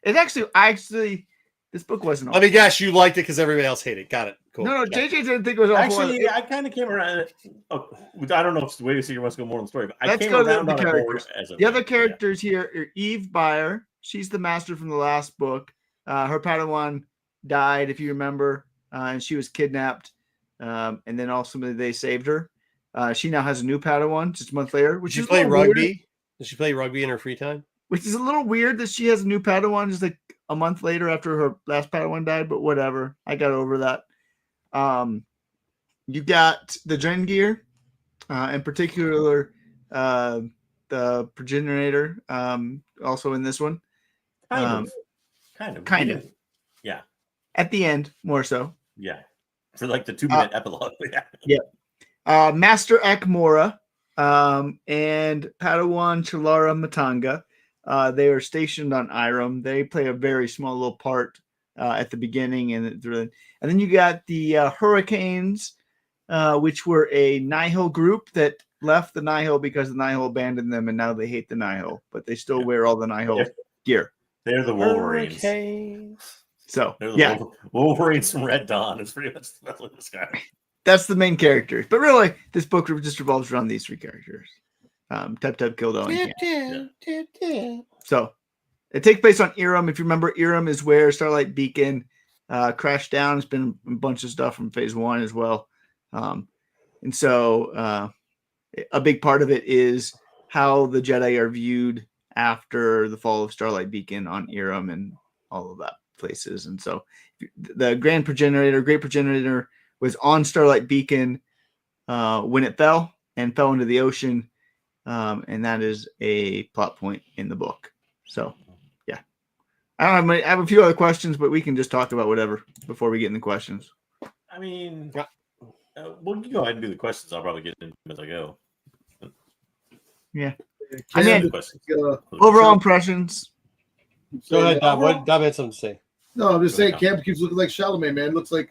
It actually this book wasn't Let me guess, you liked it because everybody else hated it. Got it. Cool. No, Got it. JJ didn't think it was awful. Actually, I kind of came around. Oh, I don't know if the way you see wants to go more on the story, but I Let's came go to around the on it more characters. as a The other characters here are Eve Byer. She's the master from the last book. Her Padawan died, if you remember, and she was kidnapped. And then ultimately they saved her. She now has a new Padawan just a month later. Did Which she is play a little weird, rugby? Did she play rugby in her free time? which is a little weird that she has a new Padawan just like a month later after her last Padawan died, but whatever. I got over that. You got the Dren gear, in particular, the progenitor, also in this one. kind of. Yeah. At the end, more so. Yeah. For like the 2-minute epilogue. Master Akmora and Padawan Chalara Matanga. They are stationed on Iram. They play a very small little part at the beginning, and then you got the Hurricanes, which were a Nihil group that left the Nihil because the Nihil abandoned them, and now they hate the Nihil, but they still wear all the Nihil gear. They're the Wolverines. Hurricanes. So They're the Wolverines from Red Dawn. It's pretty much the best way to describe it. that's the main characters. But really, this book just revolves around these three characters. Tep, Kildo, and Cam. So It takes place on Iram. If you remember, Iram is where Starlight Beacon crashed down. It's been a bunch of stuff from Phase 1 as well. And so a big part of it is how the Jedi are viewed after the fall of Starlight Beacon on Iram and all of that places. And so the Great Progenitor was on Starlight Beacon when it fell into the ocean. And that is a plot point in the book. So, yeah. I have a few other questions, but we can just talk about whatever before we get in the questions. I mean, well, you go ahead and do the questions. I'll probably get into them as I go. Yeah. I mean, questions. Overall impressions. Go ahead, Dom. Dom had something to say. No, I'm just saying, Camp keeps looking like Chalamet, man. Looks like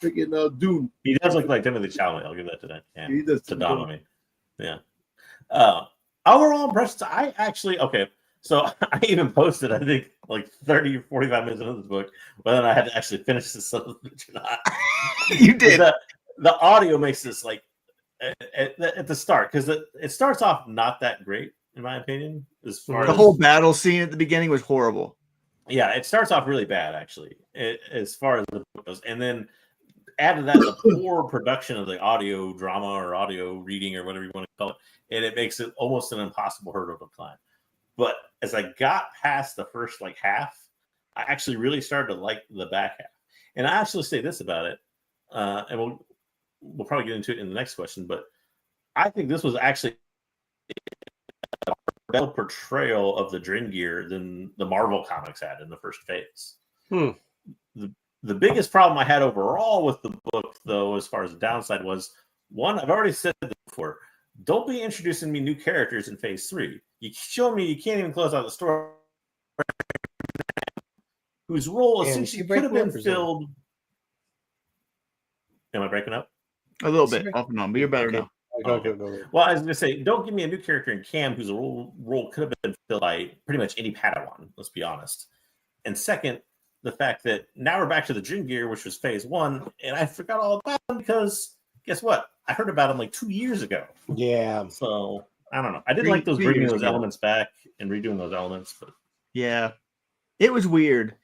freaking Dune. He does look like Timothy Chalamet. I'll give that to that. Yeah, He does. to Dom, I mean. Yeah. Overall impressions, I actually, okay. So I even posted, I think, like 30 or 45 minutes into this book, but then I had to actually finish this son of a bitch or not. You did. The audio makes this like at the start, because it starts off not that great, in my opinion. As far The whole battle scene at the beginning was horrible. Yeah, it starts off really bad, actually, as far as the book goes. And then add to that the poor production of the audio drama or audio reading or whatever you want to call it, and it makes it almost an impossible hurdle to climb. But as I got past the first like half, I actually really started to like the back half. And I actually say this about it, and we'll probably get into it in the next question, but I think this was actually a better portrayal of the Dringir than the Marvel comics had in the first phase. The biggest problem I had overall with the book, though, as far as the downside was, one, I've already said this before, don't be introducing me new characters in Phase 3. You show me you can't even close out the story whose role essentially could have been filled. Am I breaking up? A little bit off and on, but you're better now. Go. Well, I was going to say, don't give me a new character in Cam whose role could have been filled by pretty much any Padawan, let's be honest. And second, the fact that now we're back to the Dringir, which was Phase 1, and I forgot all about him because guess what? I heard about him like 2 years ago. Yeah. So I don't know. I didn't like those bringing those elements back and redoing those elements, but yeah, it was weird.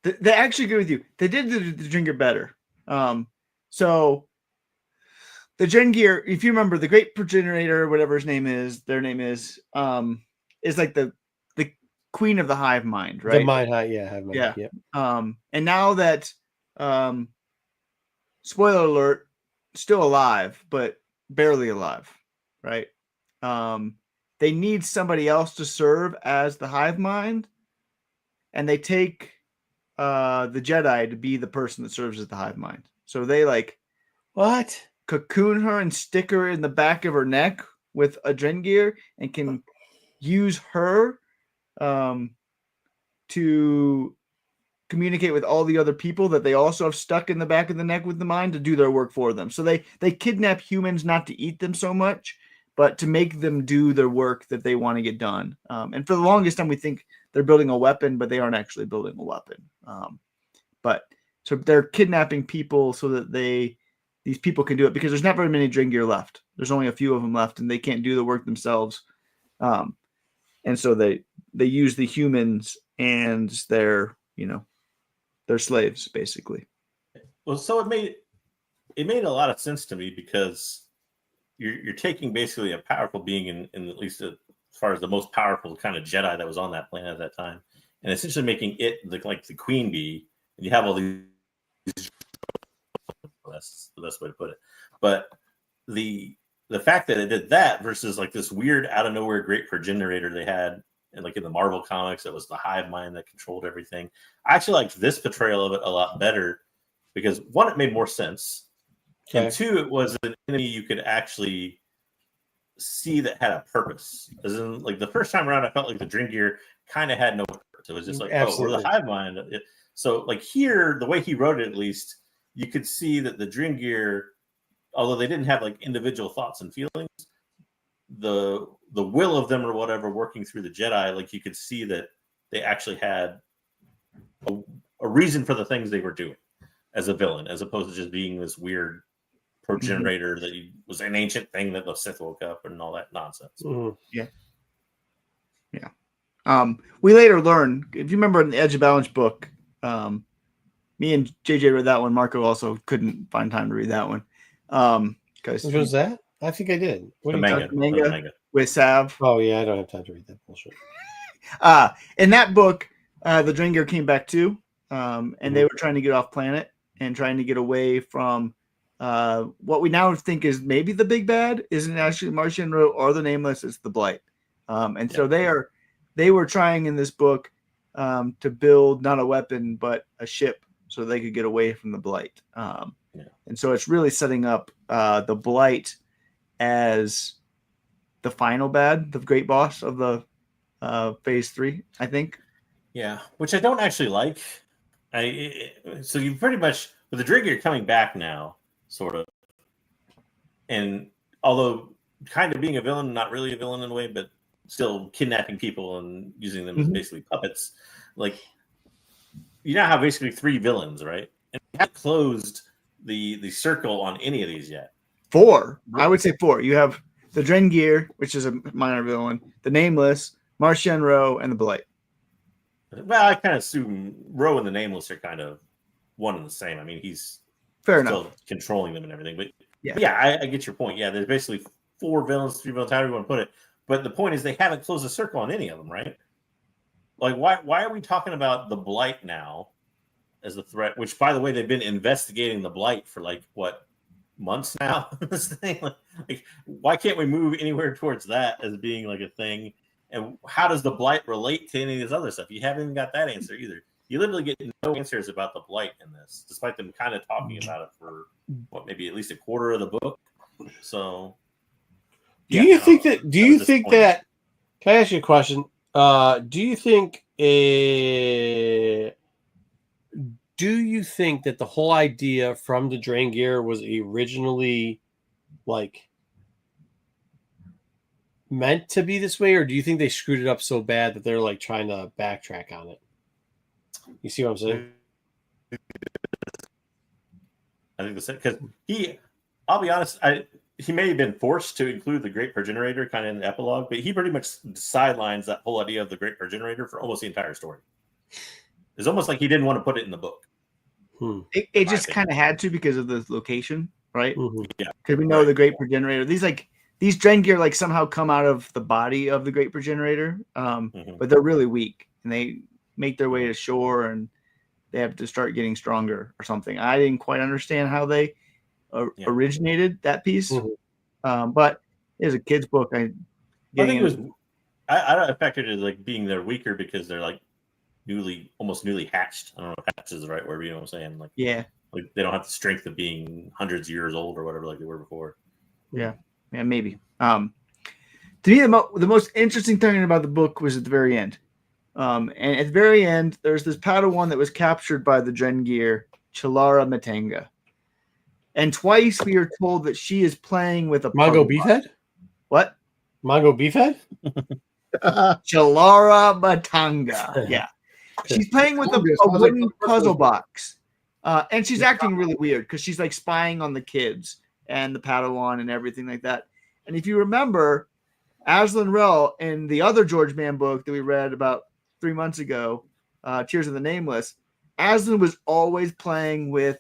They actually agree with you. They did the Dringir better. So the Dringir, if you remember, the Great Progenitor, whatever his name is, their name is like the Queen of the Hive Mind, right? The Mind Hive, yeah, Hive Mind. Yeah. Yep. And now that, spoiler alert, still alive, but barely alive, right? They need somebody else to serve as the Hive Mind, and they take the Jedi to be the person that serves as the Hive Mind. So they like What? cocoon her and stick her in the back of her neck with a Dringir and can use her to communicate with all the other people that they also have stuck in the back of the neck with the mind to do their work for them. So they kidnap humans not to eat them so much, but to make them do their work that they want to get done. And for the longest time, we think they're building a weapon, but they aren't actually building a weapon. But so they're kidnapping people so that these people can do it, because there's not very many Dringir left. There's only a few of them left, and they can't do the work themselves. And so they use the humans and their slaves, basically. Well, so it made a lot of sense to me, because you're taking basically a powerful being in at least as far as the most powerful kind of Jedi that was on that planet at that time, and essentially making it like the queen bee, and you have all these. That's the best way to put it. But the fact that it did that versus like this weird out of nowhere Great Progenitor they had, and like in the Marvel comics, it was the hive mind that controlled everything. I actually liked this portrayal of it a lot better, because one, it made more sense, and two, it was an enemy you could actually see that had a purpose. As in, like the first time around, I felt like the Dringir kind of had no purpose. It was just like, oh, we're the hive mind. So like here, the way he wrote it, at least, you could see that the Dringir, although they didn't have like individual thoughts and feelings, the will of them or whatever working through the Jedi, like you could see that they actually had a reason for the things they were doing as a villain, as opposed to just being this weird progenitor that was an ancient thing that the Sith woke up and all that nonsense. Yeah. We later learned, if you remember in the Edge of Balance book, me and JJ read that one. Marco also couldn't find time to read that one. Because Which was that? I think I did. What The are you manga. talking- manga. The manga. with Sav. Oh yeah, I don't have time to read that bullshit. In that book, the Dringar came back too, and they were trying to get off planet and trying to get away from what we now think is maybe the big bad isn't actually Martian or the Nameless, it's the Blight. So they were trying in this book to build not a weapon but a ship so they could get away from the Blight. And so it's really setting up the Blight as the final bad, the great boss of the phase 3, I think. Yeah, which I don't actually like. So you pretty much, with the Dringar coming back now, sort of, and although kind of being a villain, not really a villain in a way, but still kidnapping people and using them as basically puppets, like, you now have basically 3 villains, right? And you haven't closed the circle on any of these yet. 4. I would say 4. You have the Drengir, which is a minor villain, the Nameless, Martian Rowe, and the Blight. Well, I kind of assume Roe and the Nameless are kind of one and the same. I mean, he's Fair still enough. controlling them and everything. But Yeah. I get your point. Yeah, there's basically 4 villains, 3 villains, however you want to put it. But the point is they haven't closed the circle on any of them, right? Like, why are we talking about the Blight now as the threat? Which, by the way, they've been investigating the Blight for like, what, months now? This thing, like, why can't we move anywhere towards that as being like a thing? And how does the Blight relate to any of this other stuff? You haven't even got that answer either. You literally get no answers about the Blight in this, despite them kind of talking about it for what, maybe at least a quarter of the book. So, Do you think that? Can I ask you a question? Do you think that the whole idea from the Drangir was originally like meant to be this way, or do you think they screwed it up so bad that they're like trying to backtrack on it? You see what I'm saying? I think because I'll be honest, he may have been forced to include the Great Progenitor kind of in the epilogue, but he pretty much sidelines that whole idea of the Great Progenitor for almost the entire story. It's almost like he didn't want to put it in the book. It just kind of had to because of the location, right? Yeah, because we know the Great Progenitor. These Drengir like somehow come out of the body of the Great Progenitor, but they're really weak and they make their way to shore and they have to start getting stronger or something. I didn't quite understand how they originated that piece, but it was a kid's book. I think it was. I factored it as like being they're weaker because they're like almost newly hatched. I don't know if hatched is the right word. You know what I'm saying? Like, like they don't have the strength of being hundreds of years old or whatever like they were before. Yeah, maybe. To me, the most interesting thing about the book was at the very end. And at the very end, there's this Padawan that was captured by the Drengir, Chilara Matanga. And twice we are told that she is playing with a Mongo Beefhead? What? Mongo Beefhead? Chilara Matanga. Yeah. She's playing with a wooden puzzle box. And she's acting really weird because she's like spying on the kids and the Padawan and everything like that. And if you remember, Aslan Rel in the other George Mann book that we read about 3 months ago, Tears of the Nameless, Aslan was always playing with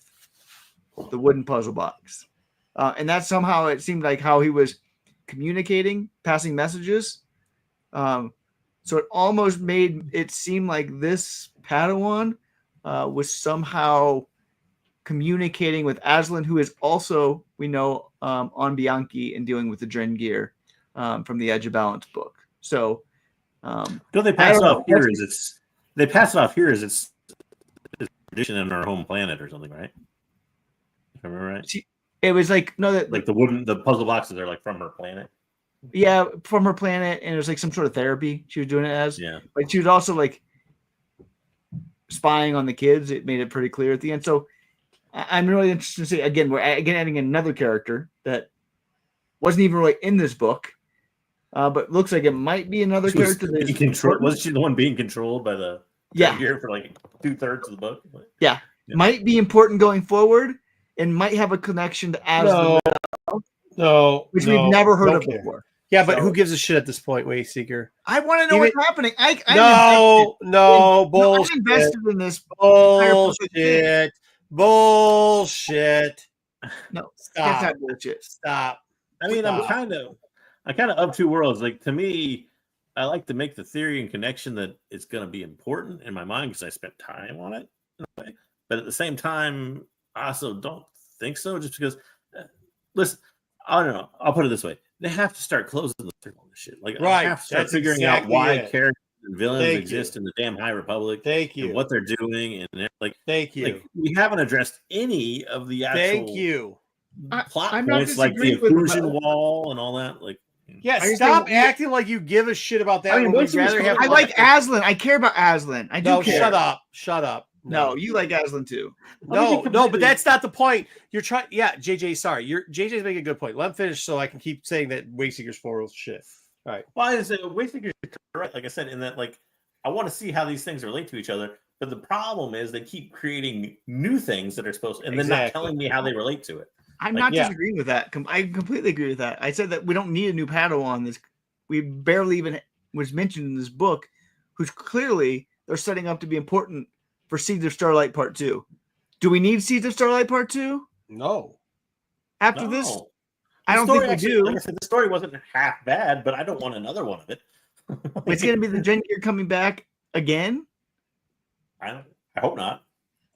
the wooden puzzle box. And that somehow it seemed like how he was communicating, passing messages. So it almost made it seem like this Padawan was somehow communicating with Aslan, who is also, we know, on Bianchi and dealing with the Drengir from the Edge of Balance book. So, they pass it off here as it's tradition in our home planet or something, right? If I remember right. It was like like the puzzle boxes are like from her planet. Yeah, from her planet, and it was like some sort of therapy she was doing it as. Yeah, but she was also like spying on the kids. It made it pretty clear at the end. So I'm really interested to see again. We're adding another character that wasn't even really in this book, but looks like it might be another character. Wasn't she the one being controlled by the here for like 2/3 of the book? Yeah, might be important going forward, and might have a connection to Aslan. No, which we've never heard of before. Yeah, but So- who gives a shit at this point, Wayseeker? I want to know Even- what's happening. No, I'm bullshit. invested in this. Bullshit. Bullshit. No, that's Stop. not bullshit. Stop. I mean, I'm Stop. kind of of two worlds. Like, to me, I like to make the theory and connection that it's going to be important in my mind because I spent time on it. But at the same time, I also don't think so. Just because, listen, I don't know. I'll put it this way: they have to start closing the circle on this shit. Like, Right. I have to start That's figuring exactly out why it. characters and villains Thank exist in the damn High Republic. Thank And you. what they're doing, and like, Thank you. like we haven't addressed any of the actual Thank you. plot I'm not points, like the disagreeing with inclusion the- wall and all that. Like, Yeah, Are you stop saying- acting like you give a shit about that. I mean, when we'd rather have I like Aslan. I care about Aslan. I do No, care. shut up. Shut up. No, you like Aslan too. No, but that's not the point. You're trying. Yeah, JJ. Sorry, JJ's making a good point. Let him finish so I can keep saying that Wayseeker's for shit. All right. well, I say Wayseeker's correct. Like I said, in that, like, I want to see how these things relate to each other. But the problem is they keep creating new things that are supposed, and then not Exactly. telling me how they relate to it. I'm Like, not yeah. disagreeing with that. I completely agree with that. I said that we don't need a new Padawan. This we barely even was mentioned in this book, who's clearly they're setting up to be important for Seeds of Starlight Part 2. Do we need Seeds of Starlight Part 2 No. after this? No. I don't The think story we actually- do. Like I said, the story wasn't half bad, but I don't want another one of it. It's going to be the Gen Gear coming back again. I hope not.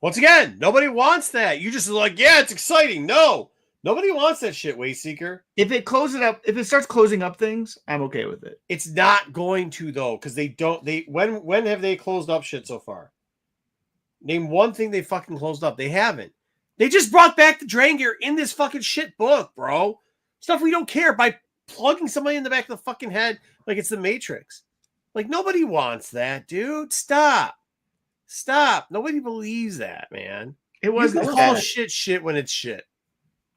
Once again, nobody wants that. You just like, yeah, it's exciting. No, nobody wants that shit, Wayseeker. If it closes up, if it starts closing up things, I'm okay with it. It's not going to though, because they don't. When have they closed up shit so far? Name one thing they fucking closed up. They haven't. They just brought back the Drain Gear in this fucking shit book, bro. Stuff we don't care by plugging somebody in the back of the fucking head like it's the Matrix. Like nobody wants that, dude. Stop. Nobody believes that, man. It You wasn't can call bad. shit when it's shit.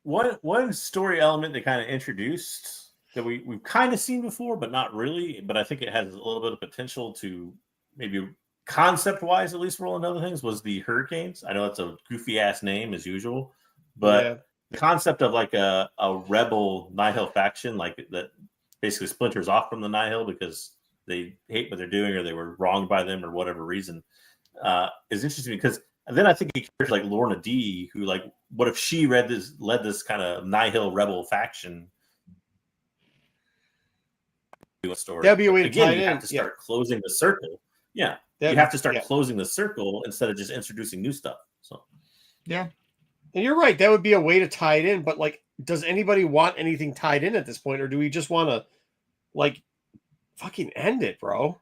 One story element they kind of introduced that we've kind of seen before, but not really. But I think it has a little bit of potential to maybe concept wise at least roll into other things was the Hurricanes. I know that's a goofy ass name as usual, but Yeah. the concept of like a rebel Nihil faction, like that basically splinters off from the Nihil because they hate what they're doing or they were wronged by them or whatever reason, is interesting because then I think he cares like Lorna D, who like, what if she led this kind of Nihil rebel faction? Do a story. That'd be a way to Again, tie you it have in. to start closing the circle. Yeah, That- you have to start yeah. closing the circle instead of just introducing new stuff. So Yeah. And you're right. That would be a way to tie it in. But like, does anybody want anything tied in at this point, or do we just want to like fucking end it, bro?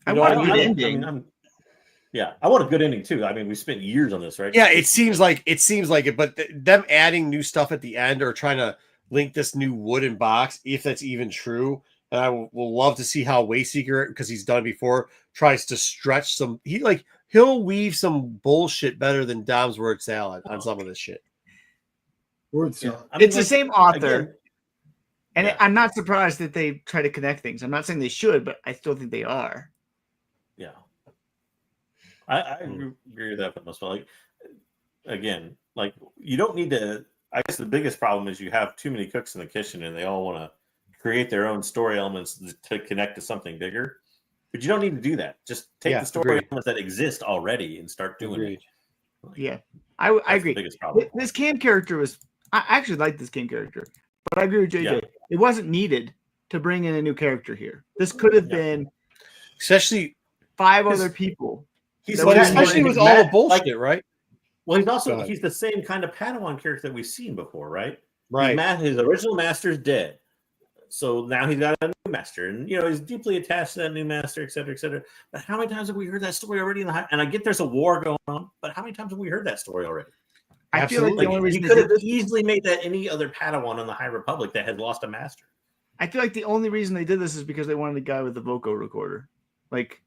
I You know, want a I- good I- ending. I want a good ending too. I mean, we spent years on this, right? Yeah, it seems like it. But them adding new stuff at the end or trying to link this new wooden box, if that's even true. And I will love to see how Wayseeker, because he's done it before, tries to stretch some. He'll weave some bullshit better than Dom's word salad on some of this shit. Word Yeah. salad. I mean, It's the like, same author. again, And Yeah. I'm not surprised that they try to connect things. I'm not saying they should, but I still think they are. yeah, I agree with that for the most part. Like, again, like you don't need to. I guess the biggest problem is you have too many cooks in the kitchen, and they all want to create their own story elements to connect to something bigger. But you don't need to do that. Just take Yeah, the story agreed. elements that exist already and start doing Agreed. it. Like, Yeah, I that's the agree. biggest problem. This Cam character was. I actually like this Cam character, but I agree with JJ. Yeah. It wasn't needed to bring in a new character here. This could have Yeah. been Especially, 5 Because- other people. He's That but was- especially with all the bullshit, right? Well, he's Go also ahead. he's the same kind of Padawan character that we've seen before, right? Right. His original master's dead, so now he's got a new master, and he's deeply attached to that new master, et cetera, et cetera. But how many times have we heard that story already? And I get there's a war going on, but how many times have we heard that story already? I feel like Absolutely. the only Like, reason you they could did have this, easily made that any other Padawan in the High Republic that had lost a master. I feel like the only reason they did this is because they wanted the guy with the vocal recorder. Like,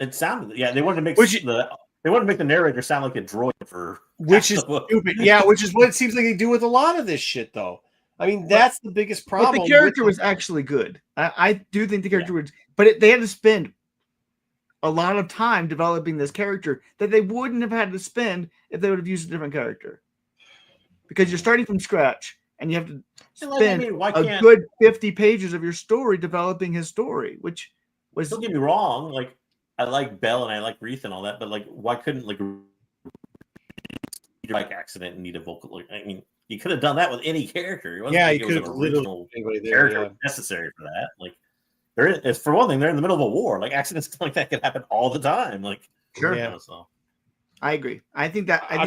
It sounded, they wanted to make Which- they wanted to make the narrator sound like a droid for Which half is the book. stupid. Yeah, which is what it seems like they do with a lot of this shit, though. I mean, that's the biggest problem. but the character with- was actually good. I do think the character was, but they had to spend a lot of time developing this character that they wouldn't have had to spend if they would have used a different character. Because you're starting from scratch and you have to And, like, I spend mean, why a can't good 50 pages of your story developing his story, which was don't get me wrong, like I like Belle and I like Reith and all that, but like why couldn't like bike accident and need a vocal? Like, I mean, you could have done that with any character. It wasn't Yeah, like you it was could an have original anybody there. character Yeah. necessary for that. Like, it's for one thing, they're in the middle of a war. Like accidents like that could happen all the time. Like, Sure. you Yeah. know, so I agree. I think that I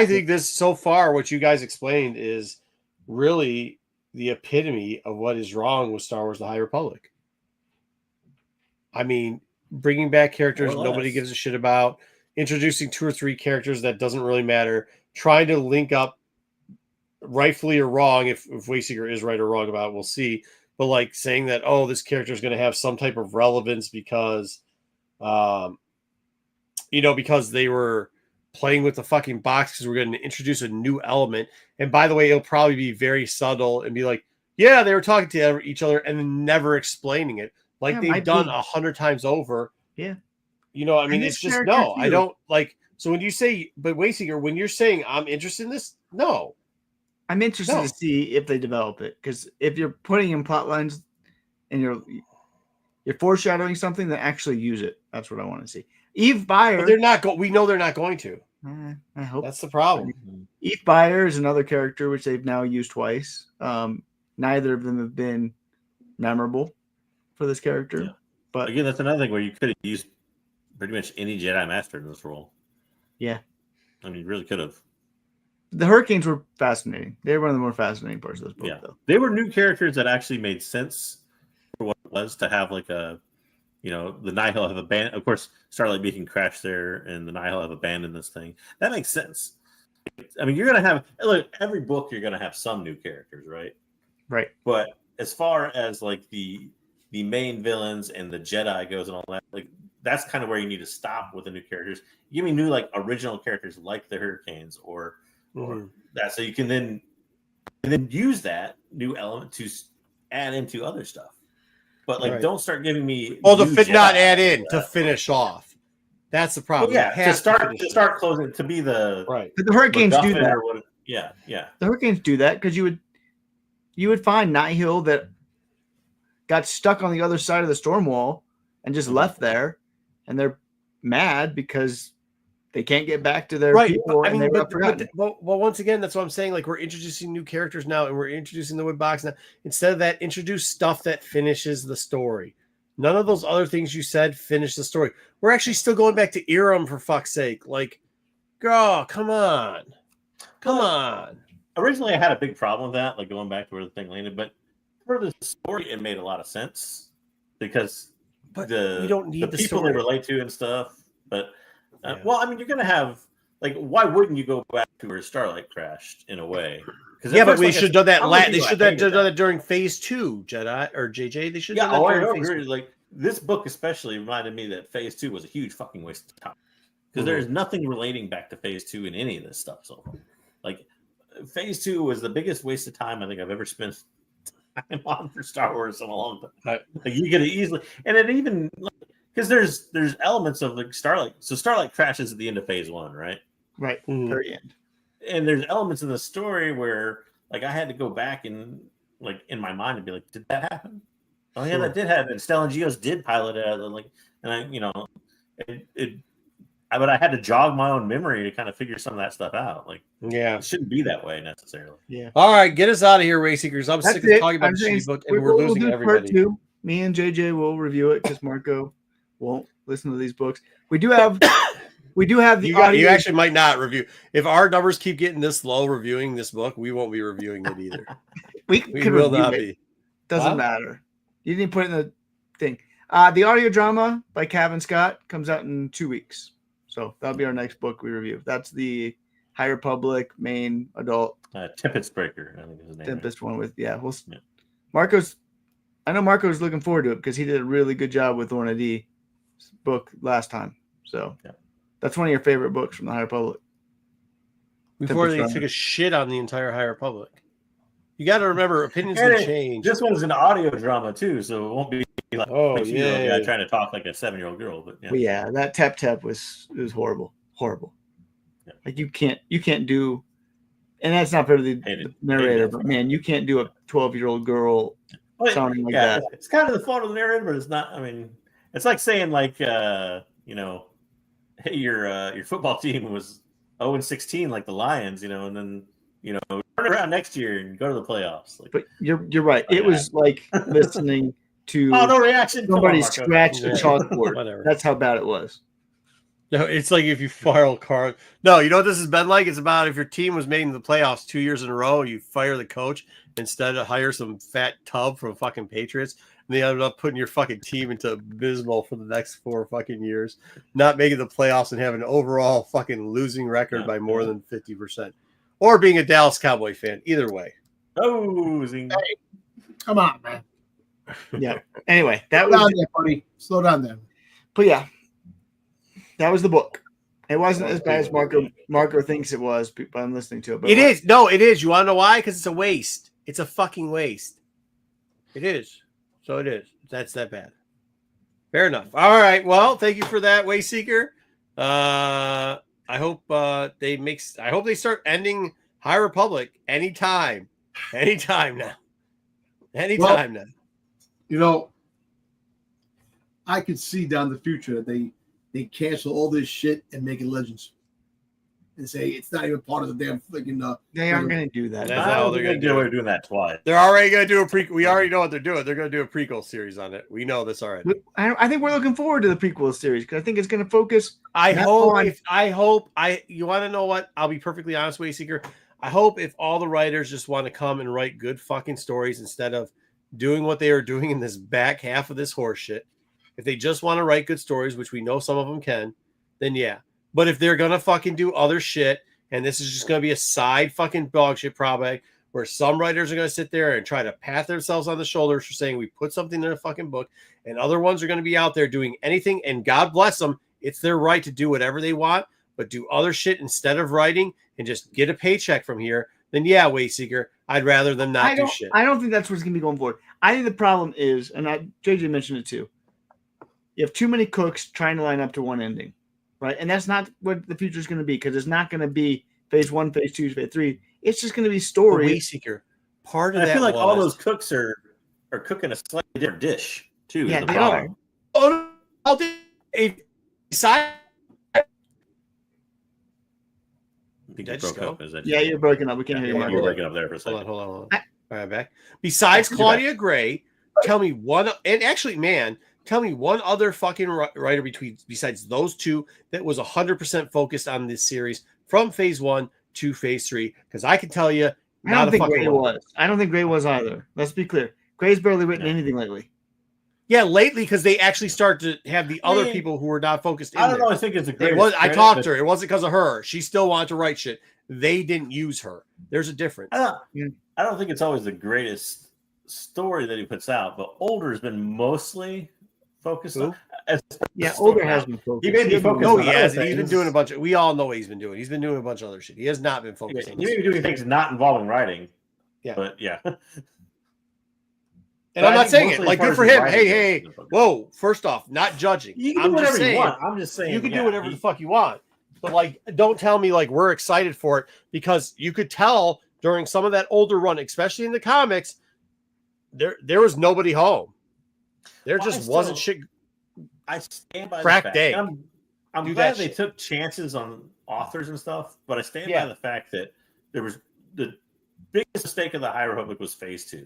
think this so far, what you guys explained is really the epitome of what is wrong with Star Wars: The High Republic. I mean, bringing back characters More or nobody less. gives a shit about, introducing 2 or 3 characters that doesn't really matter, trying to link up, rightfully or wrong, if Wayseeker is right or wrong about it, we'll see. But like saying that, oh, this character is going to have some type of relevance because, because they were playing with the fucking box because we're going to introduce a new element. And by the way, it'll probably be very subtle and be like, yeah, they were talking to each other and then never explaining it. Like Yeah, they've might done be. 100 times over. Yeah. I mean, this it's just character no. I too. don't like. So when you say, but Wayseeker, when you're saying I'm interested in this, no. I'm interested No. to see if they develop it, because if you're putting in plot lines and you're foreshadowing something, then actually use it. That's what I want to see. Eve Byer. But they're not. We know they're not going to. I hope That's the problem. Eve Byer is another character which they've now used twice. Neither of them have been memorable for this character. Yeah. But again, that's another thing where you could have used pretty much any Jedi Master in this role. Yeah. I mean, you really could have. The Hurricanes were fascinating. They were one of the more fascinating parts of this book, though. They were new characters that actually made sense for what it was to have like a, the Nihil have abandoned. Of course, Starlight Beacon crashed there, and the Nihil have abandoned this thing. That makes sense. I mean, you're gonna have every book. You're gonna have some new characters, right? Right. But as far as like the main villains and the Jedi goes and all that, like that's kind of where you need to stop with the new characters. Give me new like original characters like the Hurricanes or that, so you can then use that new element to add into other stuff. But like, don't start giving me not add in to finish off. That's the problem. Well, yeah, to start closing to be the right. But the Hurricanes do that. Yeah. The Hurricanes do that because you would find Nihil that got stuck on the other side of the storm wall and just left there, and they're mad because they can't get back to their people. I mean, but once again, that's what I'm saying. Like, we're introducing new characters now, and we're introducing the wood box now. Instead of that, introduce stuff that finishes the story. None of those other things you said finish the story. We're actually still going back to Iram, for fuck's sake. Like, girl, come on. Originally, I had a big problem with that, like going back to where the thing landed. But for the story, it made a lot of sense because we don't need the the people story. they relate to and stuff. But well, I mean, you're gonna have like, why wouldn't you go back to where Starlight crashed in a way? But we should have done that. They should have done that during Phase 2, Jedi or JJ. They should have done that during Phase 2. Like this book especially reminded me that Phase 2 was a huge fucking waste of time because there's nothing relating back to Phase 2 in any of this stuff. So, like, Phase 2 was the biggest waste of time I think I've ever spent time on for Star Wars in a long time. Like, you could easily, and it even because there's elements of like Starlight. So Starlight crashes at the end of Phase 1, right? Right, very end. And there's elements in the story where like I had to go back and like in my mind and be like, did that happen? Oh yeah, that did happen. Stellan Geos did pilot it, and I, but I had to jog my own memory to kind of figure some of that stuff out. Like, it shouldn't be that way necessarily. Yeah. All right, get us out of here, Wayseekers. I'm sick of talking about the shitty book, and we're losing everybody. Part 2. Me and JJ will review it because Marco won't listen to these books. We do have the audio. You actually might not review. If our numbers keep getting this low reviewing this book, we won't be reviewing it either. we will not be. Doesn't matter. You didn't put it in the thing. The audio drama by Cavan Scott comes out in 2 weeks. So that'll be our next book we review. That's the High Republic main adult. Tempest Breaker, I think is his name. Tempest one with, I know Marco's looking forward to it because he did a really good job with Lorna D book last time. So that's one of your favorite books from the High Republic. Before they took a shit on the entire High Republic. You got to remember, opinions can change. This one's an audio drama too, so it won't be like trying to talk like a 7-year-old girl. But that tap was horrible. Yeah. Like you can't do And that's not for the Hated- narrator, hated but that. man, you can't do a 12-year-old girl But, sounding like yeah, that. it's kind of the fault of the narrator, but it's not. I mean, it's like saying like hey, your football team was 0-16 like the Lions, and then turn around next year and go to the playoffs. Like, But you're right. It was like listening to oh, no reaction. Come on, somebody Marco. scratch a Yeah, chalkboard. whatever. That's how bad it was. No, it's like if you fire a car. No, you know what this has been like? It's about if your team was making the playoffs 2 years in a row, you fire the coach instead of hire some fat tub from fucking Patriots, and they ended up putting your fucking team into abysmal for the next 4 fucking years, not making the playoffs and having an overall fucking losing record by more than 50%, or being a Dallas Cowboy fan. Either way. Losing. Come on, man. Yeah. Anyway, that Slow was. down there, buddy. Slow down there. But yeah, that was the book. It wasn't as bad as Marco thinks it was, but I'm listening to it. But It is. No, it is. You want to know why? Because it's a waste. It's a fucking waste. It is. So it is. That's that bad. Fair enough. All right. Well, thank you for that, Wayseeker. I hope I hope they start ending High Republic anytime. Anytime now. Anytime now. I could see down the future that they cancel all this shit and make it Legends, and say it's not even part of the damn freaking. they aren't going to do that. That's I how don't they're think gonna do it. They're doing that twice. They're already going to do a prequel. We already know what they're doing. They're going to do a prequel series on it. We know this already. I think we're looking forward to the prequel series because I think it's going to focus. I Not hope on- you want to know what? I'll be perfectly honest, Wayseeker. I hope if all the writers just want to come and write good fucking stories instead of doing what they are doing in this back half of this horse shit, if they just want to write good stories, which we know some of them can, then yeah. But if they're gonna fucking do other shit, and this is just gonna be a side fucking dog shit project where some writers are gonna sit there and try to pat themselves on the shoulders for saying we put something in a fucking book, and other ones are gonna be out there doing anything, and God bless them, it's their right to do whatever they want, but do other shit instead of writing and just get a paycheck from here, then yeah, Wayseeker, I'd rather them not do shit. I don't think that's what's going to be going forward. I think the problem is, and JJ mentioned it too, you have too many cooks trying to line up to one ending, right? And that's not what the future is going to be because it's not going to be phase 1, phase 2, phase 3. It's just going to be story. Wayseeker, part of And I that feel like all was- those cooks are cooking a slightly different dish too. Yeah, is the they problem. are. Oh, besides, You Did I broke just go? up. Is that Yeah, you're breaking up. We can't hear you, you were Marco. breaking up there for a second. hold on. All right, back. Besides You're Claudia Gray, tell me one, and actually, man, tell me one other fucking writer besides those two that was 100% focused on this series from phase 1 to phase 3. Because I can tell you, I not don't a think fucking Gray one. was. I don't think Gray was either. Let's be clear. Gray's barely written anything lately. Yeah, lately because they actually start to have the other Man, people who were not focused in I don't there. know. I think it's a It great. was. I talked to her. It wasn't because of her. She still wanted to write shit. They didn't use her. There's a difference. I don't think it's always the greatest story that he puts out, but Older has been mostly focused on. Yeah, Older has been focused. He may be focused No, on he other hasn't. He's been things. doing a bunch of. We all know what he's been doing. He's been doing a bunch of other shit. He has not been focused on He this. may be doing things not involving writing. Yeah. But yeah. And But I'm I not think saying it. mostly Like, as far good as for his him. writing Hey. goes, Whoa. First off, not judging. You can I'm do just whatever you saying. want. I'm just saying You can do yeah, whatever the fuck you want. But, like, don't tell me, like, we're excited for it because you could tell during some of that older run, especially in the comics, there was nobody home. There just wasn't shit. I stand by Cracked the fact. egg. I'm Do glad that they shit. took chances on authors and stuff, but I stand Yeah. by the fact that there was the biggest mistake of the High Republic was phase 2.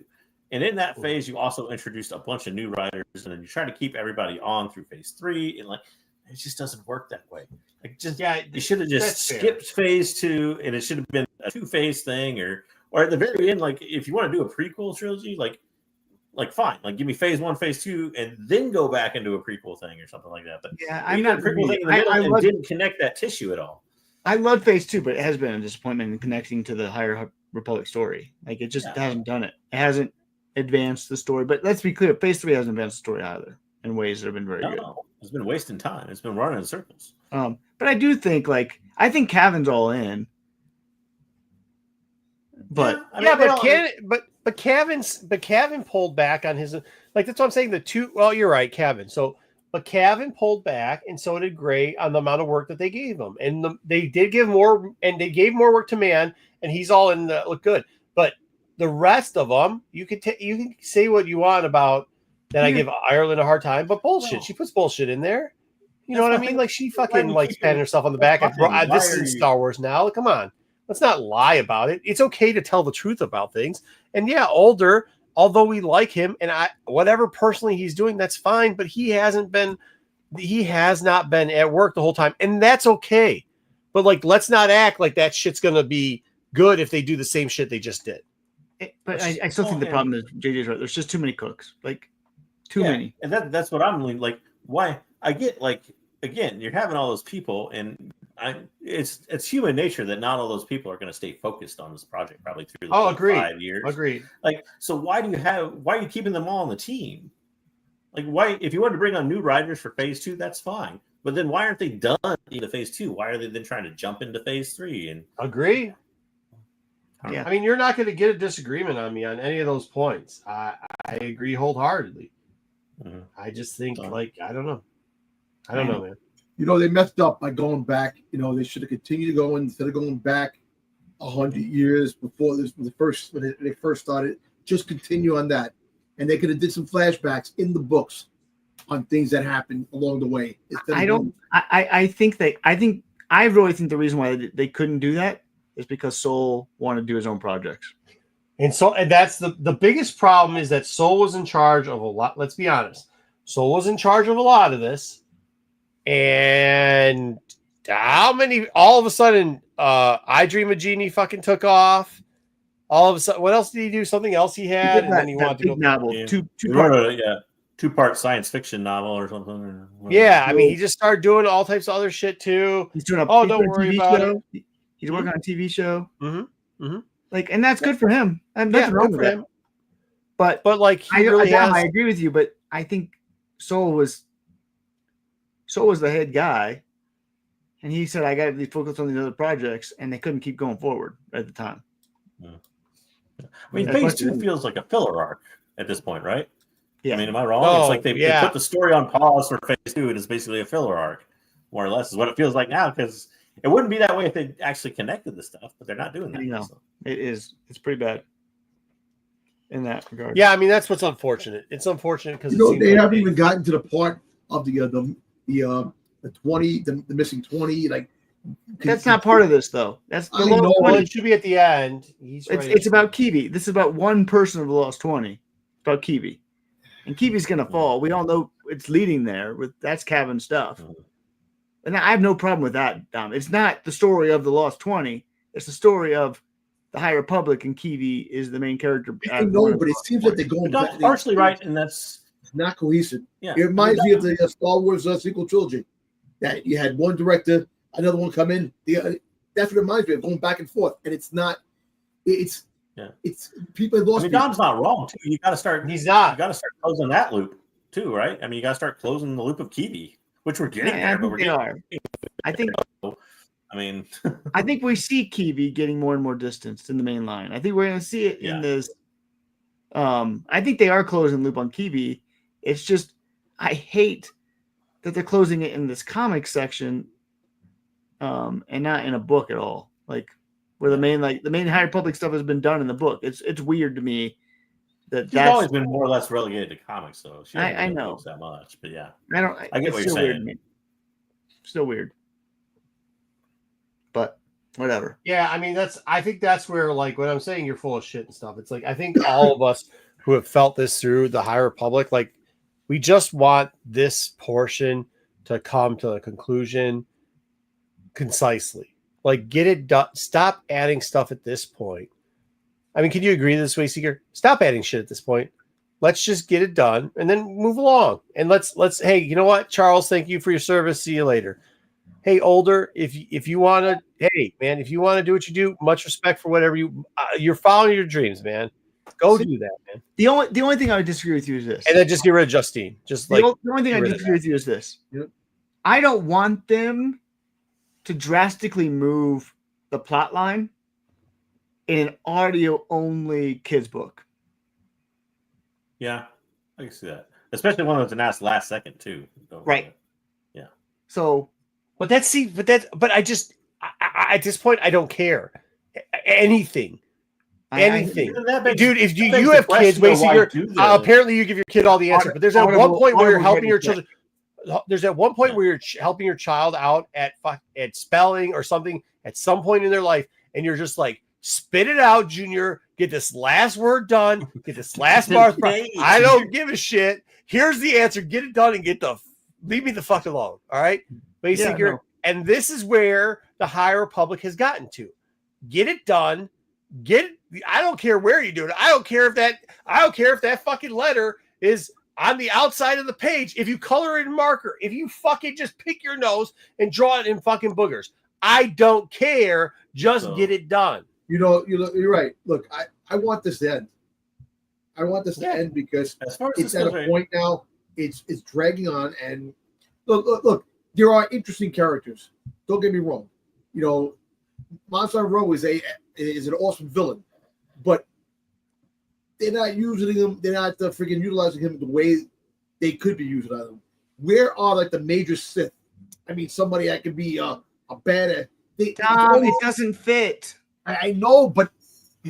And in that phase, you also introduced a bunch of new writers, and then you try to keep everybody on through phase 3, and like it just doesn't work that way. Like just you should have just that's fair. skipped phase 2, and it should have been a 2-phase thing, or at the very end, like if you want to do a prequel trilogy, like fine, like give me phase 1, phase 2, and then go back into a prequel thing or something like that. But Yeah, I'm not a prequel thing in the middle and didn't connect that tissue at all. I love phase 2, but it has been a disappointment in connecting to the Higher Republic story. Like it just hasn't done it. It hasn't advanced the story. But let's be clear, phase 3 hasn't advanced the story either in ways that have been very good. It's been wasting time. It's been running in circles. But I do think I think Cavan's all in. But but Cavan pulled back on his, like, that's what I'm saying. Well, you're right, Cavan. So but Cavan pulled back, and so did Gray on the amount of work that they gave him. And they did give more, and they gave more work to Man, and he's all in the look good. But the rest of them, you can say what you want about that. I give Ireland a hard time, but bullshit. Well, she puts bullshit in there. You know that's what I my mean? thing. Like she Why fucking do you likes keep patting it- herself on the that's back. my And thing. this Why are isn't you- Star Wars now. Come on. Let's not lie about it. It's okay to tell the truth about things. And yeah, Older, although we like him and whatever personally he's doing, that's fine. But he has not been at work the whole time. And that's okay. But like, let's not act like that shit's going to be good if they do the same shit they just did. But I still think the problem is JJ's right. There's just too many cooks. Like too many. And that's what I'm like. Why I get like again, you're having all those people, and it's human nature that not all those people are going to stay focused on this project probably through the 5 years. Agreed. Like, so why are you keeping them all on the team? Like, why, if you wanted to bring on new writers for phase 2, that's fine. But then why aren't they done into phase 2? Why are they then trying to jump into phase 3? And agree. Yeah. I mean, you're not going to get a disagreement on me on any of those points. I agree wholeheartedly. Mm-hmm. I just think, like, I don't know. I don't know, man. You know, they messed up by going back. You know, they should have continued to go instead of going back 100 years before this. When they first started, just continue on that, and they could have did some flashbacks in the books on things that happened along the way. I really think the reason why they couldn't do that is because Soul wanted to do his own projects. And that's the biggest problem is that Soul was in charge of a lot. Let's be honest. Soul was in charge of a lot of this. And all of a sudden, I Dream of Jeannie fucking took off. All of a sudden, what else did he do? Something else he had, and then he wanted to go. Novel, Yeah. two-part. Two-part science fiction novel or something. Yeah, I mean, he just started doing all types of other shit too. He's doing don't worry about it. He's working on a TV show. Mm-hmm. Mm-hmm. Like, and that's good for him. And nothing wrong with that. But like, I agree with you. But I think Soul was the head guy, and he said, "I got to be focused on these other projects," and they couldn't keep going forward at the time. Yeah. I mean, phase 2 feels like a filler arc at this point, right? Yeah. I mean, am I wrong? It's like they put the story on pause for phase 2, and it's basically a filler arc, more or less, is what it feels like now. Because it wouldn't be that way if they actually connected the stuff, but they're not doing that. No, it is. It's pretty bad in that regard. Yeah, I mean, that's what's unfortunate. It's unfortunate because they haven't even gotten to the part of the 20, the missing 20. Like, that's not part of this though. That's the Well, it should be at the end. It's about Kiwi. This is about one person of the Lost 20. It's about Kiwi, and Kiwi's gonna fall. We all know it's leading there. That's Cavan's stuff, and I have no problem with that. Dom. It's not the story of the Lost 20. It's the story of the High Republic, and Kiwi is the main character. I know, but it seems like they're going back. Partially right, and that's not cohesive. Yeah, it reminds me of the Star Wars sequel trilogy. That you had one director, another one come in. That's what it reminds me of, going back and forth, and it's not. It's people have lost. I mean, Dom's not wrong too. You got to start. He's not. You got to start closing that loop too, right? I mean, you got to start closing the loop of Kiwi, which we're getting there, but we're are. I think. I mean, I think we see Kiwi getting more and more distanced in the main line. I think we're going to see it in this. I think they are closing the loop on Kiwi. It's just I hate that they're closing it in this comic section, and not in a book at all. Like where the main High Republic stuff has been done in the book. It's weird to me that's always been more or less relegated to comics, though. I know that much, but yeah, I get what you're saying. Still weird, but whatever. Yeah, I mean I think that's where, like, when I'm saying you're full of shit and stuff, it's like I think all of us who have felt this through the High Republic, like, we just want this portion to come to a conclusion concisely. Like, get it done. Stop adding stuff at this point. I mean, can you agree this way, Seeker? Stop adding shit at this point. Let's just get it done and then move along. And let's. Hey, you know what, Charles? Thank you for your service. See you later. Hey, Older, if you want to, hey man, if you want to do what you do, much respect for whatever you're following your dreams, man. Go do that, man. The only thing I would disagree with you is this. And then just get rid of Justine. The only thing I disagree with you is this. Yep. I don't want them to drastically move the plot line in an audio-only kids book. Yeah, I can see that. especially one that was announced last second too. Right. Yeah. So, But at this point, I don't care. Anything. Anything. Dude, if you have kids wasting your apparently you give your kid all the answers, but there's at one point where you're helping your children. There's at one point where you're helping your child out at spelling or something at some point in their life, and you're just like, spit it out, Junior. Get this last word done. Get this last bar. I don't give a shit. Here's the answer. Get it done and leave me the fuck alone. All right. Basically, and this is where the High Republic has gotten to. Get it done. I don't care where you do it. I don't care if that fucking letter is on the outside of the page. If you color it in marker, if you fucking just pick your nose and draw it in fucking boogers, I don't care. Just get it done. You're right. Look, I want this to end. I want this to end because it's at a point now. It's dragging on, and look. There are interesting characters. Don't get me wrong. Monson Rowe is an awesome villain, but they're not using him. They're not freaking utilizing him the way they could be using him. Where are like the major Sith? I mean, somebody that could be a badass. It doesn't fit. I know, but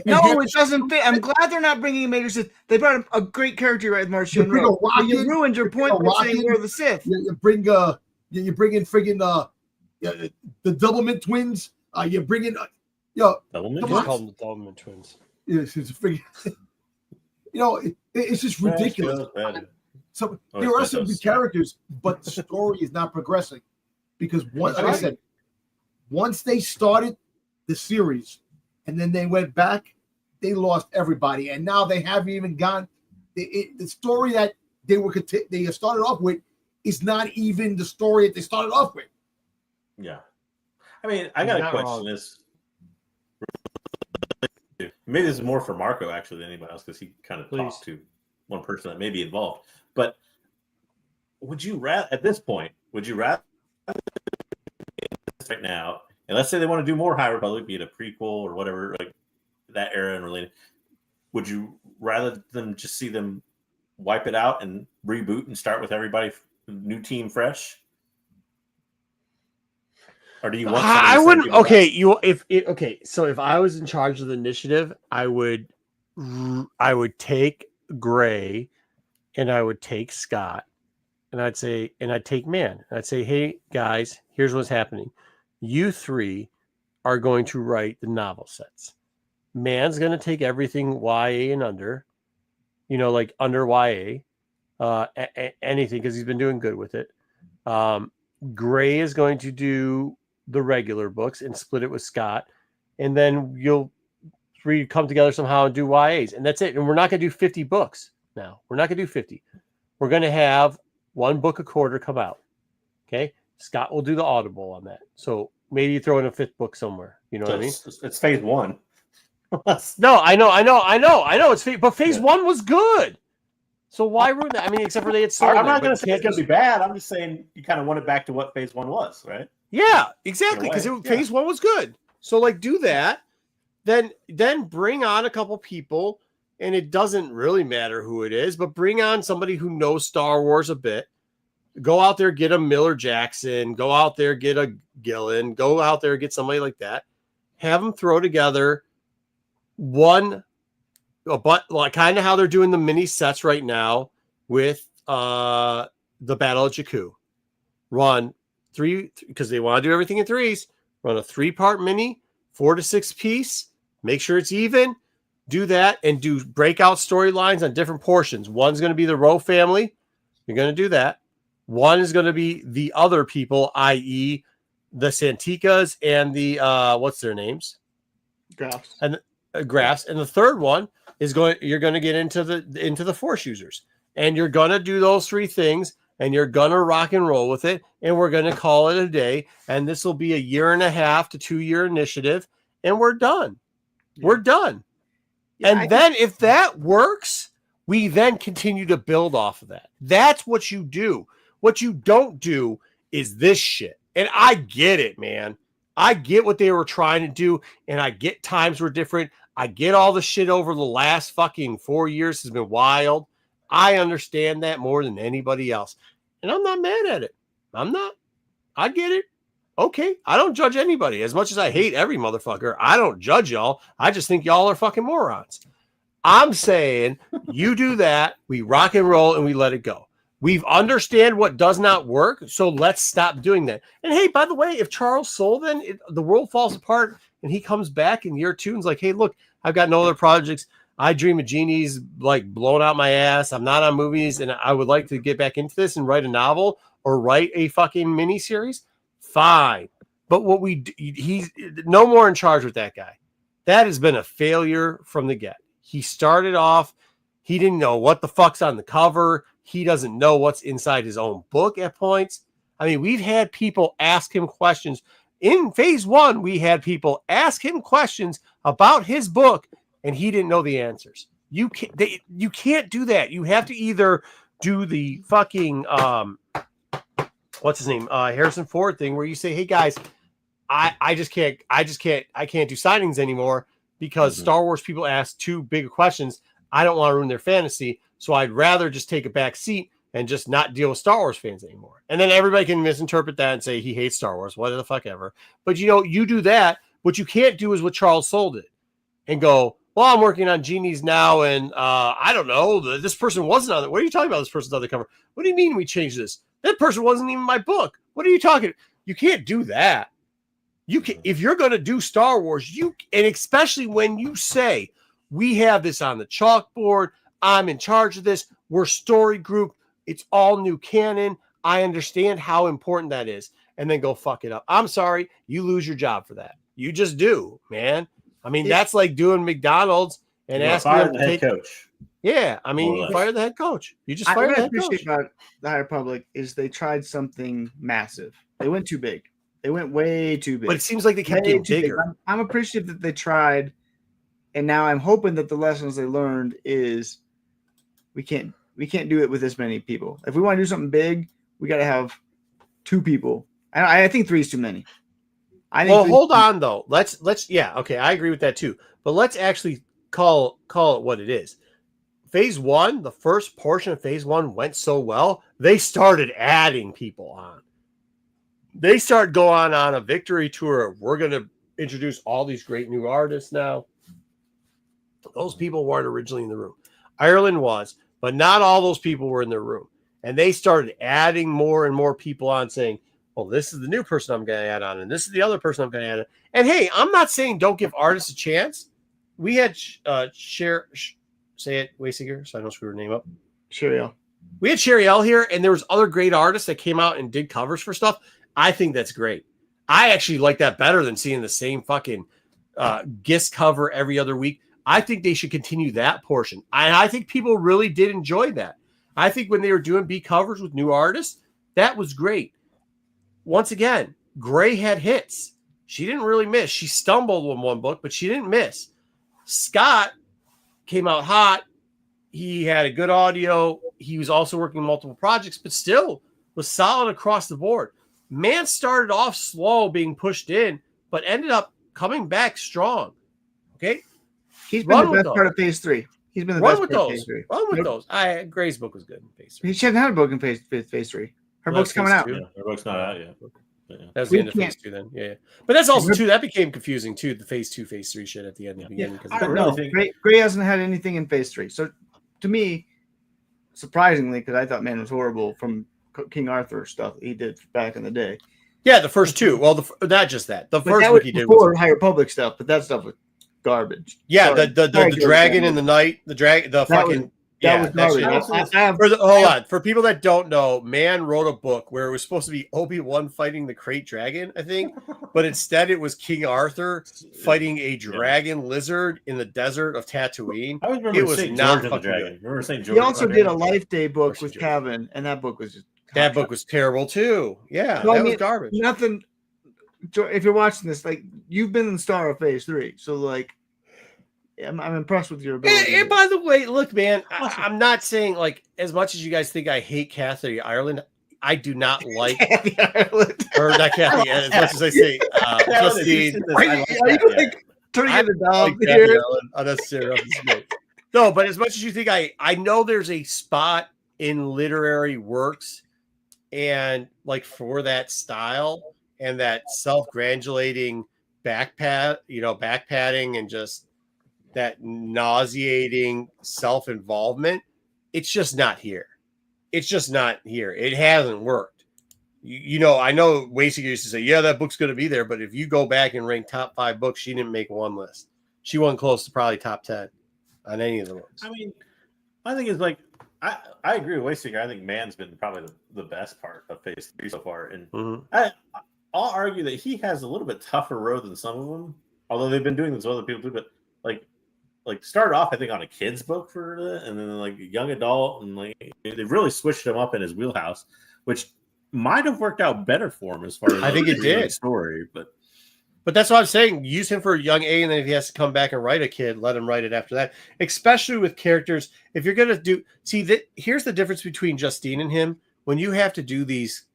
no, it doesn't fit. I'm glad they're not bringing a major Sith. They brought a great character right, Martian Rowe. You ruined your point by saying we're the Sith. You bring in friggin' the Doublemint twins. You bring in Doublemint? Just call them the Doublemint twins. Yes, it's friggin'. It's just ridiculous. So there are some good characters, but the story is not progressing because like I said, once they started the series and then they went back, they lost everybody, and now they haven't even gone. The story that they started off with is not even the story that they started off with. Yeah, I mean, I got to question this. Maybe this is more for Marco actually than anybody else because he kind of talked to one person that may be involved. But would you rather, at this point, right now, and let's say they want to do more High Republic, be it a prequel or whatever, like that era and related, would you rather them just see them wipe it out and reboot and start with everybody, new team fresh? Or do you want? I wouldn't. Okay, so if I was in charge of the initiative, I would take Gray, and I would take Scott, and I'd take Man, and I'd say, hey guys, here's what's happening. You three are going to write the novel sets. Man's going to take everything YA and under, like under YA, anything because he's been doing good with it. Gray is going to do the regular books and split it with Scott, and then you'll three come together somehow and do YAs, and that's it. And we're not going to do 50 books now. We're not going to do 50. We're going to have one book a quarter come out. Okay, Scott will do the audible on that. So maybe you throw in a fifth book somewhere. You know what I mean? It's phase one. No, I know. It's but phase one was good. So why ruin that? I mean, except for they had sold. I'm not going to say it's going to be bad. I'm just saying you kind of want it back to what phase one was, right? Yeah, exactly. Because phase one was good. So like do that, then bring on a couple people, and it doesn't really matter who it is, but bring on somebody who knows Star Wars a bit. Go out there, get a Miller Jackson. Go out there, get a Gillen. Go out there, get somebody like that. Have them throw together but like kind of how they're doing the mini sets right now with the Battle of Jakku. Run 3 because they want to do everything in threes. Run a 3-part mini, 4 to 6 piece. Make sure it's even. Do that and do breakout storylines on different portions. One's going to be the Rowe family. You're going to do that. One is going to be the other people, i.e., the Santikas and the what's their names? Graphs. And Graphs. And the third one is you're going to get into the Force users. And you're going to do those 3 things, and you're going to rock and roll with it, and we're going to call it a day. And this will be a 1.5 to 2 year initiative, and we're done. Yeah. We're done. Yeah, and then if that works, we then continue to build off of that. That's what you do. What you don't do is this shit. And I get it, man. I get what they were trying to do, and I get times were different. I get all the shit over the last fucking 4 years has been wild. I understand that more than anybody else. And I'm not mad at it. I'm not. I get it. Okay. I don't judge anybody. As much as I hate every motherfucker, I don't judge y'all. I just think y'all are fucking morons. I'm saying you do that, we rock and roll, and we let it go. We've understand what does not work, so let's stop doing that. And hey, by the way, if Charles Sullivan, the world falls apart, and he comes back in year 2 and's like, hey, look, I've got no other projects. I dream of genies like blowing out my ass. I'm not on movies, and I would like to get back into this and write a novel or write a fucking miniseries. Fine. But what he's no more in charge with that guy. That has been a failure from the get. He started off, he didn't know what the fuck's on the cover. He doesn't know what's inside his own book at points. I mean, we've had people ask him questions. In phase 1, we had people ask him questions about his book, and he didn't know the answers. You can't do that. You have to either do the fucking what's his name? Harrison Ford thing where you say, hey guys, I can't do signings anymore because Star Wars people ask too big of questions. I don't want to ruin their fantasy. So I'd rather just take a back seat and just not deal with Star Wars fans anymore. And then everybody can misinterpret that and say he hates Star Wars, whatever the fuck ever. But you do that. What you can't do is what Charles Soule did and go, well, I'm working on Genies now. And I don't know, this person wasn't on it. What are you talking about? This person's on the cover. What do you mean we changed this? That person wasn't even my book. What are you talking? You can't do that. You can, if you're going to do Star Wars, and especially when you say we have this on the chalkboard, I'm in charge of this. We're story group. It's all new canon. I understand how important that is. And then go fuck it up. I'm sorry. You lose your job for that. You just do, man. I mean, that's like doing McDonald's and asking them to the head take coach. Yeah. I mean, you fire the head coach. You just fire the head coach. What I appreciate about the High Republic is they tried something massive. They went too big. They went way too big. But it seems like they kept getting bigger. I'm appreciative that they tried. And now I'm hoping that the lessons they learned is we can't do it with this many people. If we want to do something big, we got to have 2 people. I think 3 is too many. Hold on though. Let's yeah, okay, I agree with that too. But let's actually call it what it is. Phase 1, the first portion of phase 1 went so well, they started adding people on. They started going on a victory tour. We're going to introduce all these great new artists now. Those people weren't originally in the room. Ireland was, but not all those people were in the room. And they started adding more and more people on saying, well, this is the new person I'm going to add on, and this is the other person I'm going to add on. And hey, I'm not saying don't give artists a chance. We had say it, Wayseeker, so I don't screw her name up. Sheriel. We had Sheriel here, and there was other great artists that came out and did covers for stuff. I think that's great. I actually like that better than seeing the same fucking GIST cover every other week. I think they should continue that portion. And I think people really did enjoy that. I think when they were doing B covers with new artists, that was great. Once again, Gray had hits. She didn't really miss. She stumbled in one book, but she didn't miss. Scott came out hot. He had a good audio. He was also working on multiple projects, but still was solid across the board. Man started off slow being pushed in, but ended up coming back strong. Okay? He's been the best part of phase 3. He's been the best part of phase 3. Run with those. Gray's book was good in phase 3. She hasn't had a book in phase 3. Her book's coming out. Yeah, her book's not out yet. Yeah. That was the end of phase 2 then. Yeah. But that's also too, that became confusing too, the phase 2, phase 3 shit at the end of the beginning. I don't know. Gray hasn't had anything in phase 3. So to me, surprisingly, because I thought Man was horrible from King Arthur stuff he did back in the day. Yeah, the first 2. Well, not just that. The first that book he did was High Republic stuff, but that stuff was garbage. Yeah, the dragon in the night, the fucking that was garbage. Hold on. For people that don't know, Man wrote a book where it was supposed to be Obi-Wan fighting the Krayt dragon, I think, but instead it was King Arthur fighting a dragon lizard in the desert of Tatooine. I remember it was St. not George fucking the good. Remember St. George? He also did a Life Day book with Kevin, and that book was just that book was terrible too. Yeah, so, that was garbage. Nothing. If you're watching this, like you've been in the Star of Phase 3, so like I'm impressed with your ability. And by the way, look, man, I'm not saying like as much as you guys think I hate Kathy Ireland, I do not like Kathy Ireland. Or not Kathy, as much as I say Justine. Are you like turning into dog here? Unnecessary. No, but as much as you think I know there's a spot in literary works and like for that style and that self-granulating backpatting and just that nauseating self-involvement. It's just not here. It's just not here. It hasn't worked. I know Wasey used to say, yeah, that book's going to be there. But if you go back and rank top 5 books, she didn't make one list. She wasn't close to probably top 10 on any of the ones. I mean, I think it's like, I agree with Wasey. I think Man's been probably the best part of Phase 3 so far. And I'll argue that he has a little bit tougher road than some of them, although they've been doing this with other people too. But like started off, I think, on a kid's book and then like a young adult, and like they've really switched him up in his wheelhouse, which might have worked out better for him as far as I think it did. Story, but that's what I'm saying. Use him for a young A, and then if he has to come back and write a kid, let him write it after that. Especially with characters, if you're gonna here's the difference between Justine and him. When you have to do these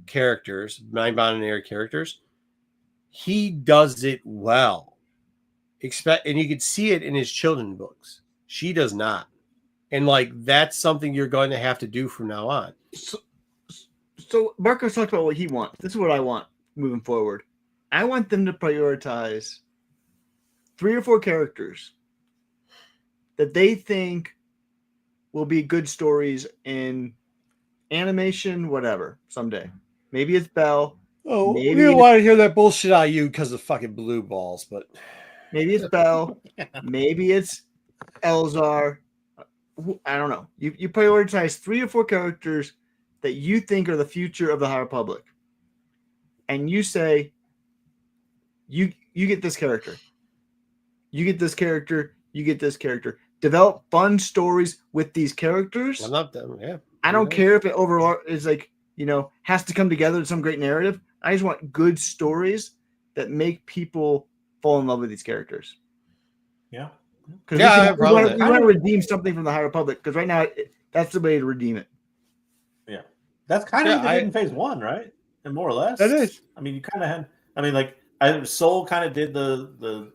characters, non-binary characters, he does it well. And you could see it in his children's books. She does not. And like that's something you're going to have to do from now on. So Marcos talked about what he wants. This is what I want moving forward. I want them to prioritize 3 or 4 characters that they think will be good stories in animation, whatever, someday. Maybe it's Belle. Oh, we don't want to hear that bullshit out of you because of fucking blue balls, but maybe it's Belle. Maybe it's Elzar. I don't know. You prioritize 3 or 4 characters that you think are the future of the High Republic. And you say, you get this character. You get this character. You get this character. Develop fun stories with these characters. I love them. Yeah. I don't care if it overall is like, has to come together in some great narrative. I just want good stories that make people fall in love with these characters. Yeah. Because we want to redeem something from the High Republic. Because right now, that's the way to redeem it. Yeah. That's kind of what they did in Phase 1, right? And more or less. That is. I mean, you kind of had, Soul kind of did the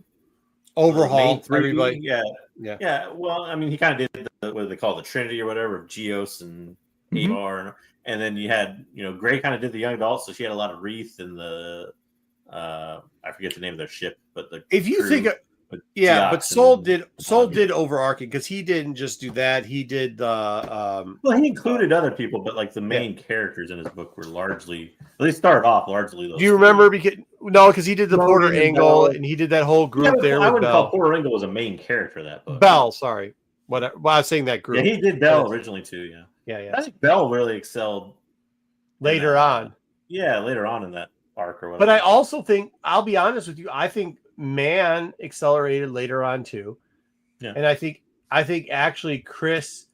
overhaul for everybody. Yeah. Well, I mean, he kind of did what they call the Trinity or whatever of Geos and Avar, and then you had Gray kind of did the young adults, so she had a lot of Wreath and the I forget the name of their ship, but if you think. But Soul did overarching because he didn't just do that. He did the he included other people, but like the main characters in his book were largely, at least started off largely. Do you remember? Because he did the Porter Engle and he did that whole group there. I wouldn't call Porter Engle was a main character of that book. Bell, sorry, whatever. Well, I was saying that group. Yeah, he did Bell originally too. Yeah. I think Bell really excelled later on. Yeah, later on in that arc or whatever. But I also think, I'll be honest with you, I think Man accelerated later on too. Yeah. And I think actually Chris,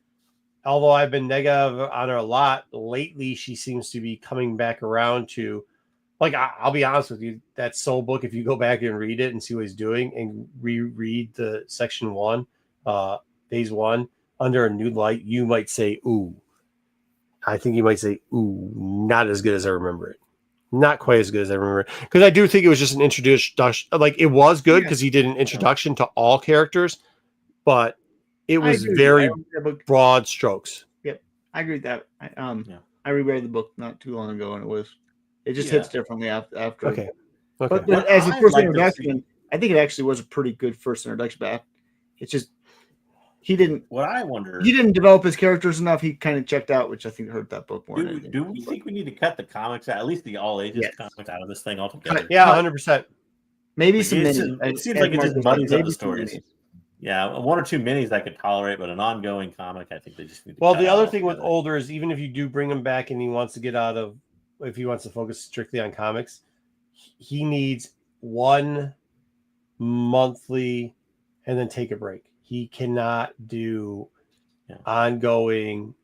although I've been negative on her a lot lately, she seems to be coming back around to, like, I'll be honest with you, that Soul book, if you go back and read it and see what he's doing and reread the section 1, phase 1 under a new light, you might say, ooh. I think you might say, ooh, not as good as I remember it. Not quite as good as I remember, because I do think it was just an introduction. Like, it was good because he did an introduction to all characters, but it was very broad strokes. Yep, I agree with that. I reread the book not too long ago, and it just hits differently after. Okay. But as a first introduction, I think it actually was a pretty good first introduction. But it's just he didn't. What I wonder, he didn't develop his characters enough. He kind of checked out, which I think hurt that book more. Do we think we need to cut the comics out, at least the all ages comics out of this thing altogether? Yeah, 100%. Maybe some minis. It seems like it just muddies up the stories. Yeah, 1 or 2 minis I could tolerate, but an ongoing comic, I think they just need to. Well, the other thing with Older is even if you do bring him back and he wants to get out of, if he wants to focus strictly on comics, he needs 1 monthly and then take a break. He cannot do ongoing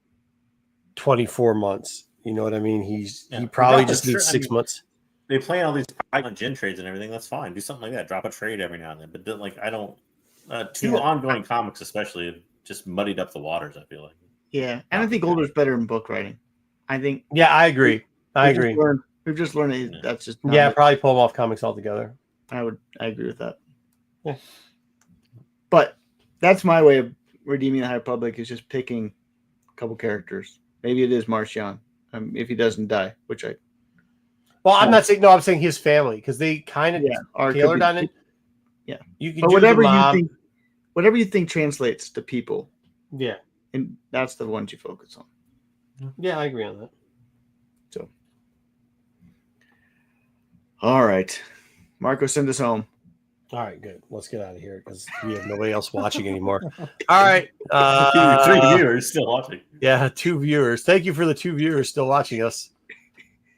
24 months. You know what I mean? He probably just needs 6 months. They play all these gin trades and everything. That's fine. Do something like that. Drop a trade every now and then. But I don't. 2 ongoing comics, especially, have just muddied up the waters. I feel like. Yeah, and I think Older's better in book writing. I think. Yeah, I agree. We've just learned that's just. Probably pull him off comics altogether. I agree with that. Yeah. But that's my way of redeeming the High Republic is just picking a couple characters. Maybe it is Marcion, if he doesn't die, which I. Well, I'm not saying no. I'm saying his family because they kind of tailored on it. Yeah, you can but do whatever you think translates to people. Yeah, and that's the ones you focus on. Yeah, I agree on that. So, all right, Marco, send us home. All right, good. Let's get out of here because we have nobody else watching anymore. All right. 3 viewers still watching. Yeah, 2 viewers. Thank you for the 2 viewers still watching us.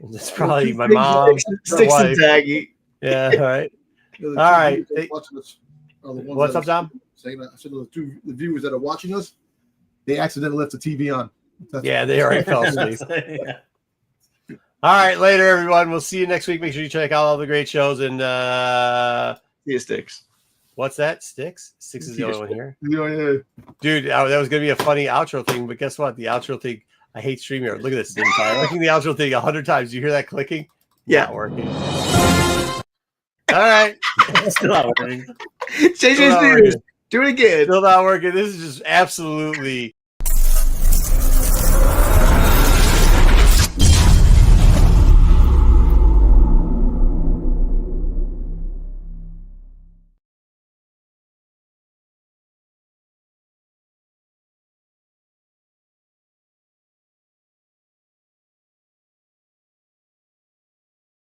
It's probably my mom, Sticks wife. and Taggy. Yeah, all right. You know, the All two right. viewers that are watching us are the ones What's that up, Tom? Saying that, I said the viewers that are watching us, they accidentally left the TV on. Yeah, they already fell asleep. Yeah. All right, later, everyone. We'll see you next week. Make sure you check out all the great shows. And See you, Sticks. what's that? Sticks? Sticks is the only one here. Yeah. Dude, that was going to be a funny outro thing. But guess what? The outro thing, I hate StreamYard. Look at this. Clicking the outro thing 100 times. You hear that clicking? Yeah. Not working. All right. Still not working. JJ's Still not news. working. Do it again. Still not working. This is just absolutely